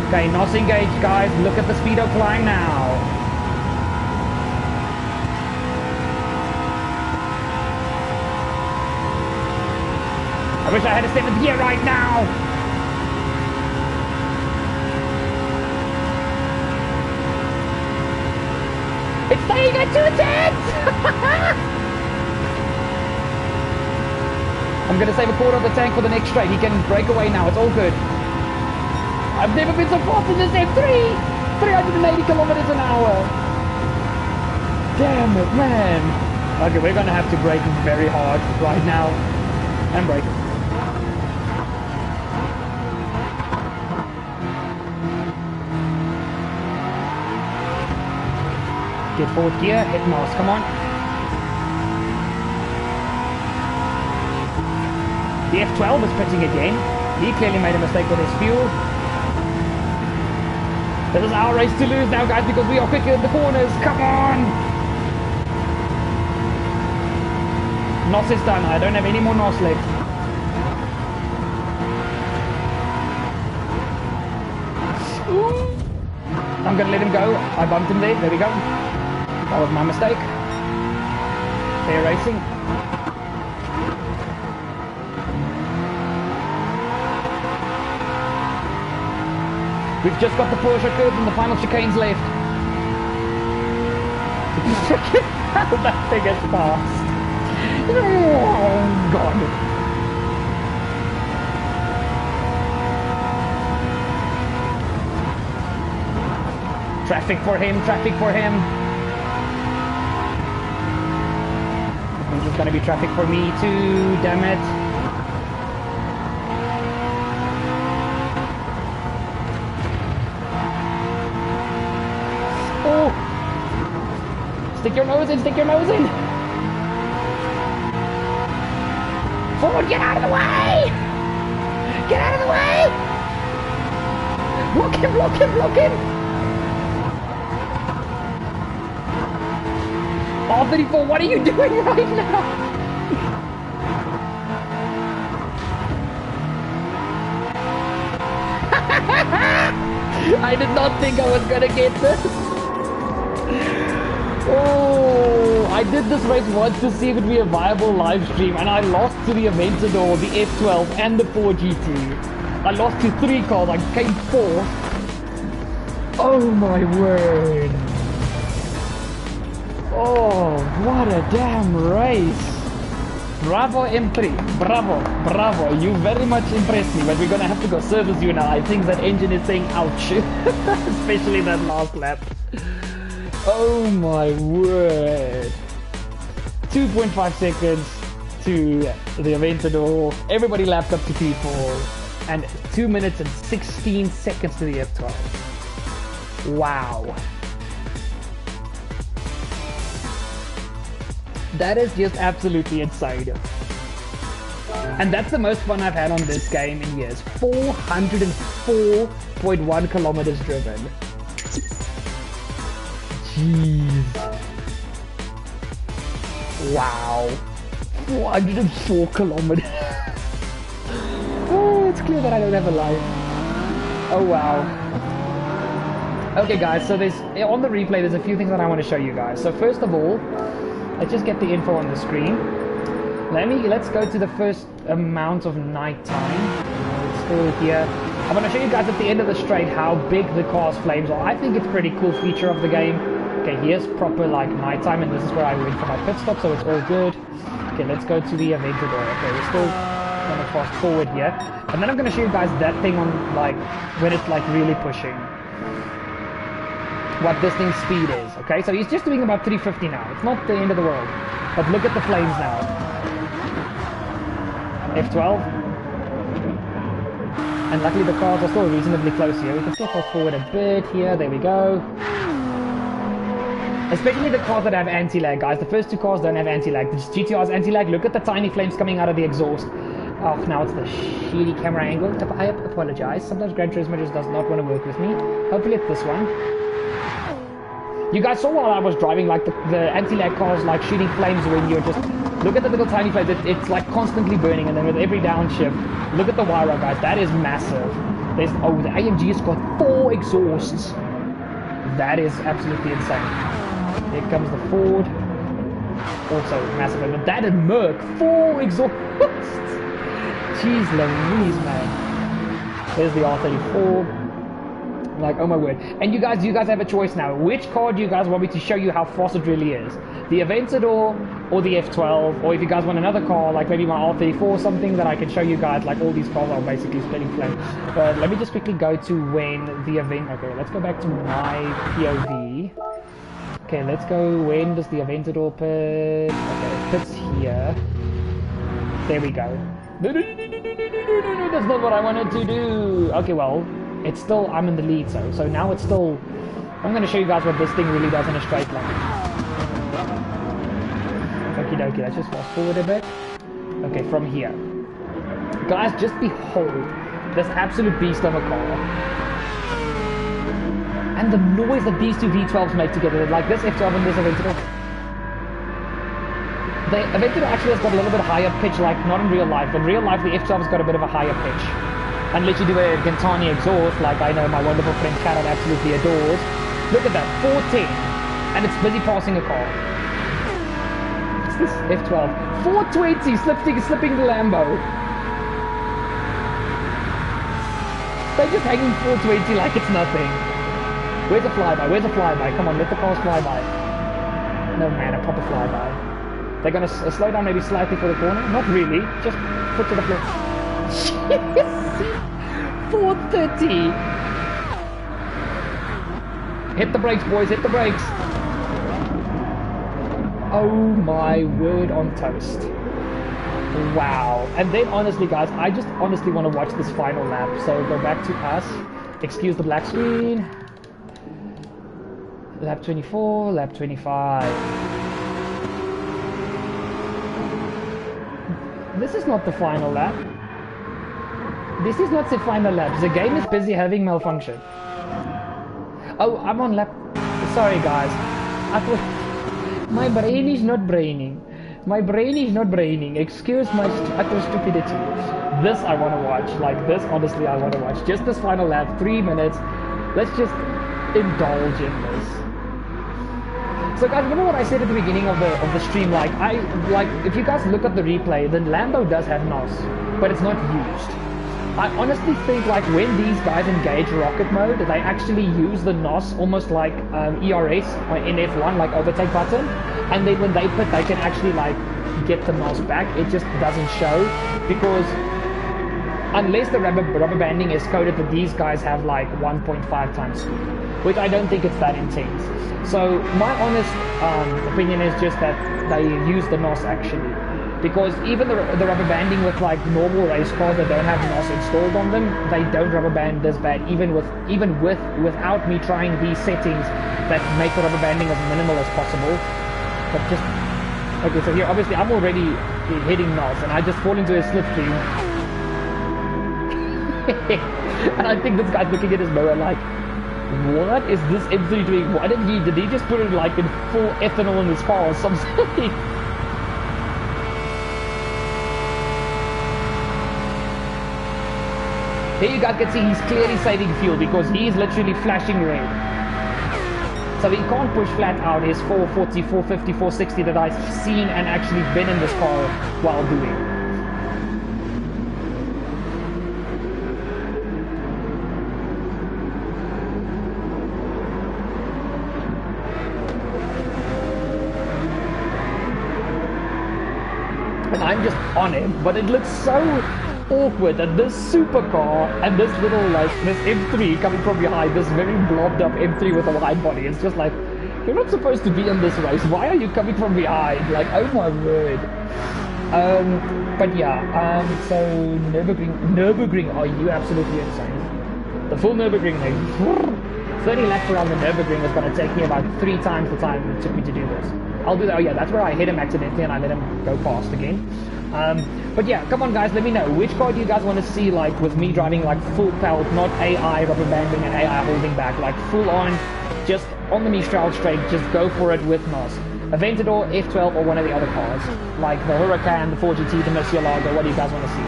Okay, NOS engaged, guys. Look at the speedo climb now. I wish I had a 7th gear right now. It's staying at 210! I'm gonna save a quarter of the tank for the next straight. He can break away now. It's all good. I've never been so fast in this M3! 380 kilometers an hour! Damn it, man! Okay, we're gonna have to brake very hard right now. And brake. Get 4th gear, hit NOS, come on. The F12 is pitching again. He clearly made a mistake with his fuel. This is our race to lose now, guys, because we are quicker in the corners. Come on! NOS is done. I don't have any more NOS left. Ooh. I'm gonna let him go. I bumped him there. There we go. That was my mistake. Fair racing. We've just got the Porsche curves and the final chicanes left. That thing is fast. Oh, God. Traffic for him, traffic for him. I think there's gonna be traffic for me too, damn it. Oh! Stick your nose in, stick your nose in! Forward, get out of the way! Get out of the way! Block him, block him, block him! R34, what are you doing right now? I did not think I was gonna get this. Oh, I did this race once to see if it would be a viable live stream, and I lost to the Aventador, the F12, and the 4GT. I lost to 3 cars, I came 4th. Oh my word. Oh, what a damn race. Bravo M3, bravo, bravo. You very much impressed me, but we're gonna have to go service you now. I think that engine is saying ouch, especially that last lap. Oh my word. 2.5 seconds to the Aventador. Everybody lapped up to P4. And 2 minutes and 16 seconds to the F12. Wow. That is just absolutely insane. And that's the most fun I've had on this game in years. 404.1 kilometers driven. Jeez. Wow. 404 kilometers. Oh, it's clear that I don't have a life. Oh, wow. Okay, guys, so there's on the replay, there's a few things that I want to show you guys. So first of all, let's just get the info on the screen. Let's go to the first amount of nighttime. It's still here. I'm going to show you guys at the end of the straight how big the car's flames are. I think it's a pretty cool feature of the game. Okay, here's proper like nighttime, and this is where I went for my pit stop, so it's all good. Okay, let's go to the Aventador. Okay, we're still going to fast forward here. And then I'm going to show you guys that thing on like when it's like really pushing. What this thing's speed is, okay? So he's just doing about 350 now. It's not the end of the world. But look at the flames now. F12. And luckily the cars are still reasonably close here. We can still fast forward a bit here. There we go. Especially the cars that have anti-lag, guys. The first 2 cars don't have anti-lag. The GTR's anti-lag. Look at the tiny flames coming out of the exhaust. Oh, now it's the shitty camera angle. I apologize. Sometimes Gran Turismo just does not want to work with me. Hopefully it's this one. You guys saw while I was driving, like the anti-lag cars like shooting flames when you're just, look at the little tiny flames, it's like constantly burning, and then with every downshift, look at the wire, guys, that is massive. There's, oh, the AMG's got 4 exhausts. That is absolutely insane. Here comes the Ford. Also massive, but that is Merc, 4 exhausts. Jeez Louise, man. There's the R34. Like, oh my word. And you guys have a choice now. Which car do you guys want me to show you how fast it really is? The Aventador or the F12? Or if you guys want another car, like maybe my R34 or something that I can show you guys, like all these cars are basically splitting flame. But let me just quickly go to when the event, okay, let's go back to my POV. Okay, let's go, when does the Aventador pit? Okay, it pits here. There we go. No, that's not what I wanted to do. Okay, well, it's still, I'm in the lead, so now it's still, I'm going to show you guys what this thing really does in a straight line. Okie dokie, let's just fast forward a bit. Okay, from here. Guys, just behold this absolute beast of a car. And the noise that these two V12s make together, like this F12 and this Aventador. The Aventador actually has got a little bit higher pitch, like not in real life. In real life, the F12 has got a bit of a higher pitch. Unless you do a Gymkhana exhaust, like I know my wonderful friend Karen absolutely adores. Look at that, 410, and it's busy passing a car. What's this F12? 420, slipping the Lambo. They're just hanging 420 like it's nothing. Where's the flyby? Where's the flyby? Come on, let the cars fly by. No man, a proper flyby. They're gonna slow down maybe slightly for the corner. Not really, just put to the floor. 430. Hit the brakes, boys, hit the brakes. Oh my word on toast. Wow. And then honestly guys, I just honestly want to watch this final lap. So go back to us. Excuse the black screen. Lap 24, lap 25. This is not the final lap. This is not the final lap. The game is busy having malfunction. Oh, I'm on lap... Sorry guys. I thought... My brain is not braining. My brain is not braining. Excuse my utter stupidity. This I want to watch. Like this, honestly, I want to watch. Just this final lap, 3 minutes. Let's just indulge in this. So guys, remember what I said at the beginning of the stream? Like if you guys look at the replay, the Lambo does have NOS, but it's not used. I honestly think like when these guys engage rocket mode, they actually use the NOS almost like ERS in F1, like overtake button, and then when they put, they can actually like get the NOS back. It just doesn't show because unless the rubber banding is coded that these guys have like 1.5 times speed, which I don't think it's that intense. So my honest opinion is just that they use the NOS actually, because even the rubber banding with like normal race cars that don't have NOS installed on them, they don't rubber band this bad, even without me trying these settings that make the rubber banding as minimal as possible. But just okay, so here obviously I'm already hitting NOS and I just fall into a slipstream. And I think this guy's looking at his mower like, what is this M3 doing? Why did he just put it like in full ethanol in his car or something? Here you guys can see he's clearly saving fuel because he's literally flashing red. So he can't push flat out his 440, 450, 460 that I've seen and actually been in this car while doing. And I'm just on him, but it looks so awkward that this supercar and this little like this M3 coming from behind, this very blobbed up M3 with a wide body, it's just like, you're not supposed to be in this race, why are you coming from behind? Like, oh my word. But yeah, so Nürburgring, are you absolutely insane? The full Nürburgring thing, 30 laps around the Nürburgring is going to take me about 3 times the time it took me to do this. I'll do that. Oh yeah, that's where I hit him accidentally and I let him go past again. But yeah, come on guys, let me know. Which car do you guys want to see, like, with me driving, like, full pelt, not AI rubber banding and AI holding back, like, full on, just on the Mistral straight, just go for it with NOS. Aventador, F12, or one of the other cars. Like the Huracan, the 4GT, the Murcielago, what do you guys want to see?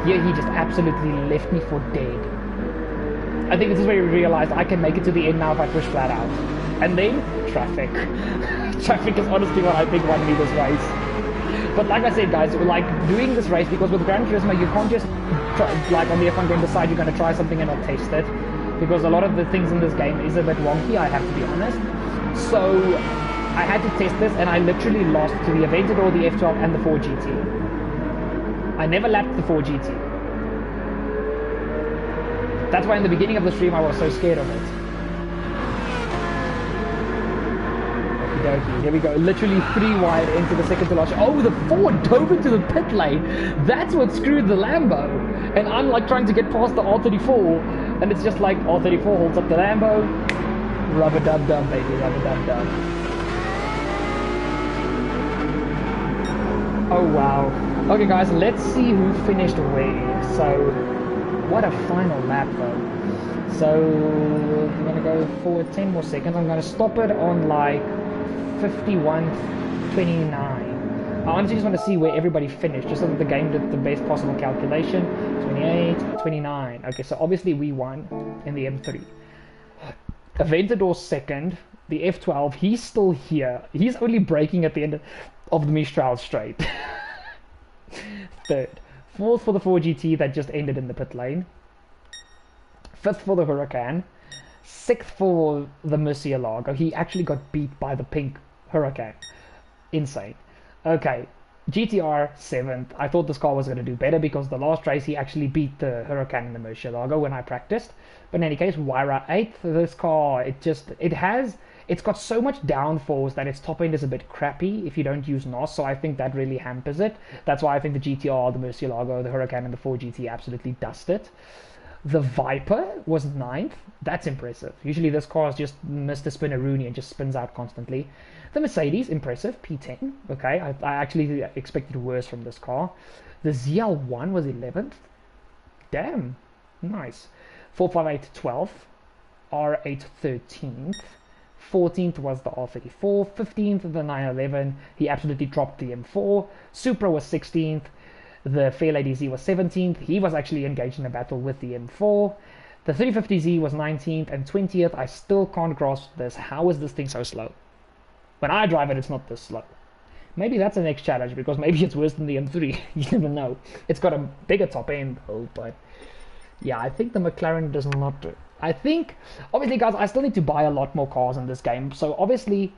Here he just absolutely left me for dead. I think this is where he realized I can make it to the end now if I push flat out. And then, traffic. Traffic is honestly what I think won me this race. But like I said, guys, like doing this race, because with Gran Turismo, you can't just try, like on the F1 game, decide you're going to try something and not test it. Because a lot of the things in this game is a bit wonky, I have to be honest. So I had to test this, and I literally lost to the Aventador, the F12, and the 4GT. I never lapped the 4GT. That's why in the beginning of the stream I was so scared of it. Okie dokie, here we go. Literally 3 wide into the second to last. Oh, the 4 dove into the pit lane. That's what screwed the Lambo. And I'm like trying to get past the R34, and it's just like R34 holds up the Lambo. Rubber-dub-dub, baby, rubber-dub-dub. Oh wow. Okay guys, let's see who finished where. So, what a final lap though. So, I'm going to go for 10 more seconds. I'm going to stop it on like 51:29. I honestly just want to see where everybody finished, just so that the game did the best possible calculation. 28, 29. Okay, so obviously we won in the M3. Aventador second. The F12, he's still here. He's only braking at the end of the Mistral straight. Third. Fourth for the 4GT that just ended in the pit lane. Fifth for the Huracan. Sixth for the Murcielago. He actually got beat by the pink Huracan. Insane. Okay. GTR 7th. I thought this car was going to do better because the last race he actually beat the Huracan and the Murcielago when I practiced. But in any case, Wyra 8th. This car, it's got so much downforce that its top end is a bit crappy if you don't use NOS, so I think that really hampers it. That's why I think the GTR, the Murcielago, the Huracan, and the 4GT absolutely dust it. The Viper was 9th. That's impressive. Usually this car is just Mr. Spinneroonie and just spins out constantly. The Mercedes, impressive, P10. Okay, I actually expected worse from this car. The ZL1 was 11th. Damn, nice. 458 12th. R8 13th. 14th was the R34, 15th the 911, he absolutely dropped the M4, Supra was 16th, the Fairlady Z was 17th, he was actually engaged in a battle with the M4, the 350Z was 19th, and 20th, I still can't grasp this, how is this thing so slow? When I drive it, it's not this slow. Maybe that's the next challenge, because maybe it's worse than the M3, you never know. It's got a bigger top end though, but yeah, I think the McLaren does not do. I think, obviously guys, I still need to buy a lot more cars in this game, so obviously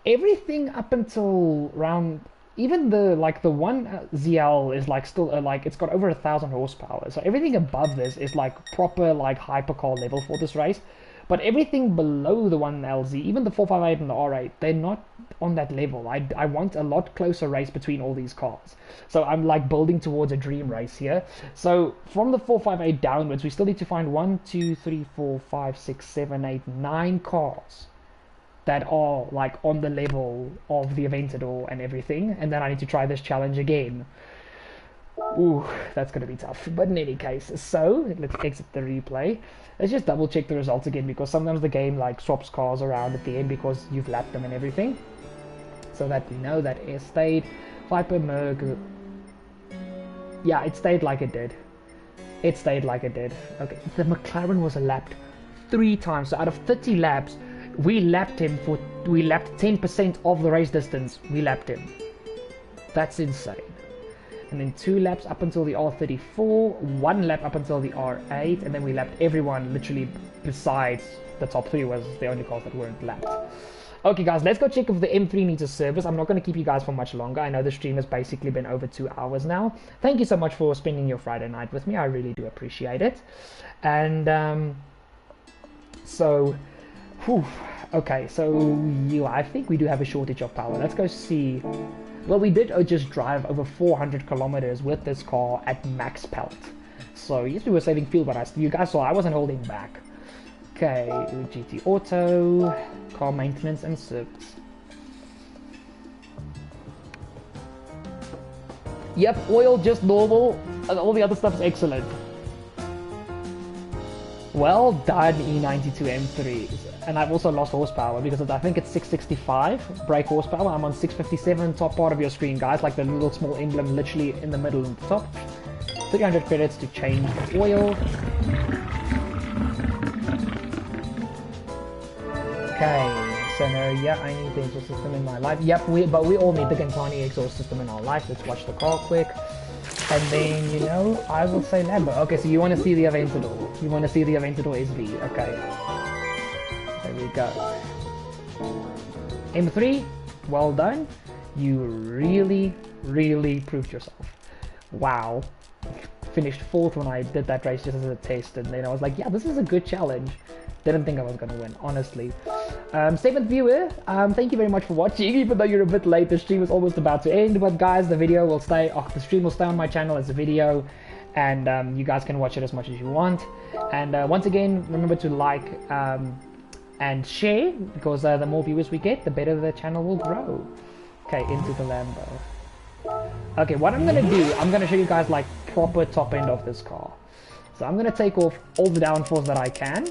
everything up until round, even the one ZL is like still like it's got over 1,000 horsepower, so everything above this is like proper like hypercar level for this race. But everything below the 1LZ, even the 458 and the R8, they're not on that level. I want a lot closer race between all these cars. So I'm like building towards a dream race here. So from the 458 downwards, we still need to find 1, 2, 3, 4, 5, 6, 7, 8, 9 cars that are like on the level of the Aventador and everything. And then I need to try this challenge again. Ooh, that's going to be tough. But in any case, so let's exit the replay. Let's just double check the results again, because sometimes the game like swaps cars around at the end because you've lapped them and everything. So that we know that air stayed. Viper Merc. Yeah, it stayed like it did. It stayed like it did. Okay, the McLaren was lapped 3 times. So out of 30 laps, we lapped 10% of the race distance. We lapped him. That's insane. And then 2 laps up until the R34, 1 lap up until the R8, and then we lapped everyone literally besides the top 3 was the only cars that weren't lapped. Okay guys, let's go check if the M3 needs a service. I'm not going to keep you guys for much longer. I know the stream has basically been over 2 hours now. Thank you so much for spending your Friday night with me. I really do appreciate it. And okay, so yeah, I think we do have a shortage of power. Let's go see. Well, we did just drive over 400 kilometers with this car at max pelt. So yes, we were saving fuel, but you guys saw I wasn't holding back. Okay, GT Auto, car maintenance and service. Yep, oil just normal, and all the other stuff is excellent. Well done, E92 M3s. And I've also lost horsepower because I think it's 665 brake horsepower. I'm on 657, top part of your screen, guys, like the little small emblem literally in the middle and the top. 300 credits to change the oil. Okay, so no, yeah, I need the exhaust system in my life. Yep, but we all need the Gymkhana exhaust system in our life. Let's watch the car quick. And then, you know, I will say Lambo. Okay, so you want to see the Aventador. You want to see the Aventador SV. Okay. There we go. M3, well done. You really, really proved yourself. Wow. Finished 4th when I did that race just as a test. And then I was like, yeah, this is a good challenge. Didn't think I was going to win, honestly. 7th viewer, thank you very much for watching. Even though you're a bit late, the stream is almost about to end. But guys, the video will stay, the stream will stay on my channel as a video. And you guys can watch it as much as you want. And once again, remember to like and share. Because the more viewers we get, the better the channel will grow. Okay, into the Lambo. Okay, what I'm going to do, I'm going to show you guys like proper top end of this car. So I'm going to take off all the downforce that I can.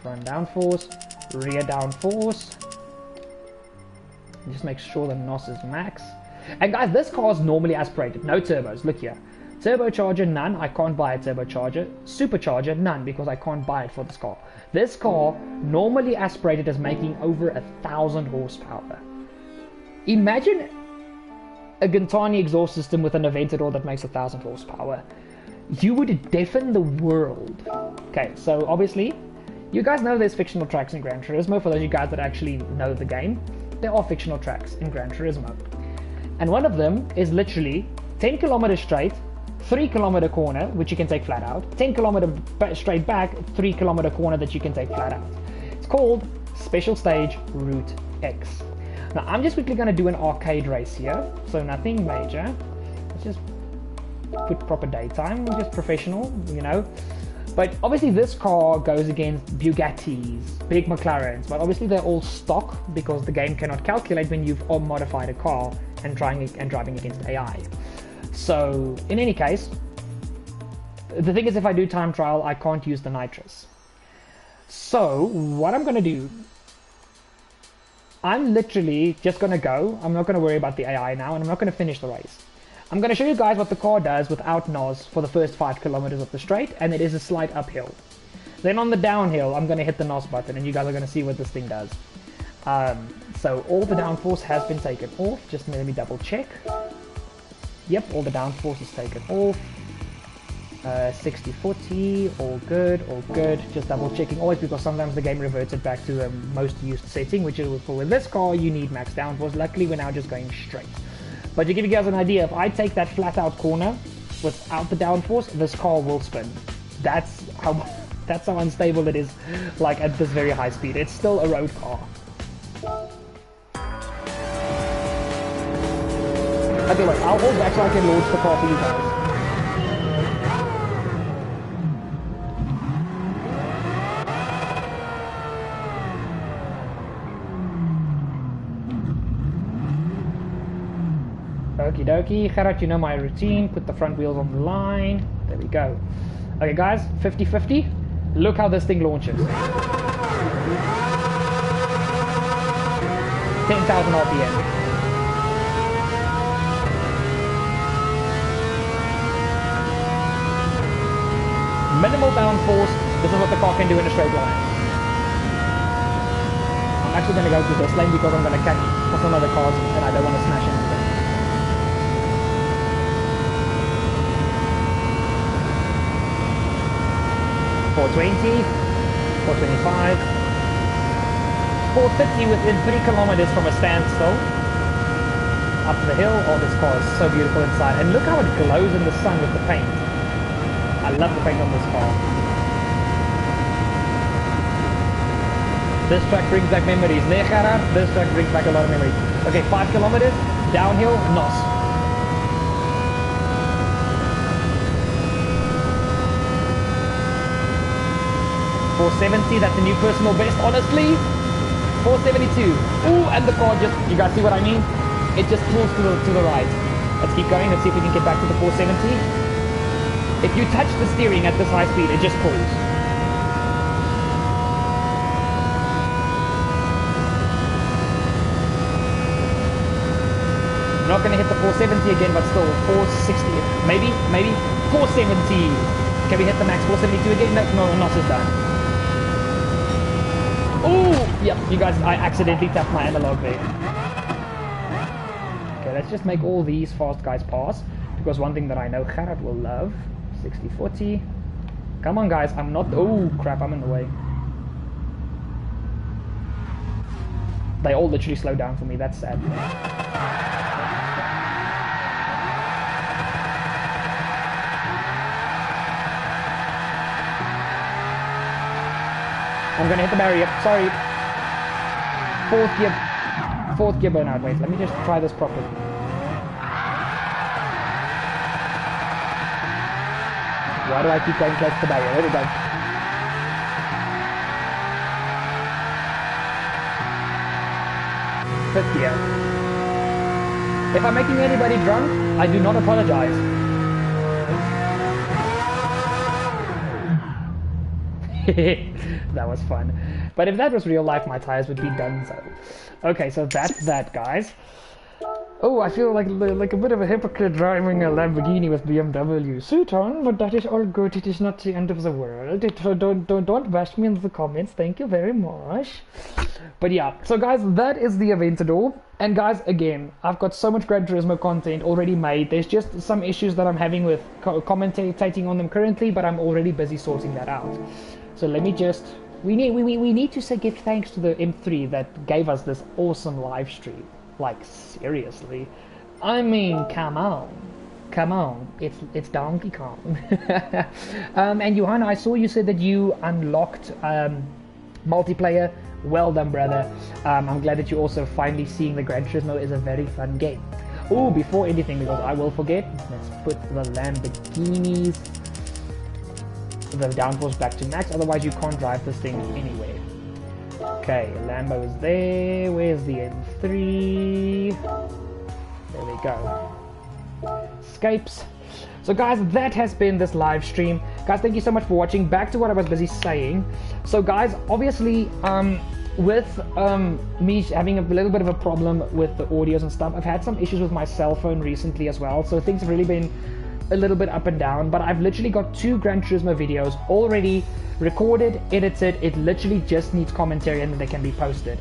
Front downforce, rear downforce. Just make sure the NOS is max. And guys, this car is normally aspirated, no turbos. Look here, turbocharger none, I can't buy a turbocharger. Supercharger none, because I can't buy it for this car. This car normally aspirated is making over 1,000 horsepower. Imagine a Gymkhana exhaust system with an Aventador that makes 1,000 horsepower. You would deafen the world. Okay, so obviously you guys know there's fictional tracks in Gran Turismo. For those of you guys that actually know the game, there are fictional tracks in Gran Turismo. And one of them is literally 10 kilometers straight, 3 kilometer corner, which you can take flat out, 10 kilometer straight back, 3 kilometer corner that you can take flat out. It's called Special Stage Route X. Now I'm just quickly going to do an arcade race here, so nothing major. Let's just put proper daytime, just professional, you know. But obviously this car goes against Bugattis, big McLarens, but obviously they're all stock because the game cannot calculate when you've modified a car and driving against AI. So in any case, the thing is if I do time trial, I can't use the nitrous. So what I'm going to do, I'm literally just going to go. I'm not going to worry about the AI now, and I'm not going to finish the race. I'm going to show you guys what the car does without NOS for the first 5 kilometers of the straight, and it is a slight uphill. Then on the downhill, I'm going to hit the NOS button, and you guys are going to see what this thing does. So all the downforce has been taken off. Just let me double check. Yep, all the downforce is taken off. 60-40, all good, all good. Just double checking always because sometimes the game reverts it back to the most used setting, which is for this car you need max downforce. Luckily we're now just going straight. But to give you guys an idea, if I take that flat out corner without the downforce, this car will spin. That's how unstable it is, like at this very high speed. It's still a road car. Okay, wait, I'll hold back so I can launch the car for you guys. Okie dokie, Gerard, you know my routine. Put the front wheels on the line. There we go. Okay guys, 50-50. Look how this thing launches. 10,000 RPM. Minimal downforce. This is what the car can do in a straight line. I'm actually going to go to this lane because I'm going to catch some other cars and I don't want to smash anything. 420, 425, 450 within 3 kilometers from a standstill. Up the hill. Oh, this car is so beautiful inside. And look how it glows in the sun with the paint. I love the paint on this car. This track brings back memories. This track brings back a lot of memories. Okay, 5 kilometers, downhill, NOS. 470, that's a new personal best, honestly. 472. Ooh, and the car just, you guys see what I mean? It just pulls to the right. Let's keep going, let's see if we can get back to the 470. If you touch the steering at this high speed, it just pulls. not going to hit the 470 again, but still 460. Maybe 470. Can we hit the max 472 again? No, not as done. Oh, yep, you guys, I accidentally tapped my analog there. Okay, let's just make all these fast guys pass, because one thing that I know Gerard will love, 60-40. Come on, guys, I'm not, oh, crap, I'm in the way. They all literally slowed down for me, that's sad. I'm gonna hit the barrier, sorry. Fourth gear burnout, wait, let me just try this properly. Why do I keep going close to the barrier? There we go. Fifth gear. If I'm making anybody drunk, I do not apologize. That was fun. But if that was real life, my tires would be done so. Okay, so that's that, guys. Oh, I feel like a bit of a hypocrite driving a Lamborghini with BMW. Suiton, but that is all good. It is not the end of the world. Don't bash me in the comments. Thank you very much. But yeah, so guys, that is the Aventador. And guys, again, I've got so much Gran Turismo content already made. There's just some issues that I'm having with commentating on them currently, but I'm already busy sorting that out. So let me just... We need to say give thanks to the M3 that gave us this awesome live stream. Like, seriously. I mean, come on. It's Donkey Kong. And Johanna, I saw you said that you unlocked multiplayer. Well done, brother. I'm glad that you're also finally seeing the Gran Turismo is a very fun game. Oh, before anything, because I will forget, let's put the Lamborghinis, the downforce back to max, otherwise you can't drive this thing anywhere. Okay, Lambo is there. Where's the M3? There we go. Escapes. So guys, that has been this live stream. Guys, thank you so much for watching. Back to what I was busy saying. So guys, obviously, with me having a little bit of a problem with the audios and stuff, I've had some issues with my cell phone recently as well. So things have really been a little bit up and down, but I've literally got 2 Gran Turismo videos already recorded, edited. It literally just needs commentary and then they can be posted.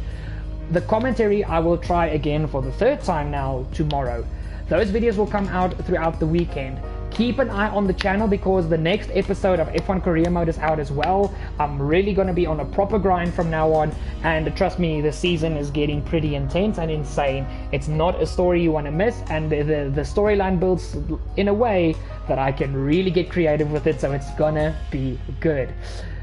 The commentary I will try again for the 3rd time now tomorrow. Those videos will come out throughout the weekend. Keep an eye on the channel because the next episode of F1 Korea Mode is out as well. I'm really going to be on a proper grind from now on, and trust me, the season is getting pretty intense and insane. It's not a story you want to miss, and the storyline builds in a way that I can really get creative with it, so it's gonna be good.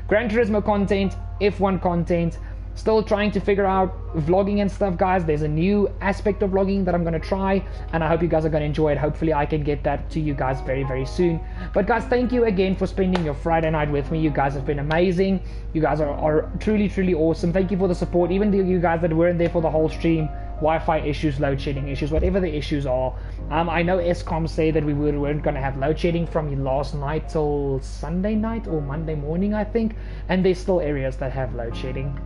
Gran Turismo content, F1 content, still trying to figure out vlogging and stuff, guys. There's a new aspect of vlogging that I'm going to try, and I hope you guys are going to enjoy it. Hopefully I can get that to you guys very, very soon. But guys, thank you again for spending your Friday night with me. You guys have been amazing. You guys are truly, truly awesome. Thank you for the support. Even you guys that weren't there for the whole stream, Wi-Fi issues, load shedding issues, whatever the issues are. I know Eskom said that we weren't going to have load shedding from last night till Sunday night or Monday morning, I think, and there's still areas that have load shedding.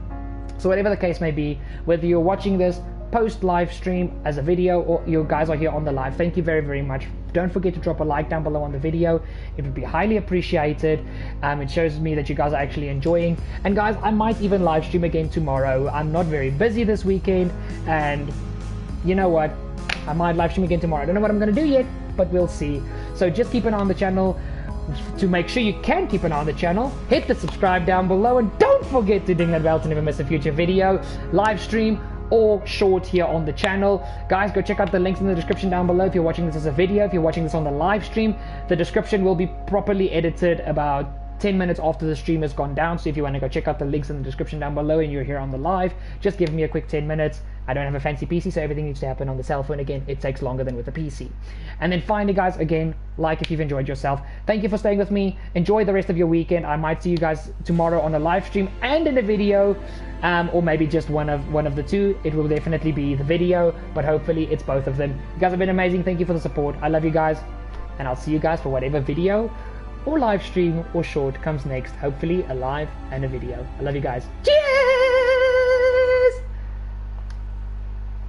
So whatever the case may be, whether you're watching this post live stream as a video or you guys are here on the live, thank you very, very much. Don't forget to drop a like down below on the video. It would be highly appreciated. It shows me that you guys are actually enjoying. And guys, I might even live stream again tomorrow. I'm not very busy this weekend, and you know what? I might live stream again tomorrow. I don't know what I'm going to do yet, but we'll see. So just keep an eye on the channel. To make sure you can keep an eye on the channel, hit the subscribe down below, and don't forget to ding that bell to never miss a future video, live stream, or short here on the channel. Guys, go check out the links in the description down below if you're watching this as a video. If you're watching this on the live stream, the description will be properly edited about 10 minutes after the stream has gone down. So if you want to go check out the links in the description down below and you're here on the live, just give me a quick 10 minutes. I don't have a fancy PC, so everything needs to happen on the cell phone. Again, it takes longer than with a PC. And then finally, guys, again, like if you've enjoyed yourself. Thank you for staying with me. Enjoy the rest of your weekend. I might see you guys tomorrow on a live stream and in a video, or maybe just one of the two. It will definitely be the video, but hopefully it's both of them. You guys have been amazing. Thank you for the support. I love you guys, and I'll see you guys for whatever video or live stream or short comes next. Hopefully a live and a video. I love you guys. Cheers!